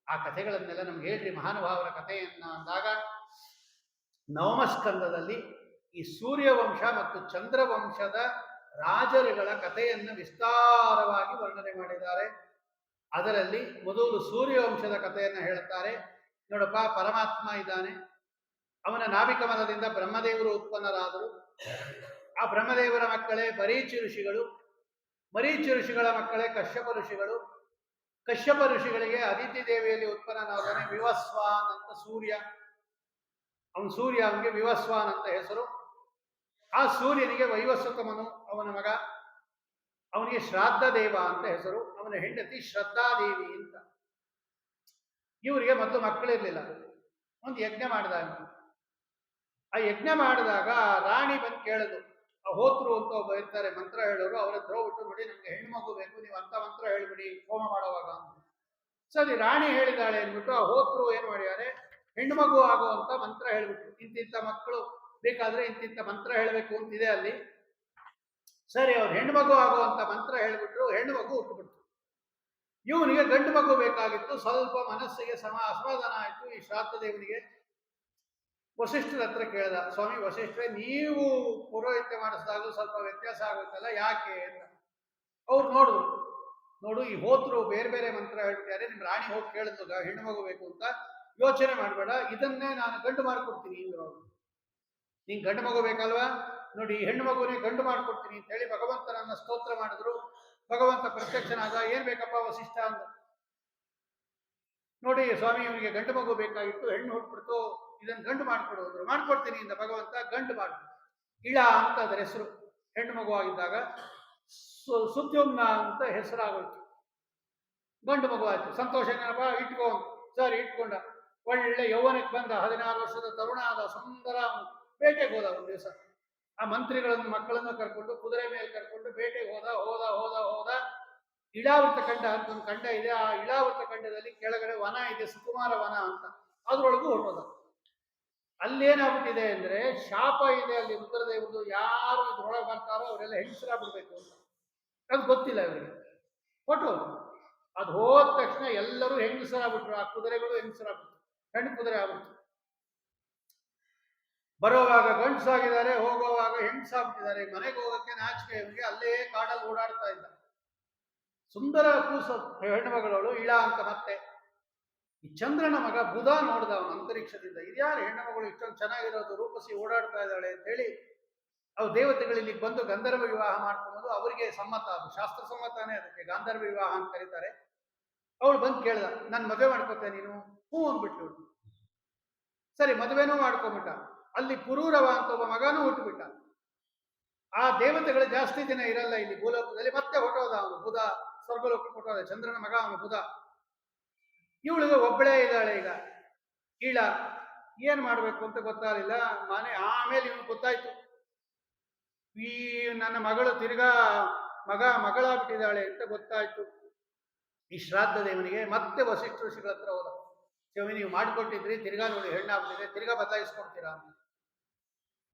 ಆ ಕಥೆಗಳನ್ನೆಲ್ಲ ನಮ್ಗೆ ಹೇಳ್ರಿ ಮಹಾನುಭಾವರ ಕಥೆಯನ್ನ ಅಂದಾಗ, 9ಮ ಸ್ಕಂದದಲ್ಲಿ ಈ ಸೂರ್ಯವಂಶ ಮತ್ತು ಚಂದ್ರವಂಶದ ರಾಜರುಗಳ ಕಥೆಯನ್ನು ವಿಸ್ತಾರವಾಗಿ ವರ್ಣನೆ ಮಾಡಿದ್ದಾರೆ. ಅದರಲ್ಲಿ ಮೊದಲು ಸೂರ್ಯವಂಶದ ಕಥೆಯನ್ನು ಹೇಳುತ್ತಾರೆ. ನೋಡಪ್ಪ, ಪರಮಾತ್ಮ ಇದ್ದಾನೆ, ಅವನ ನಾಭಿಕಮಲದಿಂದ ಬ್ರಹ್ಮದೇವರು ಉತ್ಪನ್ನರಾದರು. ಆ ಬ್ರಹ್ಮದೇವರ ಮಕ್ಕಳೇ ಮರೀಚಿ ಋಷಿಗಳು, ಮರೀಚಿ ಋಷಿಗಳ ಮಕ್ಕಳೇ ಕಶ್ಯಪ ಋಷಿಗಳು. ಕಶ್ಯಪ ಋಷಿಗಳಿಗೆ ಅದಿತಿ ದೇವಿಯಲ್ಲಿ ಉತ್ಪನ್ನನಾದವನೇ ವಿವಸ್ವಾನ್ ಅಂತ ಸೂರ್ಯ. ಅವನು ಸೂರ್ಯ, ಅವನಿಗೆ ವಿವಸ್ವಾನ್ ಅಂತ ಹೆಸರು. ಆ ಸೂರ್ಯನಿಗೆ ವೈವಸ್ವತಮನು ಅವನ ಮಗ, ಅವನಿಗೆ ಶ್ರಾದ್ದ ದೇವ ಅಂತ ಹೆಸರು. ಅವನ ಹೆಂಡತಿ ಶ್ರದ್ಧಾದೇವಿ ಅಂತ. ಇವರಿಗೆ ಮೊದಲು ಮಕ್ಕಳಿರ್ಲಿಲ್ಲ. ಒಂದು ಯಜ್ಞ ಮಾಡಿದಾಗ, ಆ ಯಜ್ಞ ಮಾಡಿದಾಗ ರಾಣಿ ಬಂದು ಕೇಳಿದ್ರು. ಆ ಹೋತ್ರು ಅಂತ ಒಬ್ಬ ಇರ್ತಾರೆ ಮಂತ್ರ ಹೇಳೋರು, ಅವ್ರ ಹತ್ರ ಹೋಗ್ಬಿಟ್ಟು, ನೋಡಿ ನಮ್ಗೆ ಹೆಣ್ಮಗು ಬೇಕು, ನೀವು ಅಂತ ಮಂತ್ರ ಹೇಳ್ಬಿಡಿ ಹೋಮ ಮಾಡೋವಾಗ ಅಂತ. ಸರಿ, ರಾಣಿ ಹೇಳಿದಾಳೆ ಅಂದ್ಬಿಟ್ಟು ಆ ಹೋತ್ರು ಏನ್ ಮಾಡಿದ್ದಾರೆ, ಹೆಣ್ಮಗು ಆಗುವಂತ ಮಂತ್ರ ಹೇಳ್ಬಿಟ್ರು. ಇಂತಿಂತ ಮಕ್ಕಳು ಬೇಕಾದ್ರೆ ಇಂತಿಂತ ಮಂತ್ರ ಹೇಳಬೇಕು ಅಂತಿದೆ ಅಲ್ಲಿ. ಸರಿ, ಅವ್ರು ಹೆಣ್ಮಗು ಆಗುವಂತ ಮಂತ್ರ ಹೇಳ್ಬಿಟ್ರು, ಹೆಣ್ಮಗು ಹುಟ್ಟುಬಿಟ್ರು. ಇವನಿಗೆ ಗಂಡು ಮಗು ಬೇಕಾಗಿತ್ತು. ಸ್ವಲ್ಪ ಮನಸ್ಸಿಗೆ ಅಸಮಾಧಾನ ಆಯಿತು ಈ ಶ್ರಾದ್ದ ದೇವನಿಗೆ. ವಸಿಷ್ಠರ ಹತ್ರ ಕೇಳ್ದ, ಸ್ವಾಮಿ ವಸಿಷ್ಠರೇ, ನೀವು ಪುರೋಹಿತ್ಯ ಮಾಡಿಸಿದಾಗಲೂ ಸ್ವಲ್ಪ ವ್ಯತ್ಯಾಸ ಆಗುತ್ತಲ್ಲ, ಯಾಕೆ ಅಂತ. ಅವ್ರು ನೋಡು ಈ ಹೋತ್ರು ಬೇರೆ ಬೇರೆ ಮಂತ್ರ ಹೇಳ್ಬಿಟ್ಟಾರೆ, ನಿಮ್ ರಾಣಿ ಹೋಗಿ ಕೇಳಿದ್ಲು ಹೆಣ್ಣು ಮಗು ಬೇಕು ಅಂತ. ಯೋಚನೆ ಮಾಡಬೇಡ, ಇದನ್ನೇ ನಾನು ಗಂಡು ಮಾಡಿಕೊಡ್ತೀನಿ ಅಂದ್ರು ಅವರು. ನೀನ್ ಗಂಡು ಮಗು ಬೇಕಲ್ವಾ, ನೋಡಿ ಹೆಣ್ಣು ಮಗುನೇ ಗಂಡು ಮಾಡಿಕೊಡ್ತೀನಿ ಅಂತ ಹೇಳಿ ಭಗವಂತನನ್ನ ಸ್ತೋತ್ರ ಮಾಡಿದ್ರು. ಭಗವಂತ ಪ್ರತ್ಯಕ್ಷನಾದ. ಏನ್ ಬೇಕಪ್ಪ ವಸಿಷ್ಠ ಅಂದ. ನೋಡಿ ಸ್ವಾಮಿ, ಇವನಿಗೆ ಗಂಡು ಮಗು ಬೇಕಾಗಿತ್ತು, ಹೆಣ್ಣು ಹುಟ್ಬಿಡ್ತು, ಇದನ್ನು ಗಂಡು ಮಾಡಿಕೊಡೋದ್ರು. ಮಾಡ್ಕೊಡ್ತೀನಿ ಇಂದ ಭಗವಂತ ಗಂಡು ಮಾಡಿ. ಇಳ ಅಂತ ಅದರ ಹೆಸರು. ಹೆಣ್ಣು ಮಗು ಆಗಿದ್ದಾಗ ಸುದ್ಯುಮ್ನ ಅಂತ ಹೆಸರಾಗೋಯ್ತು. ಗಂಡು ಮಗು ಆಯ್ತು. ಸಂತೋಷ, ಏನಪ್ಪ ಇಟ್ಕೊ. ಸರಿ ಇಟ್ಕೊಂಡ. ಒಳ್ಳೆ ಯೌವನಕ್ಕೆ ಬಂದ 16 ವರ್ಷದ ತರುಣ ಆದ, ಸುಂದರ. ಬೇಟೆಗೆ ಹೋದ ಒಂದು ದಿವಸ. ಆ ಮಂತ್ರಿಗಳನ್ನು ಮಕ್ಕಳನ್ನು ಕರ್ಕೊಂಡು ಕುದುರೆ ಮೇಲೆ ಕರ್ಕೊಂಡು ಬೇಟೆಗೆ ಹೋದ ಹೋದ ಹೋದ ಹೋದ ಇಳಾವೃತ ಖಂಡ ಅಂತ ಒಂದು ಖಂಡ ಇದೆ. ಆ ಇಳಾವೃತ ಖಂಡದಲ್ಲಿ ಕೆಳಗಡೆ ವನ ಇದೆ, ಸುಕುಮಾರ ವನ ಅಂತ. ಅದ್ರೊಳಗೂ ಹೊಟ್ಟೋದ. ಅಲ್ಲೇನಾಗ್ಬಿಟ್ಟಿದೆ ಅಂದ್ರೆ ಶಾಪ ಇದೆ ಅಲ್ಲಿ ರುದ್ರದೇವ್ರದ್ದು. ಯಾರು ಇದ್ರೊಳಗೆ ಬರ್ತಾರೋ ಅವರೆಲ್ಲ ಹೆಂಗಸರಾಗ್ಬಿಡ್ಬೇಕು ಅಂತ. ಅದು ಗೊತ್ತಿಲ್ಲ ಇವರಿಗೆ. ಹೊಟ್ಟೋದು. ಅದು ಹೋದ ತಕ್ಷಣ ಎಲ್ಲರೂ ಹೆಂಗಸರಾಗ್ಬಿಟ್ರು. ಆ ಕುದುರೆಗಳು ಹೆಂಗಸರಾಗ್ಬಿಟ್ರು, ಹೆಣ್ಣು ಕುದುರೆ ಆಗ್ಬಿಟ್ರು. ಬರುವಾಗ ಗಂಡಸಾಗಿದ್ದಾರೆ, ಹೋಗುವಾಗ ಹೆಂಗಸಾಗ್ಬಿಟ್ಟಿದ್ದಾರೆ. ಮನೆಗೆ ಹೋಗಕ್ಕೆ ನಾಚಿಕೆ ಇವರಿಗೆ. ಅಲ್ಲೇ ಕಾಡಲ್ಲಿ ಓಡಾಡ್ತಾ ಇದ್ದ. ಸುಂದರ ಕೂಸು ಹೆಣ್ಣು ಮಗಳವಳು, ಇಳ ಅಂತ. ಮತ್ತೆ ಈ ಚಂದ್ರನ ಮಗ ಬುಧ ನೋಡ್ದ ಅವನು ಅಂತರಿಕ್ಷದಿಂದ. ಇದ್ಯಾರು ಹೆಣ್ಣು ಮಗಳು ಇಷ್ಟೊಂದು ಚೆನ್ನಾಗಿರೋದು, ರೂಪಸಿ ಓಡಾಡ್ತಾ ಇದ್ದಾಳೆ ಅಂತ ಹೇಳಿ ಅವ್ರು ದೇವತೆಗಳಲ್ಲಿ ಬಂದು ಗಂಧರ್ವ ವಿವಾಹ ಮಾಡ್ಕೊಳ್ಳೋದು ಅವರಿಗೆ ಸಮ್ಮತ. ಅದು ಶಾಸ್ತ್ರ ಸಮ್ಮತನೇ, ಅದಕ್ಕೆ ಗಾಂಧರ್ವ ವಿವಾಹ ಅಂತ ಕರೀತಾರೆ. ಅವಳು ಬಂದು ಕೇಳ್ದ, ನಾನು ಮದುವೆ ಮಾಡ್ಕೋತೆ ನೀನು? ಹ್ಞೂ ಅಂದ್ಬಿಟ್ಟು. ಸರಿ, ಮದುವೆನೂ ಮಾಡ್ಕೊಂಬಿಟ್ಟ. ಅಲ್ಲಿ ಪುರೂರವ ಅಂತ ಒಬ್ಬ ಮಗನೂ ಹುಟ್ಟುಬಿಟ್ಟ. ಆ ದೇವತೆಗಳು ಜಾಸ್ತಿ ದಿನ ಇರಲ್ಲ ಇಲ್ಲಿ ಭೂಲೋಕದಲ್ಲಿ. ಮತ್ತೆ ಹೊಟ್ಟೋದ ಅವನು ಬುಧ, ಸ್ವರ್ಗಲೋಕಕ್ಕೆ ಹೊಟ್ಟೋದ. ಚಂದ್ರನ ಮಗ ಅವನು ಬುಧ. ಇವಳಿಗೆ ಒಬ್ಬಳೇ ಇದ್ದಾಳೆ ಈಗ ಇಳ. ಏನ್ ಮಾಡ್ಬೇಕು ಅಂತ ಗೊತ್ತಾಗಲಿಲ್ಲ. ಆಮೇಲೆ ಇವನು ಗೊತ್ತಾಯ್ತು, ಈ ನನ್ನ ಮಗಳು ತಿರ್ಗಾ ಮಗಳಾಗ್ಬಿಟ್ಟಿದ್ದಾಳೆ ಅಂತ ಗೊತ್ತಾಯ್ತು ಈ ಶ್ರಾದ್ದ ದೇವನಿಗೆ. ಮತ್ತೆ ವಸಿಷ್ಠ ಋಷಿಗಳ ಹತ್ರ ಹೋದ. ಶಿವ, ನೀವು ಮಾಡಿಕೊಟ್ಟಿದ್ರಿ, ತಿರ್ಗಾ ನೋಡಿ ಹೆಣ್ಣಾಗ್ಬಿಟ್ಟಿದೆ, ತಿರ್ಗಾ ಬದಲಾಯಿಸ್ಕೊಡ್ತೀರಾ ಅಂತ.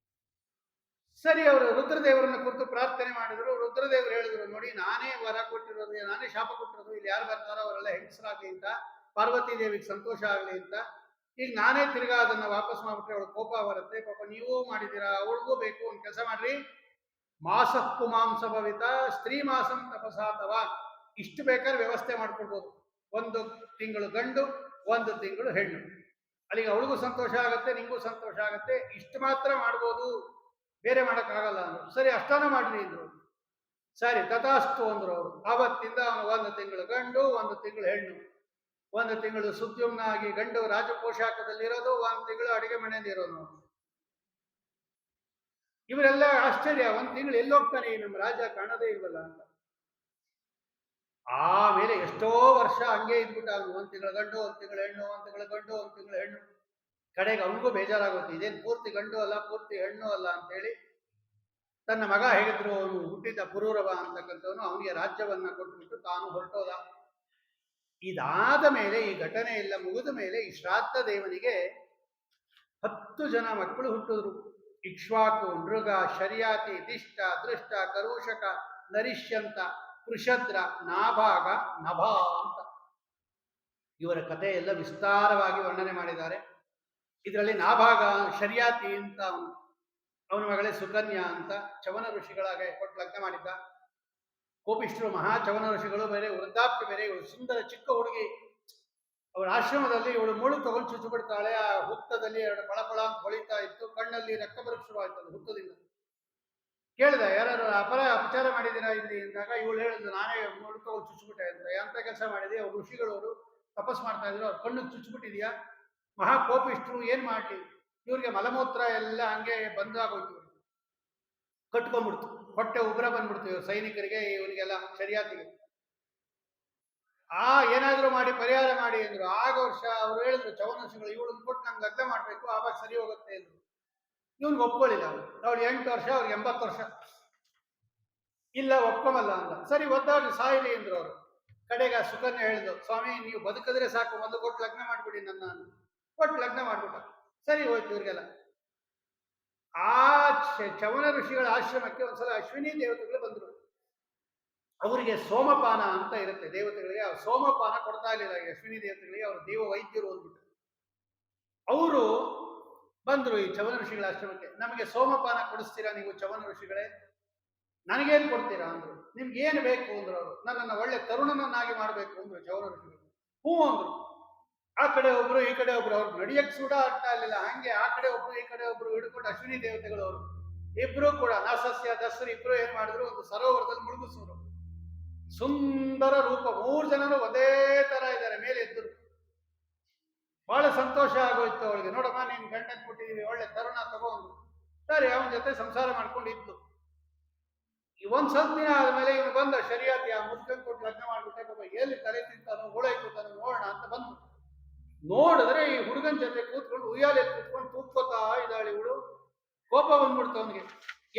ಸರಿ, ಅವರು ರುದ್ರದೇವರನ್ನ ಕುರಿತು ಪ್ರಾರ್ಥನೆ ಮಾಡಿದ್ರು. ರುದ್ರದೇವರು ಹೇಳಿದ್ರು, ನೋಡಿ ನಾನೇ ವರ ಕೊಟ್ಟಿರೋದು, ನಾನೇ ಶಾಪ ಕೊಟ್ಟಿರೋದು, ಇಲ್ಲಿ ಯಾರು ಬರ್ತಾರೋ ಅವರೆಲ್ಲ ಹೆಂಗಸರಾಗ್ಲಿ ಅಂತ, ಪಾರ್ವತಿ ದೇವಿಗೆ ಸಂತೋಷ ಆಗಲಿ ಅಂತ. ಈಗ ನಾನೇ ತಿರ್ಗಾ ಅದನ್ನ ವಾಪಸ್ ಮಾಡ್ಬಿಟ್ರೆ ಅವಳು ಕೋಪ ಬರುತ್ತೆ. ಪಾಪ ನೀವು ಮಾಡಿದ್ದೀರಾ, ಅವಳಿಗೂ ಬೇಕು. ಒಂದು ಕೆಲಸ ಮಾಡ್ರಿ, ಮಾಸ ಪುಮಾಂಸ ಭವಿತ ಸ್ತ್ರೀ ಮಾಸಂ ತಪಸಾತವ. ಇಷ್ಟು ಬೇಕಾದ್ರೆ ವ್ಯವಸ್ಥೆ ಮಾಡ್ಕೊಳ್ಬೋದು. 1 ತಿಂಗಳು ಗಂಡು, 1 ತಿಂಗಳು ಹೆಣ್ಣು. ಅಲ್ಲಿಗೆ ಅವಳಿಗೂ ಸಂತೋಷ ಆಗುತ್ತೆ, ನಿಂಗೂ ಸಂತೋಷ ಆಗುತ್ತೆ. ಇಷ್ಟು ಮಾತ್ರ ಮಾಡ್ಬೋದು, ಬೇರೆ ಮಾಡೋಕ್ಕಾಗಲ್ಲ ಅಂದ್ರು. ಸರಿ, ಅಷ್ಟಾನ ಮಾಡ್ರಿ ಅಂದ್ರು. ಸರಿ, ತಥಾಸ್ತು ಅಂದ್ರು ಅವರು. ಆವತ್ತಿಂದ ಅವನು 1 ತಿಂಗಳು ಗಂಡು, 1 ತಿಂಗಳು ಹೆಣ್ಣು. 1 ತಿಂಗಳು ಸುದ್ಯುಮ್ನಾಗಿ ಗಂಡು ರಾಜಪೋಷಾಕದಲ್ಲಿರೋದು, 1 ತಿಂಗಳು ಅಡಿಗೆ ಮನೆಯಲ್ಲಿ ಇರೋದು. ಇವರೆಲ್ಲ ಆಶ್ಚರ್ಯ, 1 ತಿಂಗಳು ಎಲ್ಲೋಗ್ತಾನೆ ನಮ್ಮ ರಾಜ, ಕಾಣದೇ ಇಲ್ವಲ್ಲ ಅಂತ. ಆಮೇಲೆ ಎಷ್ಟೋ ವರ್ಷ ಹಂಗೆ ಇದ್ಬಿಟ್ಟ. ಅವನು 1 ತಿಂಗಳು ಗಂಡು, 1 ತಿಂಗಳು ಹೆಣ್ಣು, 1 ತಿಂಗಳು ಗಂಡು, 1 ತಿಂಗಳು ಹೆಣ್ಣು. ಕಡೆಗೆ ಅವನಿಗೂ ಬೇಜಾರಾಗುತ್ತೆ, ಇದೇನು ಪೂರ್ತಿ ಗಂಡು ಅಲ್ಲ, ಪೂರ್ತಿ ಹೆಣ್ಣು ಅಲ್ಲ ಅಂತೇಳಿ ತನ್ನ ಮಗ ಹೇಗಿದ್ರು ಅವನು ಹುಟ್ಟಿದ್ದ ಪುರೂರವ ಅಂತಕ್ಕಂಥವನು ಅವನಿಗೆ ರಾಜ್ಯವನ್ನ ಕೊಟ್ಟುಬಿಟ್ಟು ತಾನು ಹೊರಟೋದ. ಇದಾದ ಮೇಲೆ, ಈ ಘಟನೆ ಎಲ್ಲ ಮುಗಿದ ಮೇಲೆ, ಈ ಶ್ರಾದ್ದ ದೇವನಿಗೆ 10 ಜನ ಮಕ್ಕಳು ಹುಟ್ಟಿದ್ರು. ಇಕ್ಷ್ವಾಕು, ನೃಗ, ಶರ್ಯಾತಿ, ದಿಷ್ಟ, ದೃಷ್ಟ, ಕರೂಷಕ, ನರಿಷ್ಯಂತ, ಪೃಷದ್ರ, ನಾಭಾಗ, ನಭ ಅಂತ ಇವರ ಕಥೆ ಎಲ್ಲ ವಿಸ್ತಾರವಾಗಿ ವರ್ಣನೆ ಮಾಡಿದ್ದಾರೆ. ಇದರಲ್ಲಿ ನಾಭಾಗ ಶರ್ಯಾತಿ ಅಂತ ಅವನ ಮಗಳೇ ಸುಕನ್ಯಾ ಅಂತ ಚವನ ಋಷಿಗಳಾಗೆ ಕೊಟ್ಟು ಲಗ್ನ ಮಾಡಿದ್ದ. ಕೋಪಿಷ್ಠರು, ಮಹಾ ಚವನ ಋಷಿಗಳು ಬೇರೆ, ವೃದ್ಧಾಪ್ಯ ಬೇರೆ. ಇವಳು ಸುಂದರ ಚಿಕ್ಕ ಹುಡುಗಿ. ಅವಳ ಆಶ್ರಮದಲ್ಲಿ ಇವಳು ಮುಳು ತಗೊಂಡು ಚುಚ್ಚು ಬಿಡ್ತಾಳೆ. ಆ ಹುತ್ತದಲ್ಲಿ 2 ಪಳಪಳ ಅಂತ ಹೊಳಿತಾ ಇತ್ತು. ಕಣ್ಣಲ್ಲಿ ರಕ್ತ ಬರೋಕ್ಕೆ ಶುರುವಾಯ್ತು ಅದು ಹುತ್ತದಿಂದ. ಕೇಳಿದ, ಯಾರು ಅಪಚಾರ ಮಾಡಿದ್ದೀರಾ ಇಲ್ಲಿ ಅಂದಾಗ ಇವಳು ಹೇಳಿದ್ರು, ನಾನೇ ಮುಳು ತಗೊಂಡು ಚುಚ್ಚುಬಿಟ್ಟೆ ಅಂತ. ಎಂತ ಕೆಲಸ ಮಾಡಿದೆ? ಅವ್ರು ಋಷಿಗಳವರು ತಪಸ್ ಮಾಡ್ತಾ ಇದ್ರು, ಅವ್ರ ಕಣ್ಣಿಗೆ ಚುಚ್ಚುಬಿಟ್ಟಿದ್ಯಾ? ಮಹಾ ಕೋಪಿಷ್ಠರು, ಏನ್ ಮಾಡ್ಲಿ? ಇವ್ರಿಗೆ ಮಲಮೂತ್ರ ಎಲ್ಲ ಹಂಗೆ ಬಂದಾಗೋಯ್ತು. ಕಟ್ಕೊಂಡ್ಬಿಡ್ತು, ಹೊಟ್ಟೆ ಉಗ್ರ ಬಂದ್ಬಿಡ್ತು ಇವ್ರು ಸೈನಿಕರಿಗೆ, ಇವರಿಗೆಲ್ಲ ಶರ್ಯಾತಿಗೆ. ಏನಾದ್ರು ಮಾಡಿ ಪರಿಹಾರ ಮಾಡಿ ಅಂದ್ರು. ಆಗ ವರ್ಷ ಅವ್ರು ಹೇಳಿದ್ರು ಚವನರ್ಷಿಗಳು, ಇವಳನ್ನು ಕೊಟ್ಟು ನಂಗೆ ಲಗ್ನ ಮಾಡ್ಬೇಕು, ಆವಾಗ ಸರಿ ಹೋಗುತ್ತೆ ಅಂದ್ರು. ಇವ್ನಿಗೆ ಒಪ್ಕೊಳ್ಳಿಲ್ಲ. ಅವಳು 8 ವರ್ಷ, ಅವ್ರಿಗೆ 80 ವರ್ಷ. ಇಲ್ಲ, ಒಪ್ಕೊಂಬಲ್ಲ ಅಂದ. ಸರಿ, ಒದ್ದಾಡಿ ಸಾಯಿಲಿ ಅಂದ್ರು ಅವರು. ಕಡೆಗೆ ಆ ಸುಕನ್ಯಾ ಹೇಳಿದ್ರು, ಸ್ವಾಮಿ ನೀವು ಬದುಕಿದ್ರೆ ಸಾಕು, ಒಂದು ಕೊಟ್ಟು ಲಗ್ನ ಮಾಡ್ಬಿಡಿ ನನ್ನ. ಕೊಟ್ಟು ಲಗ್ನ ಮಾಡ್ಬಿಟ್ಟ. ಸರಿ ಹೋಯ್ತು ಇವ್ರಿಗೆಲ್ಲ. ಆ ಚವನ ಋಷಿಗಳ ಆಶ್ರಮಕ್ಕೆ ಒಂದ್ಸಲ ಅಶ್ವಿನಿ ದೇವತೆಗಳು ಬಂದರು. ಅವರಿಗೆ ಸೋಮಪಾನ ಅಂತ ಇರುತ್ತೆ ದೇವತೆಗಳಿಗೆ. ಆ ಸೋಮಪಾನ ಕೊಡ್ತಾ ಇರಲಿಲ್ಲ ಈ ಅಶ್ವಿನಿ ದೇವತೆಗಳಿಗೆ. ಅವರು ದೇವ ವೈದ್ಯರು ಅಂದ್ಬಿಟ್ಟು ಅವರು ಬಂದರು ಈ ಚವನ ಋಷಿಗಳ ಆಶ್ರಮಕ್ಕೆ. ನಮಗೆ ಸೋಮಪಾನ ಕೊಡಿಸ್ತೀರಾ ನೀವು ಚವನ ಋಷಿಗಳೇ? ನನಗೇನು ಕೊಡ್ತೀರಾ ಅಂದ್ರು. ನಿಮ್ಗೆ ಏನು ಬೇಕು ಅಂದ್ರು ಅವರು. ನನ್ನನ್ನು ಒಳ್ಳೆ ತರುಣನನ್ನಾಗಿ ಮಾಡಬೇಕು ಅಂದ್ರು ಚವನ ಋಷಿಗಳು. ಹ್ಞೂ ಅಂದ್ರು. ಆ ಕಡೆ ಒಬ್ರು ಈ ಕಡೆ ಒಬ್ರು, ಅವ್ರು ನಡಿಯಕ್ ಕೂಡ ಆಗ್ತಾ ಇರ್ಲಿಲ್ಲ. ಹಂಗೆ ಆ ಕಡೆ ಒಬ್ರು ಈ ಕಡೆ ಒಬ್ರು ಹಿಡ್ಕೊಂಡು ಅಶ್ವಿನಿ ದೇವತೆಗಳು ಅವರು ಇಬ್ರು ಕೂಡ ನಸಸ್ಯ ದಸರು ಇಬ್ರು ಏನ್ ಮಾಡಿದ್ರು, ಒಂದು ಸರೋವರದಲ್ಲಿ ಮುಳುಗಿಸಿದ್ರು. ಸುಂದರ ರೂಪ, 3 ಜನರು ಒಂದೇ ತರ ಇದ್ದಾರೆ ಮೇಲೆ ಎದ್ರು. ಬಹಳ ಸಂತೋಷ ಆಗೋಯ್ತು ಅವಳಿಗೆ. ನೋಡಮ್ಮ, ನೀನ್ ಗಂಡನ್ ಕೊಟ್ಟಿದೀವಿ, ಒಳ್ಳೆ ತರುಣ ತಗೊಂಡು ಸರಿ ಅವನ ಜೊತೆ ಸಂಸಾರ ಮಾಡ್ಕೊಂಡಿದ್ಲು. ಈ ಒಂದ್ ಸ್ವಲ್ಪ ದಿನ ಆದ್ಮೇಲೆ ಇವನು ಬಂದ ಶರಿಯಾತಿ, ಆ ಮುದ್ಕನ್ ಕೊಟ್ಟು ಲಗ್ನ ಮಾಡ್ಬಿಟ್ಟೆ. ಪಾಪ ಎಲ್ಲಿ ತಲೆ ತಿಂತಾನೋ ಓಳಾಯ್ತಾನೋ ನೋಡೋಣ ಅಂತ ಬಂದು ನೋಡಿದ್ರೆ ಈ ಹುಡುಗನ ಜೊತೆ ಕೂತ್ಕೊಂಡು ಉಯ್ಯಾಲೆ ಕೂತ್ಕೊಂಡು ತೂಕ್ಕೋತಾ ಇದ್ದಾಳೆ ಇವಳು. ಕೋಪ ಬಂದ್ಬಿಡ್ತು ಅವನಿಗೆ.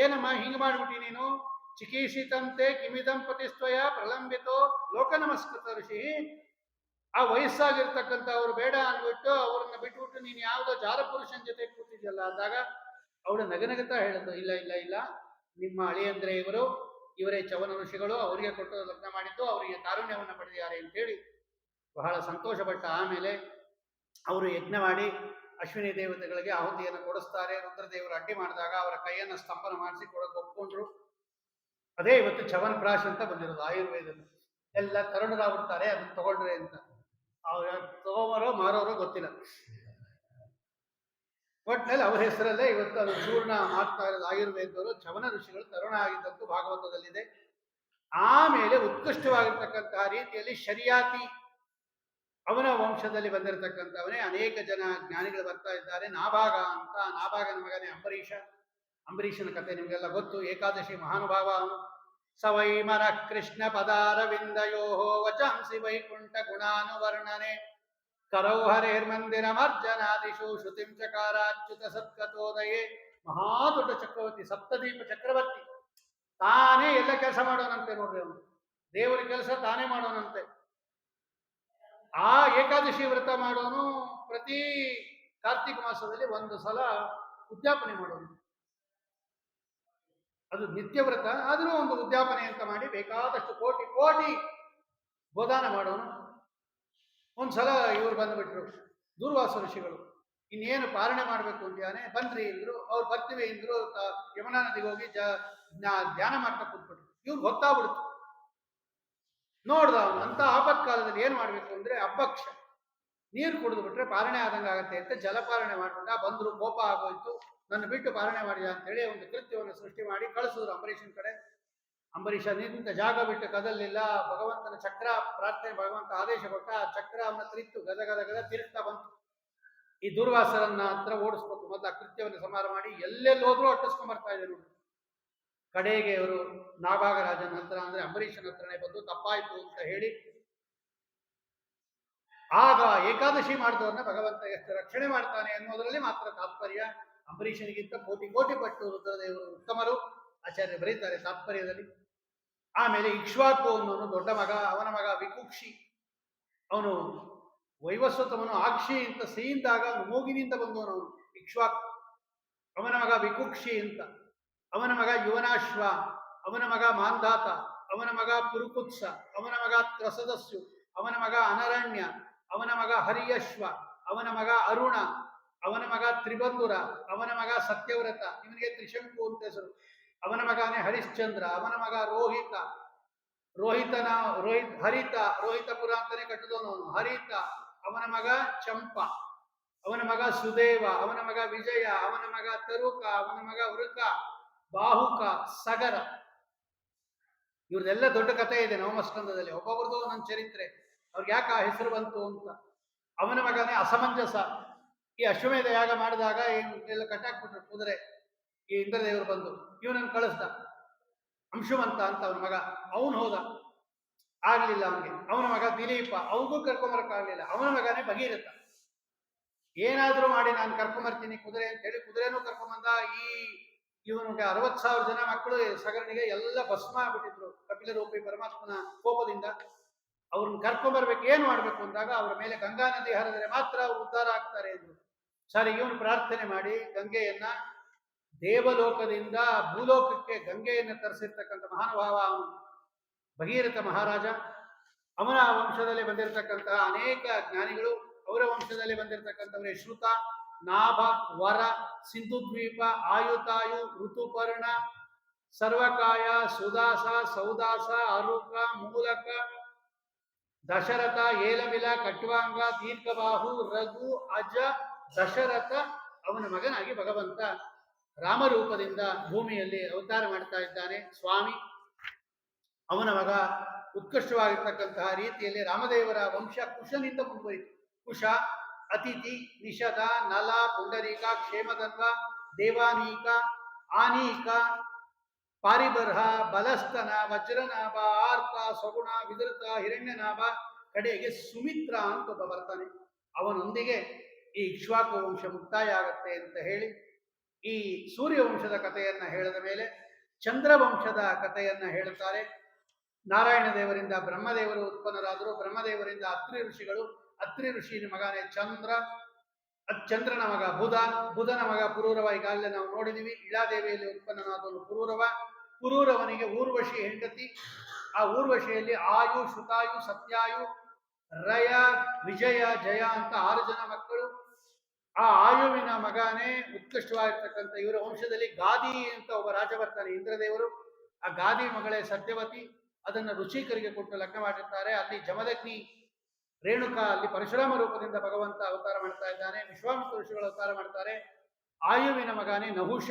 ಏನಮ್ಮ ಹಿಂಗ್ ಮಾಡ್ಬಿಟ್ಟಿ ನೀನು? ಚಿಕೀಷಿತಂತೆ ಕಿಮಿದಂ ಪತಿಸ್ತ್ವಯ ಪ್ರಲಂಬಿತೋ ಲೋಕ ನಮಸ್ಕೃತ ಋಷಿ. ಆ ವಯಸ್ಸಾಗಿರ್ತಕ್ಕಂಥ ಅವ್ರು ಬೇಡ ಅಂದ್ಬಿಟ್ಟು ಅವ್ರನ್ನ ಬಿಟ್ಬಿಟ್ಟು ನೀನು ಯಾವುದೋ ಜಾರ ಪುರುಷನ ಜೊತೆ ಕೂತಿದ್ಯಲ್ಲ ಅಂದಾಗ ಅವಳು ನಗನಗತಾ ಹೇಳಿದ್ದು, ಇಲ್ಲ ಇಲ್ಲ ಇಲ್ಲ, ನಿಮ್ಮ ಅಳಿಯಂದ್ರೆ ಇವರೇ ಚವನ ಋಷಿಗಳು, ಅವರಿಗೆ ಕೊಟ್ಟು ಲಗ್ನ ಮಾಡಿದ್ದು, ಅವರಿಗೆ ಕಾರುಣ್ಯವನ್ನು ಪಡೆದಿದ್ದಾರೆ ಅಂತೇಳಿ ಬಹಳ ಸಂತೋಷಪಟ್ಟ. ಆಮೇಲೆ ಅವರು ಯಜ್ಞ ಮಾಡಿ ಅಶ್ವಿನಿ ದೇವತೆಗಳಿಗೆ ಆಹುತಿಯನ್ನು ಕೊಡಿಸ್ತಾರೆ. ರುದ್ರದೇವರು ಅಡ್ಡಿ ಮಾಡಿದಾಗ ಅವರ ಕೈಯನ್ನು ಸ್ತಂಭನ ಮಾಡಿಸಿ ಕೊಡಕ್ಕೆ ಒಪ್ಕೊಂಡ್ರು. ಅದೇ ಇವತ್ತು ಚವನ್ ಪ್ರಾಶ್ ಅಂತ ಬಂದಿರೋದು ಆಯುರ್ವೇದದಲ್ಲಿ. ಎಲ್ಲ ತರುಣರಾಗ್ಬಿಡ್ತಾರೆ ಅದನ್ನ ತಗೊಂಡ್ರೆ ಅಂತ. ಅವ್ರ ತಗೋಬರೋ ಮಾರೋರೋ ಗೊತ್ತಿಲ್ಲ, ಒಟ್ಟಿನಲ್ಲಿ ಅವ್ರ ಹೆಸರಲ್ಲೇ ಇವತ್ತು ಅದು ಚೂರ್ಣ ಮಾಡ್ತಾ ಇರೋದು ಆಯುರ್ವೇದದವರು. ಚವನ ಋಷಿಗಳು ತರುಣ ಆಗಿದ್ದಂತೂ ಭಾಗವತದಲ್ಲಿದೆ. ಆಮೇಲೆ ಉತ್ಕೃಷ್ಟವಾಗಿರ್ತಕ್ಕಂತಹ ರೀತಿಯಲ್ಲಿ ಶರಿಯಾತಿ, ಅವನ ವಂಶದಲ್ಲಿ ಬಂದಿರತಕ್ಕಂಥವನೇ ಅನೇಕ ಜನ ಜ್ಞಾನಿಗಳು ಬರ್ತಾ ಇದ್ದಾರೆ. ನಾಭಾಗ ಅಂತ, ನಾಭಾಗನ ಮಗನೇ ಅಂಬರೀಷ. ಅಂಬರೀಷನ ಕಥೆ ನಿಮಗೆಲ್ಲ ಗೊತ್ತು. ಏಕಾದಶಿ ಮಹಾನುಭಾವ ಅವನು. ಸವೈಮನ ಕೃಷ್ಣ ಪದಾರವಿಂದಯೋ ವಚಾಂಸಿ ವೈಕುಂಠ ಗುಣಾನುವರ್ಣನೆ ಕರೌ ಹರೇರ್ಮಂದಿರ ಮರ್ಜನಾದಿಶು ಶ್ರುತಿಂ ಚಕಾರಾಚ್ಯುತ ಸತ್ಕತೋದಯೇ. ಮಹಾ ದೊಡ್ಡ ಚಕ್ರವರ್ತಿ, ಸಪ್ತದೀಪ ಚಕ್ರವರ್ತಿ. ತಾನೇ ಎಲ್ಲ ಕೆಲಸ ಮಾಡೋನಂತೆ ನೋಡ್ರಿ ಅವನು. ದೇವರ ಕೆಲಸ ತಾನೇ ಮಾಡೋನಂತೆ. ಆ ಏಕಾದಶಿ ವ್ರತ ಮಾಡೋನು ಪ್ರತಿ ಕಾರ್ತಿಕ ಮಾಸದಲ್ಲಿ ಒಂದು ಸಲ ಉದ್ಯಾಪನೆ ಮಾಡೋನು. ಅದು ನಿತ್ಯ ವ್ರತ, ಆದರೂ ಒಂದು ಉದ್ಯಾಪನೆ ಅಂತ ಮಾಡಿ ಬೇಕಾದಷ್ಟು ಕೋಟಿ ಕೋಟಿ ಗೋದಾನ ಮಾಡೋನು. ಒಂದ್ಸಲ ಇವರು ಬಂದುಬಿಟ್ರು ದೂರ್ವಾಸ ಋಷಿಗಳು. ಇನ್ನೇನು ಪಾಲನೆ ಮಾಡಬೇಕು ಅಂತಾನೆ ಬನ್ರಿ ಇದ್ರು. ಅವ್ರು ಬರ್ತೀವಿ ಅಂದ್ರು. ಯಮುನಾ ನದಿಗೆ ಹೋಗಿ ಧ್ಯಾನ ಮಾಡ್ತಾ ಕೂತ್ಬಿಟ್ರು. ಇವ್ರು ಗೊತ್ತಾಗ್ಬಿಡ್ತು. ನೋಡ್ದ ಅವನು. ಅಂತ ಆಪತ್ಕಾಲದಲ್ಲಿ ಏನ್ ಮಾಡ್ಬೇಕು ಅಂದ್ರೆ ಅಬ್ಬಕ್ಷ ನೀರು ಕುಡಿದು ಬಿಟ್ರೆ ಪಾಲನೆ ಆದಂಗೆ ಆಗತ್ತೆ ಅಂತ ಜಲಪಾಲನೆ ಮಾಡ್ಬಿಟ್ಟ. ಬಂದ್ರು, ಕೋಪ ಆಗೋಯ್ತು. ನನ್ನ ಬಿಟ್ಟು ಪಾಲನೆ ಮಾಡಿದ ಅಂತೇಳಿ ಒಂದು ಕೃತ್ಯವನ್ನು ಸೃಷ್ಟಿ ಮಾಡಿ ಕಳಿಸಿದ್ರು ಅಂಬರೀಷನ ಕಡೆ. ಅಂಬರೀಷ ನಿಂತ ಜಾಗ ಬಿಟ್ಟು ಕದಲಿಲ್ಲ. ಭಗವಂತನ ಚಕ್ರ ಪ್ರಾರ್ಥನೆ, ಭಗವಂತ ಆದೇಶ ಕೊಟ್ಟ. ಆ ಚಕ್ರ ಅವನ ತಿರುತ್ತು, ಗದ ಗದ ಗದ ತಿರುಗ್ತಾ ಬಂತು. ಈ ದುರ್ವಾಸರನ್ನ ಹತ್ರ ಓಡಿಸ್ಬೇಕು. ಮೊದಲು ಆ ಕೃತ್ಯವನ್ನು ಸಂಹಾರ ಮಾಡಿ ಎಲ್ಲೆಲ್ಲಿ ಹೋದ್ರೂ ಅಟ್ಟಿಸ್ಕೊಂಡ್ ಬರ್ತಾ ಇದ್ದಾರೆ. ಕಡೆಗೆ ಅವರು ನಾಭಾಗರಾಜನ ಹತ್ರ, ಅಂದ್ರೆ ಅಂಬರೀಷನ ಹತ್ರನೇ ಬಂದು ತಪ್ಪಾಯ್ತು ಅಂತ ಹೇಳಿ, ಆಗ ಏಕಾದಶಿ ಮಾಡಿದವ್ರನ್ನ ಭಗವಂತ ಎಷ್ಟು ರಕ್ಷಣೆ ಮಾಡ್ತಾನೆ ಅನ್ನೋದರಲ್ಲಿ ಮಾತ್ರ ತಾತ್ಪರ್ಯ. ಅಂಬರೀಷನಿಗಿಂತ ಕೋಟಿ ಕೋಟಿ ಪಟ್ಟು ರುದ್ರದೇವರು ಉತ್ತಮರು, ಆಚಾರ್ಯ ಬರೀತಾರೆ ತಾತ್ಪರ್ಯದಲ್ಲಿ. ಆಮೇಲೆ ಇಕ್ಷ್ವಾಕು ಅನ್ನೋನು ದೊಡ್ಡ ಮಗ, ಅವನ ಮಗ ವಿಕುಕ್ಷಿ. ಅವನು ವೈವಸ್ವತವನು ಆಕ್ಷಿ ಅಂತ ಸಿಯಿಂದಾಗ ಅವನು ಮೂಗಿನಿಂದ ಬಂದವನು ಅವನು ಇಕ್ಷ್ವಾಕು. ಅವನ ಮಗ ವಿಕುಕ್ಷಿ ಅಂತ. ಅವನ ಮಗ ಯುವನಾಶ್ವ, ಅವನ ಮಗ ಮಾಂಧಾತ, ಅವನ ಮಗ ಪುರುಕುತ್ಸ, ಅವನ ಮಗ ತ್ರಸದಸ್ಸು, ಅವನ ಮಗ ಅನರಣ್ಯ, ಅವನ ಮಗ ಹರಿಯಶ್ವ, ಅವನ ಮಗ ಅರುಣ, ಅವನ ಮಗ ತ್ರಿಬಂಧುರ, ಅವನ ಮಗ ಸತ್ಯವ್ರತ. ಇವನಿಗೆ ತ್ರಿಶಂಕು ಅಂತ ಹೆಸರು. ಅವನ ಮಗನೇ ಹರಿಶ್ಚಂದ್ರ, ಅವನ ಮಗ ರೋಹಿತ. ರೋಹಿತಪುರ ಅಂತಾನೆ ಕಟ್ಟಿದವನು ಹರಿತ. ಅವನ ಮಗ ಚಂಪ, ಅವನ ಮಗ ಸುದೇವ, ಅವನ ಮಗ ವಿಜಯ, ಅವನ ಮಗ ತರುಕ, ಅವನ ಮಗ ವೃಕ, ಬಾಹುಕ, ಸಗರ. ಇವ್ರದೆಲ್ಲ ದೊಡ್ಡ ಕಥೆ ಇದೆ ನವಮಸ್ಕಂದದಲ್ಲಿ. ಒಬ್ಬೊಬ್ರದ್ದು ನನ್ನ ಚರಿತ್ರೆ. ಅವ್ರಿಗೆ ಯಾಕೆ ಆ ಹೆಸರು ಬಂತು ಅಂತ. ಅವನ ಮಗನೇ ಅಸಮಂಜಸ. ಈ ಅಶ್ವಮೇಧ ಯಾಗ ಮಾಡಿದಾಗ ಎಲ್ಲ ಕಟ್ಟಾಕ್ಬಿಟ್ರು ಕುದುರೆ. ಈ ಇಂದ್ರದೇವರು ಬಂದು ಇವನನ್ನು ಕಳಿಸ್ದ. ಅಂಶುಮಂತ ಅಂತ ಅವನ ಮಗ, ಅವನು ಹೋದ, ಆಗ್ಲಿಲ್ಲ ಅವನಿಗೆ. ಅವನ ಮಗ ದಿಲೀಪ, ಅವನಿಗೂ ಕರ್ಕೊಂಬರಕ್ಕಾಗ್ಲಿಲ್ಲ. ಅವನ ಮಗನೇ ಭಗೀರಥ. ಏನಾದ್ರೂ ಮಾಡಿ ನಾನು ಕರ್ಕೊಂಬರ್ತೀನಿ ಕುದುರೆ ಅಂತ ಹೇಳಿ ಕುದುರೆನೂ ಕರ್ಕೊಂಬಂದ. ಇವನಿಗೆ 60,000 ಜನ ಮಕ್ಕಳು ಸಗರನಿಗೆ ಎಲ್ಲ ಭಸ್ಮ ಆಗ್ಬಿಟ್ಟಿದ್ರು ಕಪಿಲರೂಪಿ ಪರಮಾತ್ಮನ ಕೋಪದಿಂದ. ಅವ್ರನ್ನ ಕರ್ಕೊಂಬರ್ಬೇಕು, ಏನ್ ಮಾಡ್ಬೇಕು ಅಂದಾಗ ಅವರ ಮೇಲೆ ಗಂಗಾ ನದಿ ಹರಿದರೆ ಮಾತ್ರ ಉದ್ಧಾರ ಆಗ್ತಾರೆ ಎಂದು. ಸರಿ, ಇವನು ಪ್ರಾರ್ಥನೆ ಮಾಡಿ ಗಂಗೆಯನ್ನ ದೇವಲೋಕದಿಂದ ಭೂಲೋಕಕ್ಕೆ ಗಂಗೆಯನ್ನು ತರಿಸಿರ್ತಕ್ಕಂಥ ಮಹಾನುಭಾವ ಅವನು ಭಗೀರಥ ಮಹಾರಾಜ. ಅವನ ವಂಶದಲ್ಲಿ ಬಂದಿರತಕ್ಕಂತಹ ಅನೇಕ ಜ್ಞಾನಿಗಳು, ಅವರ ವಂಶದಲ್ಲಿ ಬಂದಿರತಕ್ಕಂಥವರೇ ಶ್ರುತ, ನಾಭ, ವರ, ಸಿಂಧುದ್ವೀಪ, ಆಯುತಾಯು, ಋತುಪರ್ಣ, ಸರ್ವಕಾಯ, ಸುದಾಸ, ಸೌದಾಸ, ಅರುಕ, ಮೂಲಕ, ದಶರಥ ಏಲಬಿಲ ಕಟ್ವಾಂಗ ದೀರ್ಘಬಾಹು ರಘು ಅಜ ದಶರಥ ಅವನ ಮಗನಾಗಿ ಭಗವಂತ ರಾಮರೂಪದಿಂದ ಭೂಮಿಯಲ್ಲಿ ಅವತಾರ ಮಾಡ್ತಾ ಇದ್ದಾನೆ ಸ್ವಾಮಿ. ಅವನ ಮಗ ಉತ್ಕೃಷ್ಟವಾಗಿರ್ತಕ್ಕಂತಹ ರೀತಿಯಲ್ಲಿ ರಾಮದೇವರ ವಂಶ ಕುಶನಿಂದ ಮುಂದುವರಿತು. ಕುಶ, ಅತಿಥಿ, ನಿಷಧ, ನಲ, ಪುಂಡರೀಕ, ಕ್ಷೇಮಧನ್ವ, ದೇವಾನೀಕ, ಆನೀಕ, ಪಾರಿಬರ್ಹ, ಬಲಸ್ತನ, ವಜ್ರನಾಭ, ಆರ್ತ, ಸಗುಣ, ವಿದೃತ, ಹಿರಣ್ಯನಾಭ, ಕಡೆಗೆ ಸುಮಿತ್ರ ಅಂತ ಒಬ್ಬ ಬರ್ತಾನೆ. ಅವನೊಂದಿಗೆ ಈ ಇಕ್ಷ್ವಾಕು ವಂಶ ಮುಕ್ತಾಯ ಆಗತ್ತೆ ಅಂತ ಹೇಳಿ ಈ ಸೂರ್ಯವಂಶದ ಕಥೆಯನ್ನ ಹೇಳಿದ ಮೇಲೆ ಚಂದ್ರವಂಶದ ಕಥೆಯನ್ನ ಹೇಳುತ್ತಾರೆ. ನಾರಾಯಣ ದೇವರಿಂದ ಬ್ರಹ್ಮದೇವರು ಉತ್ಪನ್ನರಾದರು. ಬ್ರಹ್ಮದೇವರಿಂದ ಅತ್ರಿ ಋಷಿಗಳು. ಅತ್ರಿ ಋಷಿಯ ಮಗನೇ ಚಂದ್ರ. ಚಂದ್ರನ ಮಗ ಬುಧ. ಬುಧನ ಮಗ ಪುರೂರವ. ಈಗಾಗಲೇ ನಾವು ನೋಡಿದೀವಿ. ಇಳಾದೇವಿಯಲ್ಲಿ ಉತ್ಪನ್ನನಾದವನು ಪುರೂರವ. ಪುರೂರವನಿಗೆ ಊರ್ವಶಿ ಹೆಂಡತಿ. ಆ ಊರ್ವಶಿಯಲ್ಲಿ ಆಯು, ಶ್ರುತಾಯು, ಸತ್ಯಾಯು, ರಯ, ವಿಜಯ, ಜಯ ಅಂತ 6 ಜನ ಮಕ್ಕಳು. ಆ ಆಯುವಿನ ಮಗನೇ ಉತ್ಕೃಷ್ಟವಾಗಿರ್ತಕ್ಕಂಥ ಇವರ ವಂಶದಲ್ಲಿ ಗಾದಿ ಅಂತ ಒಬ್ಬ ರಾಜ ಬರ್ತಾನೆ, ಇಂದ್ರದೇವರು. ಆ ಗಾದಿ ಮಗಳೇ ಸತ್ಯವತಿ. ಅದನ್ನು ಋಷಿಕರಿಗೆ ಕೊಟ್ಟು ಲಗ್ನ ಮಾಡಿರ್ತಾರೆ. ಅಲ್ಲಿ ಜಮದಗ್ನಿ ರೇಣುಕಾ, ಅಲ್ಲಿ ಪರಶುರಾಮ ರೂಪದಿಂದ ಭಗವಂತ ಅವತಾರ ಮಾಡ್ತಾ ಇದ್ದಾನೆ. ವಿಶ್ವಾಮಿತ್ರ ಋಷಿಗಳು ಅವತಾರ ಮಾಡ್ತಾರೆ. ಆಯುವಿನ ಮಗನೇ ನಹುಷ.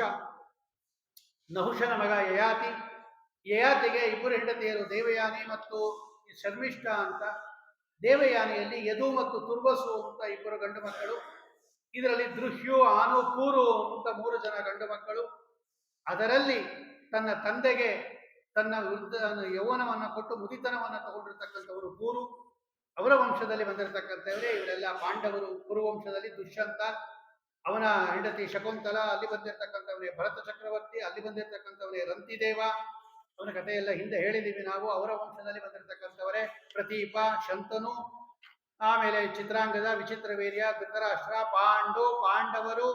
ನಹುಷನ ಮಗ ಯಯಾತಿ. ಯಯಾತಿಗೆ 2 ಹೆಂಡತಿಯರು, ದೇವಯಾನಿ ಮತ್ತು ಶರ್ಮಿಷ್ಠ ಅಂತ. ದೇವಯಾನಿಯಲ್ಲಿ ಯದು ಮತ್ತು ತುರ್ವಸು ಅಂತ 2 ಗಂಡು ಮಕ್ಕಳು. ಇದರಲ್ಲಿ ದೃಶ್ಯು, ಆನು, ಪೂರು ಅಂತ 3 ಜನ ಗಂಡು ಮಕ್ಕಳು. ಅದರಲ್ಲಿ ತನ್ನ ತಂದೆಗೆ ತನ್ನ ಯೌವನವನ್ನು ಕೊಟ್ಟು ಮುದಿತನವನ್ನು ತಗೊಂಡಿರ್ತಕ್ಕಂಥವರು ಪೂರು. ಅವರ ವಂಶದಲ್ಲಿ ಬಂದಿರತಕ್ಕಂಥವರೇ ಇವರೆಲ್ಲ ಪಾಂಡವರು. ಕುರುವಂಶದಲ್ಲಿ ದುಷ್ಯಂತ, ಅವನ ಹೆಂಡತಿ ಶಕುಂತಲ, ಅಲ್ಲಿ ಬಂದಿರತಕ್ಕಂಥವನೇ ಭರತ ಚಕ್ರವರ್ತಿ, ಅಲ್ಲಿ ಬಂದಿರತಕ್ಕಂಥವನೇ ರಂತಿದೇವ. ಅವನ ಕಥೆಯೆಲ್ಲ ಹಿಂದೆ ಹೇಳಿದ್ದೀವಿ ನಾವು. ಅವರ ವಂಶದಲ್ಲಿ ಬಂದಿರತಕ್ಕಂಥವರೇ ಪ್ರತೀಪ, ಶಂತನು, ಆಮೇಲೆ ಚಿತ್ರಾಂಗದ, ವಿಚಿತ್ರವೀರ್ಯ, ಧೃತರಾಷ್ಟ್ರ, ಪಾಂಡವರು.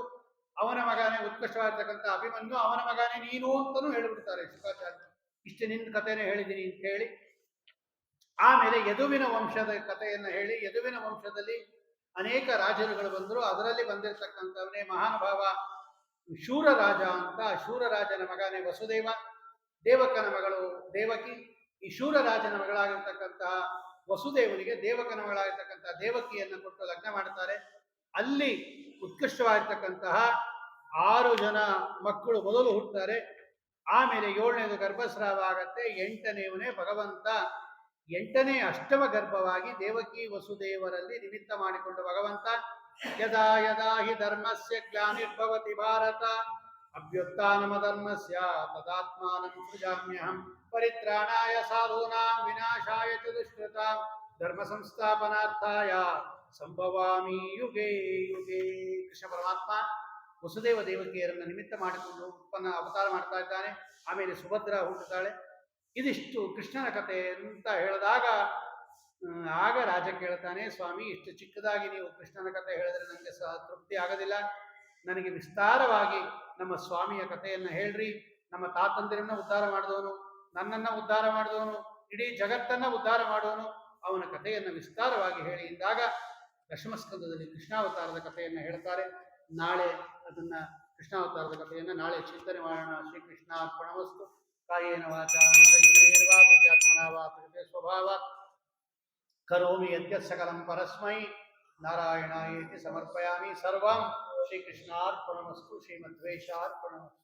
ಅವನ ಮಗನೇ ಉತ್ಕೃಷ್ಟವಾಗಿರ್ತಕ್ಕಂಥ ಅಭಿಮನ್ಯು. ಅವನ ಮಗನೇ ನೀನು ಅಂತಲೂ ಹೇಳಿಬಿಡ್ತಾರೆ ಶುಕಾಚಾರ್ಯ. ಇಷ್ಟು ನಿನ್ನ ಕಥೆನೇ ಹೇಳಿದ್ದೀನಿ ಅಂತ ಹೇಳಿ ಆಮೇಲೆ ಯದುವಿನ ವಂಶದ ಕಥೆಯನ್ನು ಹೇಳಿ, ಯದುವಿನ ವಂಶದಲ್ಲಿ ಅನೇಕ ರಾಜರುಗಳು ಬಂದರು. ಅದರಲ್ಲಿ ಬಂದಿರತಕ್ಕಂಥವನೇ ಮಹಾನುಭಾವ ಶೂರರಾಜ ಅಂತ. ಶೂರರಾಜನ ಮಗನೇ ವಸುದೇವ. ದೇವಕನ ಮಗಳು ದೇವಕಿ. ಈ ಶೂರರಾಜನ ಮಗಳಾಗಿರ್ತಕ್ಕಂತಹ ವಸುದೇವನಿಗೆ ದೇವಕನ ಮಗಳಾಗಿರ್ತಕ್ಕಂತಹ ದೇವಕಿಯನ್ನು ಕೊಟ್ಟು ಲಗ್ನ ಮಾಡ್ತಾರೆ. ಅಲ್ಲಿ ಉತ್ಕೃಷ್ಟವಾಗಿರ್ತಕ್ಕಂತಹ 6 ಜನ ಮಕ್ಕಳು ಮೊದಲು ಹುಟ್ಟುತ್ತಾರೆ. ಆಮೇಲೆ 7ನೇದು ಗರ್ಭಸ್ರಾವ ಆಗತ್ತೆ. 8ನೇವನೇ ಭಗವಂತ 8ನೇ ಅಷ್ಟಮ ಗರ್ಭವಾಗಿ ದೇವಕಿ ವಸುದೇವರಲ್ಲಿ ನಿಮಿತ್ತ ಮಾಡಿಕೊಂಡು ಭಗವಂತ ಯದಾ ಯದಾ ಹಿ ಧರ್ಮಸ್ಯ ಗ್ಲಾನಿರ್ಭವತಿ ಭಾರತ ಅಭ್ಯುತ್ಥಾನಮಧರ್ಮಸ್ಯ ತದಾತ್ಮಾನಂ ಸೃಜಾಮ್ಯಹಂ ಪರಿತ್ರಾಣಾಯ ಸಾಧೂನಾಂ ವಿನಾಶಾಯ ಚ ದುಷ್ಕೃತಾಂ ಧರ್ಮ ಸಂಸ್ಥಾಪನಾರ್ಥಾಯ ಸಂಭವಾಮಿ ಯುಗೇ ಯುಗೇ. ಕೃಷ್ಣ ಪರಮಾತ್ಮ ವಸುದೇವ ದೇವಕಿಯರನ್ನು ನಿಮಿತ್ತ ಮಾಡಿಕೊಂಡು ಅವತಾರ ಮಾಡ್ತಾ ಇದ್ದಾನೆ. ಆಮೇಲೆ ಸುಭದ್ರ ಹುಟ್ಟುತ್ತಾಳೆ. ಇದಿಷ್ಟು ಕೃಷ್ಣನ ಕಥೆ ಅಂತ ಹೇಳಿದಾಗ ಆಗ ರಾಜ ಕೇಳ್ತಾನೆ, ಸ್ವಾಮಿ ಇಷ್ಟು ಚಿಕ್ಕದಾಗಿ ನೀವು ಕೃಷ್ಣನ ಕಥೆ ಹೇಳಿದ್ರೆ ನನಗೆ ತೃಪ್ತಿ ಆಗೋದಿಲ್ಲ. ನನಗೆ ವಿಸ್ತಾರವಾಗಿ ನಮ್ಮ ಸ್ವಾಮಿಯ ಕಥೆಯನ್ನು ಹೇಳ್ರಿ. ನಮ್ಮ ತಾತಂದಿರನ್ನ ಉದ್ಧಾರ ಮಾಡಿದವನು, ನನ್ನನ್ನು ಉದ್ಧಾರ ಮಾಡಿದವನು, ಇಡೀ ಜಗತ್ತನ್ನ ಉದ್ಧಾರ ಮಾಡುವನು, ಅವನ ಕಥೆಯನ್ನು ವಿಸ್ತಾರವಾಗಿ ಹೇಳಿ ಎಂದಾಗ ದಶಮಸ್ಕಂದದಲ್ಲಿ ಕೃಷ್ಣಾವತಾರದ ಕಥೆಯನ್ನು ಹೇಳ್ತಾರೆ. ನಾಳೆ ಅದನ್ನ ಕೃಷ್ಣಾವತಾರದ ಕಥೆಯನ್ನು ನಾಳೆ ಚಿಂತನೆ ಮಾಡೋಣ. ಶ್ರೀಕೃಷ್ಣ ಅರ್ಪಣಮಸ್ತು. ಕಾಯೇನ ವಾಚಾ ಇಂದ್ರಿಯರ್ವಾ ಬುದ್ಧ್ಯಾತ್ಮನಾ ವಾ ಪ್ರಕೃತಿ ಸ್ವಭಾವಾತ್ ಕರೋಮಿ ಯದ್ಯತ್ ಸಕಲಂ ಪರಸ್ಮೈ ನಾರಾಯಣಾಯೇತಿ ಸಮರ್ಪಯಾಮಿ. ಸರ್ವಂ ಶ್ರೀಕೃಷ್ಣಾರ್ಪಣಮಸ್ತು. ಶ್ರೀಮದ್ವೇಷಾರ್ಪಣಮಸ್ತು.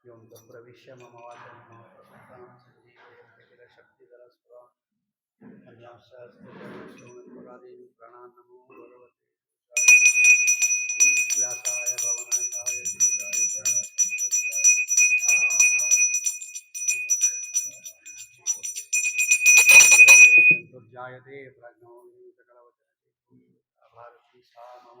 ಯೋಂ ಪ್ರವಿಶ್ಯ ಮಮ ವಾಚಂ ಸಂಜೀವಯೇನ ಶಕ್ತಿಧರ ಸ್ಫುರಾಂ ಅನ್ಯಾಂ ಸಹಸ್ರಪರಾಧೀನ್ ಪ್ರಣಾನ್ ನಮೋ ಭಗವತೆ ವ್ಯಾಸಾಯ ಭವನಾಶಾಯ ಶ್ರೀಶಾಯ ದುರ್ಜಾಯತೆ ಪ್ರಜ್ಞೋ ಸಕಲವಚನ ಭಾರತೀ ಸಾ ಮಮ